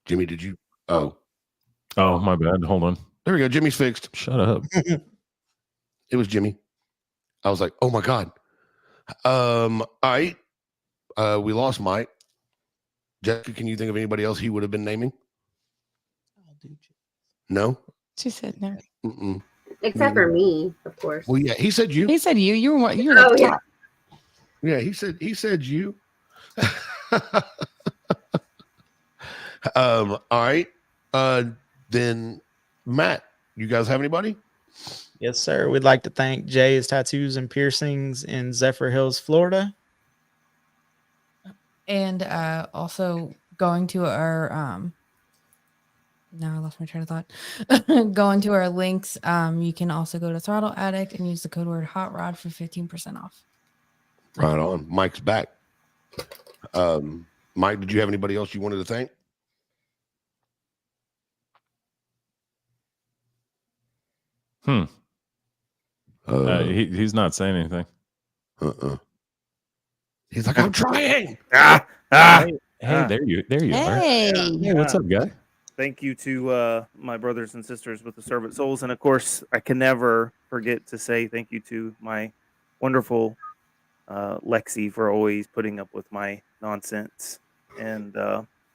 Speaker 1: Jimmy, did you? Oh,
Speaker 2: my bad. Hold on.
Speaker 1: there we go. Jimmy's fixed.
Speaker 2: Shut up.
Speaker 1: It was Jimmy. I was like, oh my God. All right. We lost Mike. Jessica, can you think of anybody else he would have been naming? No?
Speaker 3: She's sitting there.
Speaker 1: Mm-mm.
Speaker 6: Except for me, of course.
Speaker 1: Well, yeah, he said you.
Speaker 3: He said you. You were one. You were
Speaker 6: Oh,
Speaker 3: the
Speaker 6: yeah.
Speaker 3: top.
Speaker 1: Yeah, he said you. All right. Then Matt, you guys have anybody?
Speaker 5: Yes, sir. We'd like to thank Jay's Tattoos and Piercings in Zephyr Hills, Florida.
Speaker 8: And also going to our now I lost my train of thought. Going to our links, you can also go to Throttle Addict and use the code word Hot Rod for 15% off.
Speaker 1: Right on. Mike's back. Mike, did you have anybody else you wanted to thank?
Speaker 2: He's not saying anything.
Speaker 1: He's like, I'm trying.
Speaker 2: Hey,
Speaker 4: Ah.
Speaker 2: there you are.
Speaker 3: Hey.
Speaker 2: Hey, what's up, guy?
Speaker 4: Thank you to my brothers and sisters with the Servant Souls. And of course, I can never forget to say thank you to my wonderful Lexi for always putting up with my nonsense. And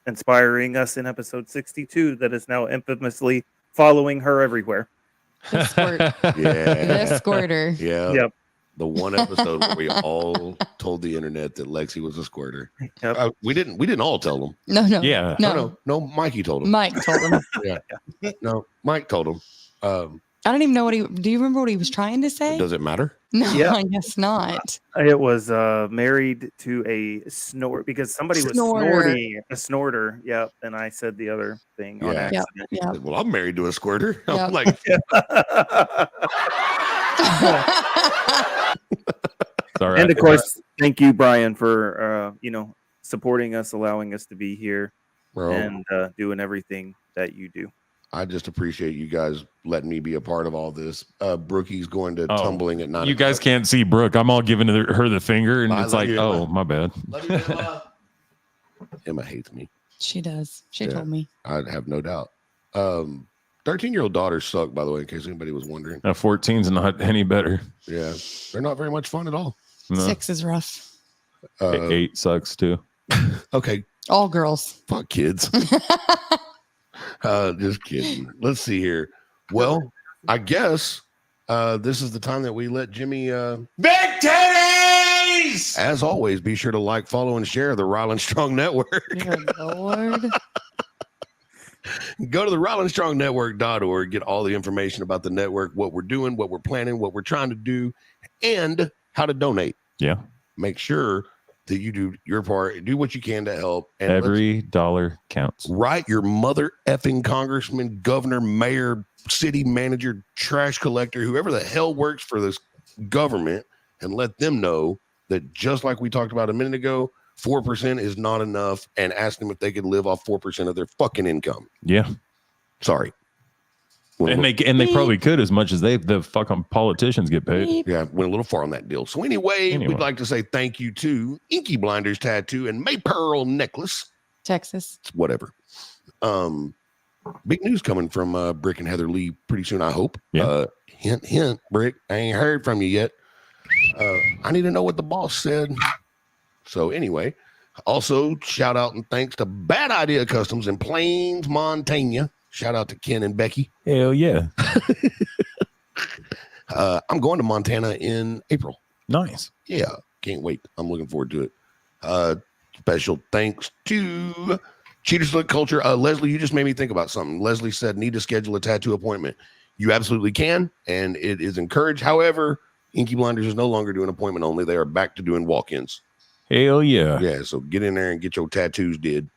Speaker 4: inspiring us in episode 62 that is now infamously following her everywhere.
Speaker 3: The squirt.
Speaker 1: Yeah.
Speaker 3: The squirter.
Speaker 1: Yeah.
Speaker 4: Yep.
Speaker 1: The one episode where we all told the internet that Lexi was a squirter.
Speaker 4: Yep.
Speaker 1: We didn't all tell them.
Speaker 3: No.
Speaker 2: Yeah.
Speaker 3: No.
Speaker 1: Mikey told him.
Speaker 3: Mike told him.
Speaker 1: No, Mike told him.
Speaker 3: I don't even know do you remember what he was trying to say?
Speaker 1: Does it matter?
Speaker 3: No,
Speaker 4: Yeah.
Speaker 3: I guess not.
Speaker 4: It was married to a snort because somebody was snorting a snorter. Yep. And I said the other thing on
Speaker 1: Yeah.
Speaker 4: accident.
Speaker 3: Yeah.
Speaker 1: Well, I'm married to a squirter.
Speaker 3: Yep.
Speaker 1: I'm like,
Speaker 2: Sorry,
Speaker 4: And of course, thank you, Brian, for supporting us, allowing us to be here,
Speaker 1: bro,
Speaker 4: and doing everything that you do.
Speaker 1: I just appreciate you guys letting me be a part of all this. Brookie's going to
Speaker 2: Oh,
Speaker 1: tumbling at 9
Speaker 2: you guys can't see Brooke. I'm all giving her the finger, and
Speaker 1: I
Speaker 2: it's
Speaker 1: love
Speaker 2: like,
Speaker 1: you,
Speaker 2: oh,
Speaker 1: Emma.
Speaker 2: my bad.
Speaker 1: Love you, Emma. Emma hates me.
Speaker 3: She does. She
Speaker 1: Yeah.
Speaker 3: told me.
Speaker 1: I have no doubt. 13-year-old daughters suck, by the way, in case anybody was wondering.
Speaker 2: 14's not any better.
Speaker 1: Yeah, they're not very much fun at all.
Speaker 2: No.
Speaker 3: 6 is rough.
Speaker 2: 8 sucks too.
Speaker 1: Okay,
Speaker 3: All girls.
Speaker 1: fuck kids. Just kidding. Let's see here. Well, I guess this is the time that we let Jimmy.
Speaker 2: Big titties!
Speaker 1: As always, be sure to like, follow, and share the Rylan Strong Network.
Speaker 3: Good Lord.
Speaker 1: Go to the RylanStrongNetwork.org. Get all the information about the network, what we're doing, what we're planning, what we're trying to do, and how to donate.
Speaker 2: Yeah.
Speaker 1: Make sure that you do your part. Do what you can to help. And
Speaker 2: Every dollar counts.
Speaker 1: write your mother effing congressman, governor, mayor, city manager, trash collector, whoever the hell works for this government, and let them know that just like we talked about a minute ago, 4% is not enough, and ask them if they could live off 4% of their fucking income.
Speaker 2: Yeah.
Speaker 1: Sorry.
Speaker 2: And they probably could as much as the fucking politicians get paid.
Speaker 3: Beep.
Speaker 1: Yeah, went a little far on that deal. So anyway, we'd like to say thank you to Inky Blinders Tattoo and May Pearl Necklace.
Speaker 3: Texas.
Speaker 1: Whatever. Big news coming from Brick and Heather Lee pretty soon, I hope.
Speaker 2: Yeah.
Speaker 1: Hint, Brick. I ain't heard from you yet. I need to know what the boss said. So anyway, also shout out and thanks to Bad Idea Customs in Plains, Montana. Shout out to Ken and Becky.
Speaker 2: Hell yeah.
Speaker 1: I'm going to Montana in April.
Speaker 2: Nice.
Speaker 1: Yeah, can't wait. I'm looking forward to it. Special thanks to Cheater Slick Culture. Leslie, you just made me think about something. Leslie said, need to schedule a tattoo appointment. You absolutely can, and it is encouraged. However, Inky Blinders is no longer doing appointment only. They are back to doing walk-ins.
Speaker 2: Hell yeah.
Speaker 1: Yeah, so get in there and get your tattoos did.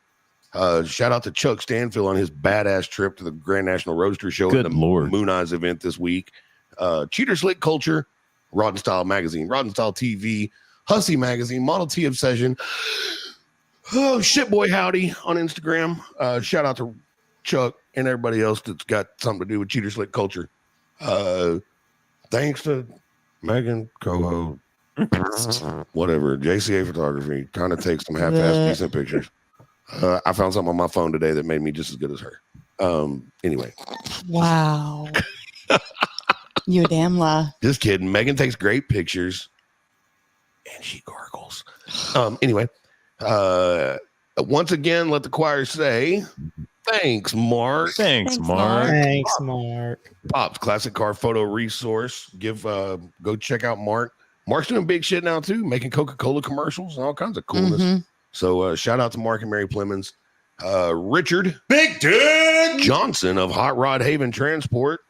Speaker 1: Shout out to Chuck Stanfield on his badass trip to the Grand National Roadster Show
Speaker 2: Good
Speaker 1: at the
Speaker 2: Lord.
Speaker 1: Moon Eyes event this week. Cheater Slick Culture, Rod and Style Magazine, Rod and Style TV, Hussy Magazine, Model T Obsession. Oh, shit boy howdy on Instagram. Shout out to Chuck and everybody else that's got something to do with Cheater Slick Culture. Thanks to Megan Coho, whatever, JCA Photography, kind of takes some half-assed decent pictures. I found something on my phone today that made me just as good as her. Anyway.
Speaker 3: Wow. You damn lie.
Speaker 1: Just kidding. Megan takes great pictures and she gargles. Anyway, once again, let the choir say, thanks, Mark.
Speaker 2: Thanks,
Speaker 3: Thanks,
Speaker 2: Mark.
Speaker 5: Thanks, Mark.
Speaker 1: Pops Classic Car Photo Resource. Go check out Mark. Mark's doing big shit now too, making Coca-Cola commercials and all kinds of coolness.
Speaker 3: Mhm.
Speaker 1: So shout out to Mark and Mary Plemons. Richard
Speaker 2: Big Dick
Speaker 1: Johnson of Hot Rod Haven Transport.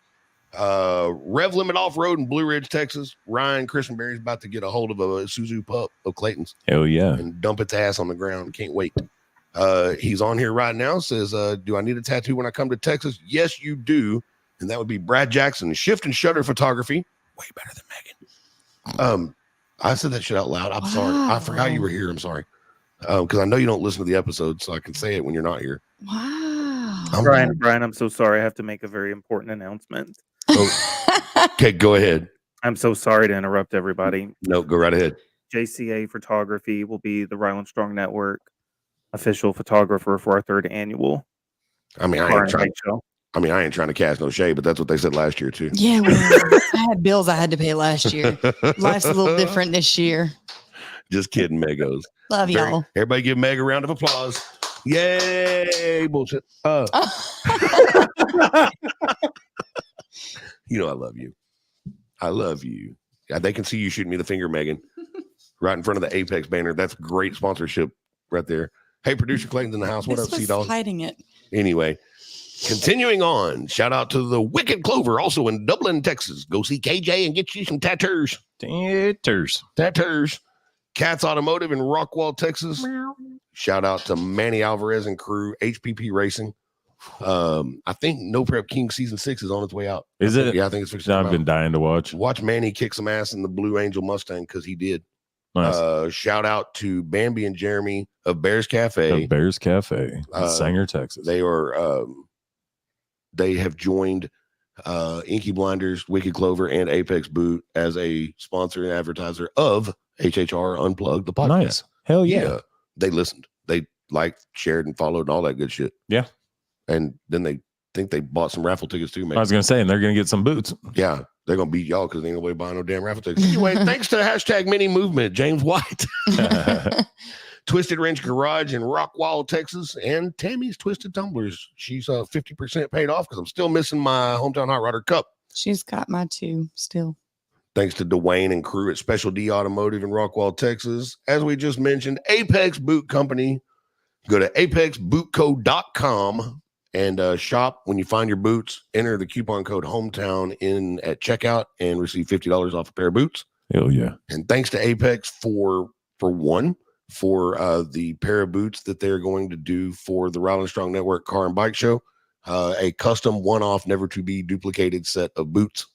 Speaker 1: Rev Limit Off-Road in Blue Ridge, Texas. Ryan Christenberry's about to get a hold of a Suzu pup of Clayton's
Speaker 2: Hell yeah.
Speaker 1: and dump its ass on the ground. Can't wait. He's on here right now. Says, do I need a tattoo when I come to Texas? Yes, you do. And that would be Brad Jackson, Shift and Shutter Photography. Way better than Megan. I said that shit out loud. I'm sorry. I forgot you were here. I'm sorry. Because I know you don't listen to the episode, so I can say it when you're not here.
Speaker 3: Wow.
Speaker 4: Brian, I'm so sorry. I have to make a very important announcement.
Speaker 1: Okay, go ahead.
Speaker 4: I'm so sorry to interrupt everybody.
Speaker 1: No, go right ahead.
Speaker 4: JCA Photography will be the Rylan Strong Network official photographer for our 3rd annual
Speaker 1: I mean, I
Speaker 4: Car
Speaker 1: ain't
Speaker 4: and
Speaker 1: trying.
Speaker 4: Bike show.
Speaker 1: I mean, I ain't trying to cast no shade, but that's what they said last year too.
Speaker 3: Yeah, well, I had bills I had to pay last year. Life's a little different this year.
Speaker 1: Just kidding, Megos.
Speaker 3: Love y'all.
Speaker 1: Everybody give Meg a round of applause. Yay, bullshit. You know I love you. I love you. They can see you shooting me the finger, Megan, right in front of the Apex banner. That's great sponsorship right there. Hey, producer Clayton's in the house. What
Speaker 3: This
Speaker 1: up,
Speaker 3: was
Speaker 1: C-Dog?
Speaker 3: hiding it.
Speaker 1: Anyway, continuing on. Shout out to the Wicked Clover, also in Dublin, Texas. Go see KJ and get you some tattoos. Tattoos. Cats Automotive in Rockwall, Texas. Shout out to Manny Alvarez and crew, HPP Racing. I think No Prep King season 6 is on its way out.
Speaker 2: Is it?
Speaker 1: Yeah, I think it's fixing.
Speaker 2: I've been dying to watch.
Speaker 1: Watch Manny kick some ass in the Blue Angel Mustang because he did.
Speaker 2: Nice.
Speaker 1: Shout out to Bambi and Jeremy of Bears Cafe.
Speaker 2: Bears Cafe, Sanger, Texas.
Speaker 1: They are they have joined Inky Blinders, Wicked Clover, and Apex Boot as a sponsor and advertiser of HHR Unplugged, the podcast.
Speaker 2: Nice. Hell yeah.
Speaker 1: They listened. They liked, shared, and followed, and all that good shit.
Speaker 2: Yeah.
Speaker 1: And then they think they bought some raffle tickets too, man.
Speaker 2: I was gonna say, and they're gonna get some boots.
Speaker 1: Yeah, they're gonna beat y'all because ain't nobody buying no damn raffle tickets. Anyway, thanks to hashtag Mini Movement, James White, Twisted Wrench Garage in Rockwall, Texas, and Tammy's Twisted Tumblers. She's 50% paid off because I'm still missing my hometown hot rodder cup.
Speaker 3: She's got my 2 still.
Speaker 1: Thanks to Dwayne and crew at Special D Automotive in Rockwall, Texas. As we just mentioned, Apex Boot Company. Go to apexbootco.com and shop. When you find your boots, enter the coupon code hometown in at checkout and receive $50 off a pair of boots.
Speaker 2: Hell yeah.
Speaker 1: And thanks to Apex for the pair of boots that they're going to do for the Rylan Strong Network Car and Bike Show. A custom one-off, never to be duplicated set of boots.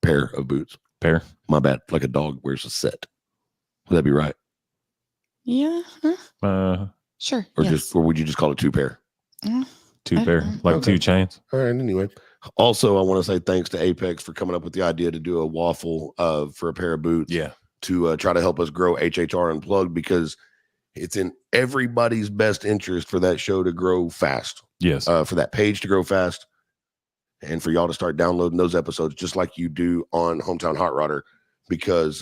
Speaker 1: Pair of boots.
Speaker 2: Pair.
Speaker 1: My bad. Like a dog wears a set. Would that be right?
Speaker 3: Yeah. Sure.
Speaker 1: Or
Speaker 3: yes.
Speaker 1: or would you just call it 2 pair?
Speaker 2: Two pair, like
Speaker 1: Okay.
Speaker 2: 2 chains.
Speaker 1: All right. Anyway, also I want to say thanks to Apex for coming up with the idea to do a waffle for a pair of boots.
Speaker 2: Yeah.
Speaker 1: To try to help us grow HHR Unplugged, because it's in everybody's best interest for that show to grow fast.
Speaker 2: Yes.
Speaker 1: For that page to grow fast, and for y'all to start downloading those episodes just like you do on Hometown Hot Rodder, because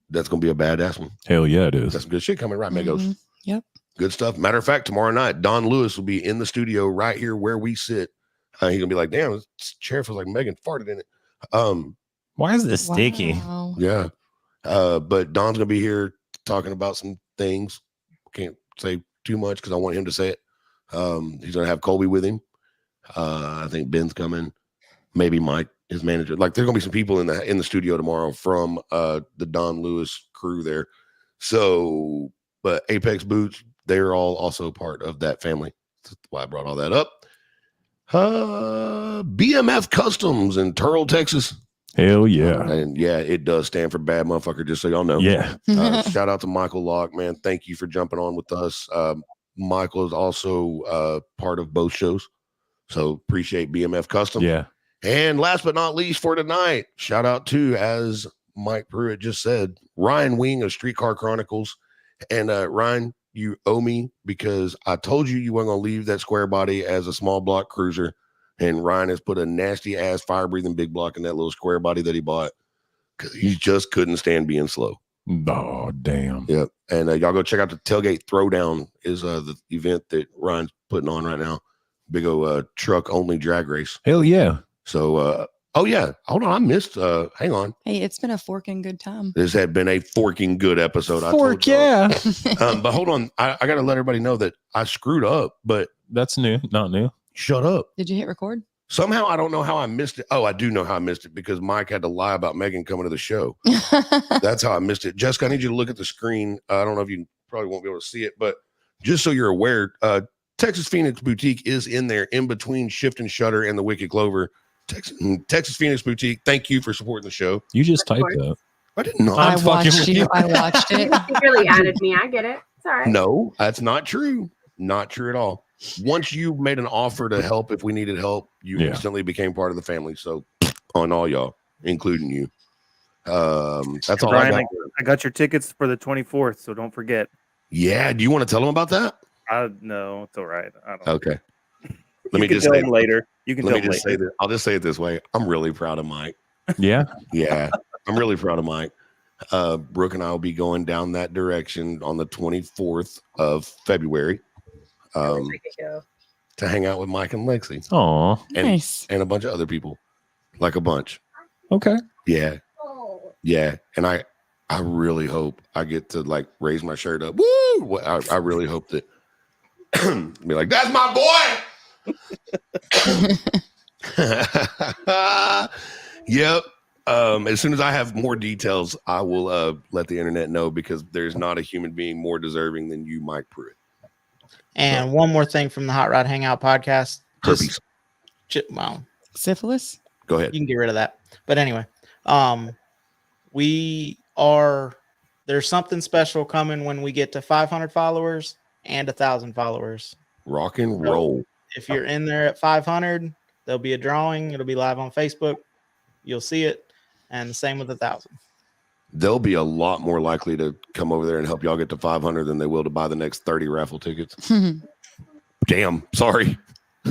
Speaker 1: that's gonna be a badass one.
Speaker 2: Hell yeah, it is.
Speaker 1: That's some good shit coming, right, Megos?
Speaker 3: Mhm. Yep.
Speaker 1: Good stuff. Matter of fact, tomorrow night, Don Lewis will be in the studio right here where we sit. He's gonna be like, "Damn, this chair feels like Megan farted in it."
Speaker 2: Why is this sticky?
Speaker 3: Wow.
Speaker 1: Yeah. But Don's gonna be here talking about some things. Can't say too much because I want him to say it. He's gonna have Colby with him. I think Ben's coming. Maybe Mike, his manager. Like, there's gonna be some people in the studio tomorrow from the Don Lewis crew there. So, but Apex Boots, they're all also part of that family. That's why I brought all that up. BMF Customs in Turl, Texas.
Speaker 2: Hell yeah.
Speaker 1: And yeah, it does stand for bad motherfucker, just so y'all know.
Speaker 2: Yeah.
Speaker 1: Shout out to Michael Locke, man. Thank you for jumping on with us. Michael is also part of both shows. So appreciate BMF Custom.
Speaker 2: Yeah.
Speaker 1: And last but not least for tonight, shout out to, as Mike Pruitt just said, Ryan Wing of Streetcar Chronicles. And Ryan, you owe me because I told you you weren't going to leave that square body as a small block cruiser. And Ryan has put a nasty ass fire breathing big block in that little square body that he bought because he just couldn't stand being slow.
Speaker 2: Oh, damn.
Speaker 1: Yep. And y'all go check out the Tailgate Throwdown is the event that Ryan's putting on right now. Big old truck only drag race.
Speaker 2: Hell yeah.
Speaker 1: So, oh yeah, hold on. I missed, hang on.
Speaker 3: Hey, it's been a forking good time.
Speaker 1: This had been a forking good episode.
Speaker 2: Fork, yeah.
Speaker 1: But hold on. I got to let everybody know that I screwed up, but
Speaker 2: That's new. Not new.
Speaker 1: shut up.
Speaker 3: Did you hit record?
Speaker 1: Somehow I don't know how I missed it. Oh, I do know how I missed it because Mike had to lie about Megan coming to the show. That's how I missed it. Jessica, I need you to look at the screen. I don't know if you probably won't be able to see it, but just so you're aware, Texas Phoenix Boutique is in there in between Shift and Shutter and the Wicked Clover. Texas Phoenix Boutique. Thank you for supporting the show.
Speaker 2: You just typed that.
Speaker 1: I did not.
Speaker 3: I
Speaker 2: fucking
Speaker 3: watched
Speaker 2: with
Speaker 3: you.
Speaker 2: you.
Speaker 3: I watched it.
Speaker 6: You really added me. I get it. It's all right.
Speaker 1: No, that's not true. Not true at all. Once you made an offer to help if we needed help, you
Speaker 2: Yeah.
Speaker 1: instantly became part of the family. So on all y'all, including you. That's all
Speaker 4: Brian,
Speaker 1: I got.
Speaker 4: I got your tickets for the 24th, so don't forget.
Speaker 1: Yeah. Do you want to tell them about that?
Speaker 4: No, it's all right. I don't.
Speaker 1: Okay.
Speaker 4: You
Speaker 1: Let me
Speaker 4: can
Speaker 1: just
Speaker 4: tell
Speaker 1: say
Speaker 4: him later. You can
Speaker 1: Let
Speaker 4: tell
Speaker 1: me
Speaker 4: him
Speaker 1: just say
Speaker 4: later.
Speaker 1: this. I'll just say it this way. I'm really proud of Mike.
Speaker 2: Yeah.
Speaker 1: Yeah, I'm really proud of Mike. Brooke and I will be going down that direction on the 24th of February.
Speaker 6: I wish I could go.
Speaker 1: to hang out with Mike and Lexi
Speaker 2: Oh,
Speaker 1: and,
Speaker 3: Nice.
Speaker 1: and a bunch of other people, like a bunch.
Speaker 2: okay.
Speaker 1: Yeah. Yeah. And I really hope I get to like raise my shirt up. Woo! I really hope that be like, that's my boy. Yep. As soon as I have more details, I will let the internet know, because there's not a human being more deserving than you, Mike Pruitt.
Speaker 5: And one more thing from the Hot Rod Hangout podcast.
Speaker 1: Herpes.
Speaker 5: Well,
Speaker 3: Syphilis.
Speaker 1: Go ahead.
Speaker 5: you can get rid of that. But anyway, there's something special coming when we get to 500 followers and 1,000 followers.
Speaker 1: Rock and roll.
Speaker 5: If you're in there at 500, there'll be a drawing. It'll be live on Facebook. You'll see it. And the same with 1,000.
Speaker 1: They'll be a lot more likely to come over there and help y'all get to 500 than they will to buy the next 30 raffle tickets. Damn. Sorry.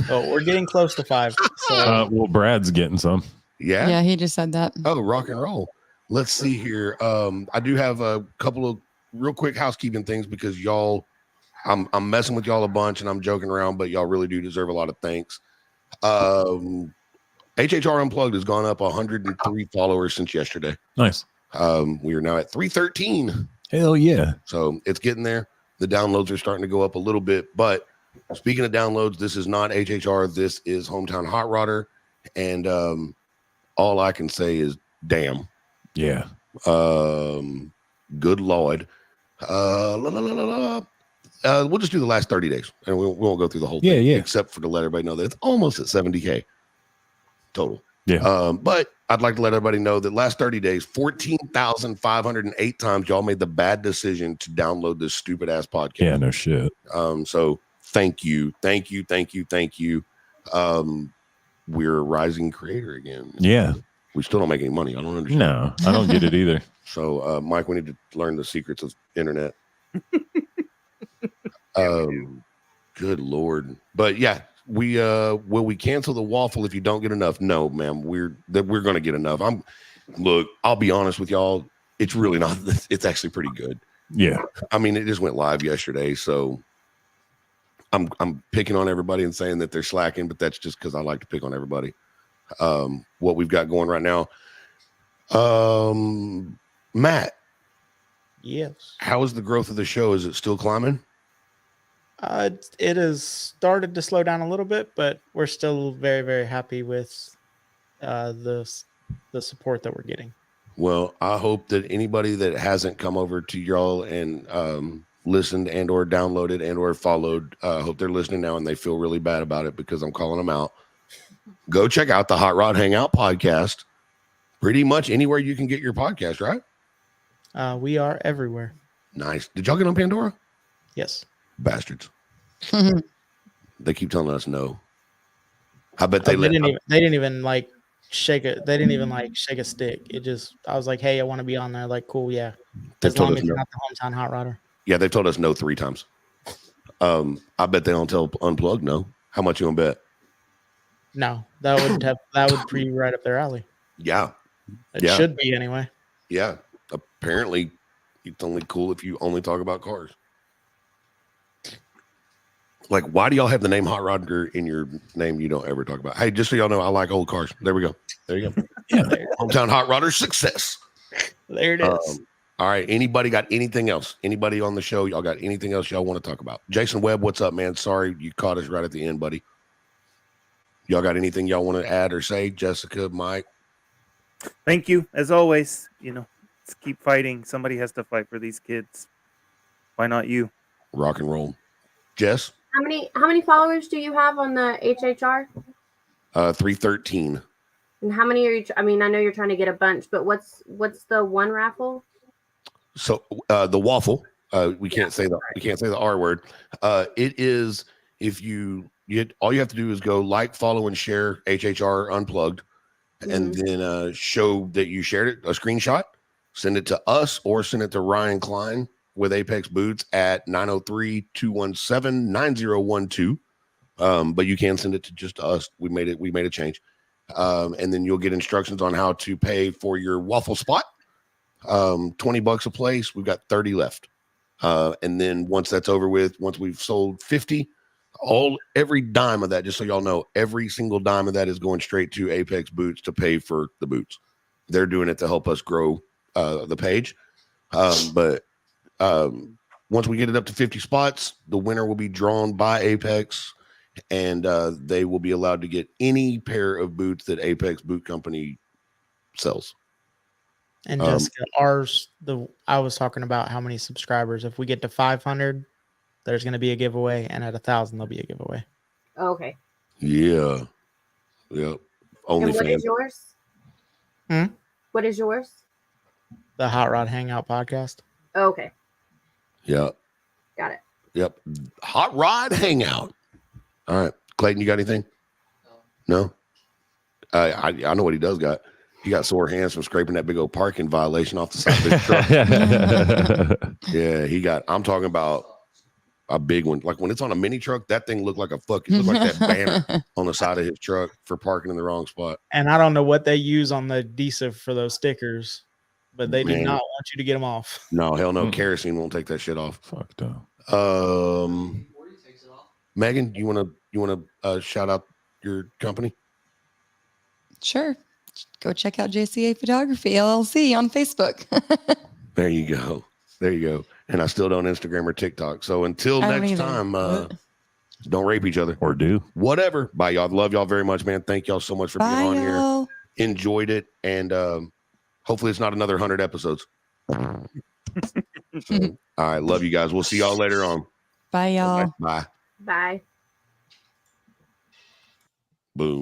Speaker 5: So we're getting close to 5. So
Speaker 2: Well, Brad's getting some.
Speaker 1: Yeah.
Speaker 3: Yeah, he just said that.
Speaker 1: Oh, rock and roll. Let's see here. I do have a couple of real quick housekeeping things, because y'all, I'm messing with y'all a bunch and I'm joking around, but y'all really do deserve a lot of thanks. HHR Unplugged has gone up 103 followers since yesterday.
Speaker 2: Nice.
Speaker 1: We are now at 313.
Speaker 2: Hell yeah.
Speaker 1: So it's getting there. The downloads are starting to go up a little bit. But speaking of downloads, this is not HHR. This is Hometown Hot Rodder. And all I can say is, damn.
Speaker 2: Yeah.
Speaker 1: Good Lord. We'll just do the last 30 days. And we won't go through the whole thing.
Speaker 2: Yeah.
Speaker 1: Except for to let everybody know that it's almost at 70K total.
Speaker 2: Yeah.
Speaker 1: But I'd like to let everybody know that last 30 days, 14,508 times y'all made the bad decision to download this stupid ass podcast.
Speaker 2: Yeah, no shit.
Speaker 1: So thank you. We're a rising creator again.
Speaker 2: Yeah.
Speaker 1: We still don't make any money. I don't understand.
Speaker 2: No, I don't get it either.
Speaker 1: So Mike, we need to learn the secrets of internet. Good Lord. But yeah, we will we cancel the waffle if you don't get enough? No, ma'am. We're gonna get enough. I'll be honest with y'all. It's really not. It's actually pretty good.
Speaker 2: Yeah.
Speaker 1: I mean, it just went live yesterday, so I'm picking on everybody and saying that they're slacking, but that's just because I like to pick on everybody. What we've got going right now. Matt.
Speaker 5: yes.
Speaker 1: How is the growth of the show? Is it still climbing?
Speaker 5: It has started to slow down a little bit, but we're still very, very happy with the support that we're getting.
Speaker 1: Well, I hope that anybody that hasn't come over to y'all and listened and or downloaded and or followed, hope they're listening now and they feel really bad about it because I'm calling them out. Go check out the Hot Rod Hangout podcast. Pretty much anywhere you can get your podcast, right?
Speaker 5: We are everywhere.
Speaker 1: Nice. Did y'all get on Pandora?
Speaker 5: Yes.
Speaker 1: Bastards. They keep telling us no. I bet
Speaker 5: They didn't even like shake it. They didn't even like shake a stick. I was like, hey, I want to be on there. Like, cool, yeah. As long as you're not the hometown hot rodder.
Speaker 1: Yeah, they've told us no 3 times. I bet they don't tell Unplugged no. How much you gonna bet?
Speaker 5: No, that would be right up their alley.
Speaker 1: Yeah.
Speaker 5: It should be anyway.
Speaker 1: Yeah. Apparently, it's only cool if you only talk about cars. Like, why do y'all have the name Hot Rodder in your name you don't ever talk about? Hey, just so y'all know, I like old cars. There we go. There you go.
Speaker 2: Yeah.
Speaker 1: Hometown Hot Rodder success.
Speaker 5: There it is.
Speaker 1: All right. Anybody got anything else? Anybody on the show? Y'all got anything else y'all want to talk about? Jason Webb, what's up, man? Sorry you caught us right at the end, buddy. Y'all got anything y'all want to add or say? Jessica, Mike?
Speaker 4: Thank you. As always, let's keep fighting. Somebody has to fight for these kids. Why not you?
Speaker 1: Rock and roll. Jess?
Speaker 6: How many followers do you have on the HHR?
Speaker 1: 313.
Speaker 6: And how many are you? I know you're trying to get a bunch, but what's the one raffle?
Speaker 1: So the waffle. We can't say the R word. It is if all you have to do is go like, follow, and share HHR Unplugged, and then show that you shared it, a screenshot, send it to us or send it to Ryan Klein with Apex Boots at 903-217-9012. But you can send it to just us. We made a change. And then you'll get instructions on how to pay for your waffle spot. $20 a place. We've got 30 left. And then once that's over with, once we've sold 50, Every dime of that, just so y'all know, every single dime of that is going straight to Apex Boots to pay for the boots. They're doing it to help us grow the page. But once we get it up to 50 spots, the winner will be drawn by Apex, and they will be allowed to get any pair of boots that Apex Boot Company sells.
Speaker 5: And Jessica, I was talking about how many subscribers. If we get to 500, there's going to be a giveaway, and at 1,000, there'll be a giveaway.
Speaker 6: Okay.
Speaker 1: Yeah. Yep.
Speaker 6: And what
Speaker 1: OnlyFans.
Speaker 6: is yours? What is yours?
Speaker 5: The Hot Rod Hangout podcast.
Speaker 6: Okay.
Speaker 1: Yeah.
Speaker 6: Got it.
Speaker 1: Yep. Hot Rod Hangout. All right. Clayton, you got anything? No? I know what he does got. He got sore hands from scraping that big old parking violation off the side of his truck. Yeah, I'm talking about a big one. Like when it's on a mini truck, that thing looked like it looked like that banner on the side of his truck for parking in the wrong spot.
Speaker 5: And I don't know what they use on the adhesive for those stickers, but they do not want you to get them off.
Speaker 1: No, hell no. Kerosene won't take that shit off.
Speaker 2: Fuck no.
Speaker 1: Megan, you want to shout out your company?
Speaker 3: Sure. Go check out JCA Photography LLC on Facebook.
Speaker 1: There you go. And I still don't Instagram or TikTok. So until next time, don't rape each other.
Speaker 2: Or do.
Speaker 1: Whatever. Bye, y'all. Love y'all very much, man. Thank y'all so much for being on here. Enjoyed it. And hopefully it's not another 100 episodes. All right. Love you guys. We'll see y'all later on.
Speaker 3: Bye, y'all.
Speaker 1: Bye.
Speaker 6: Bye.
Speaker 1: Boom.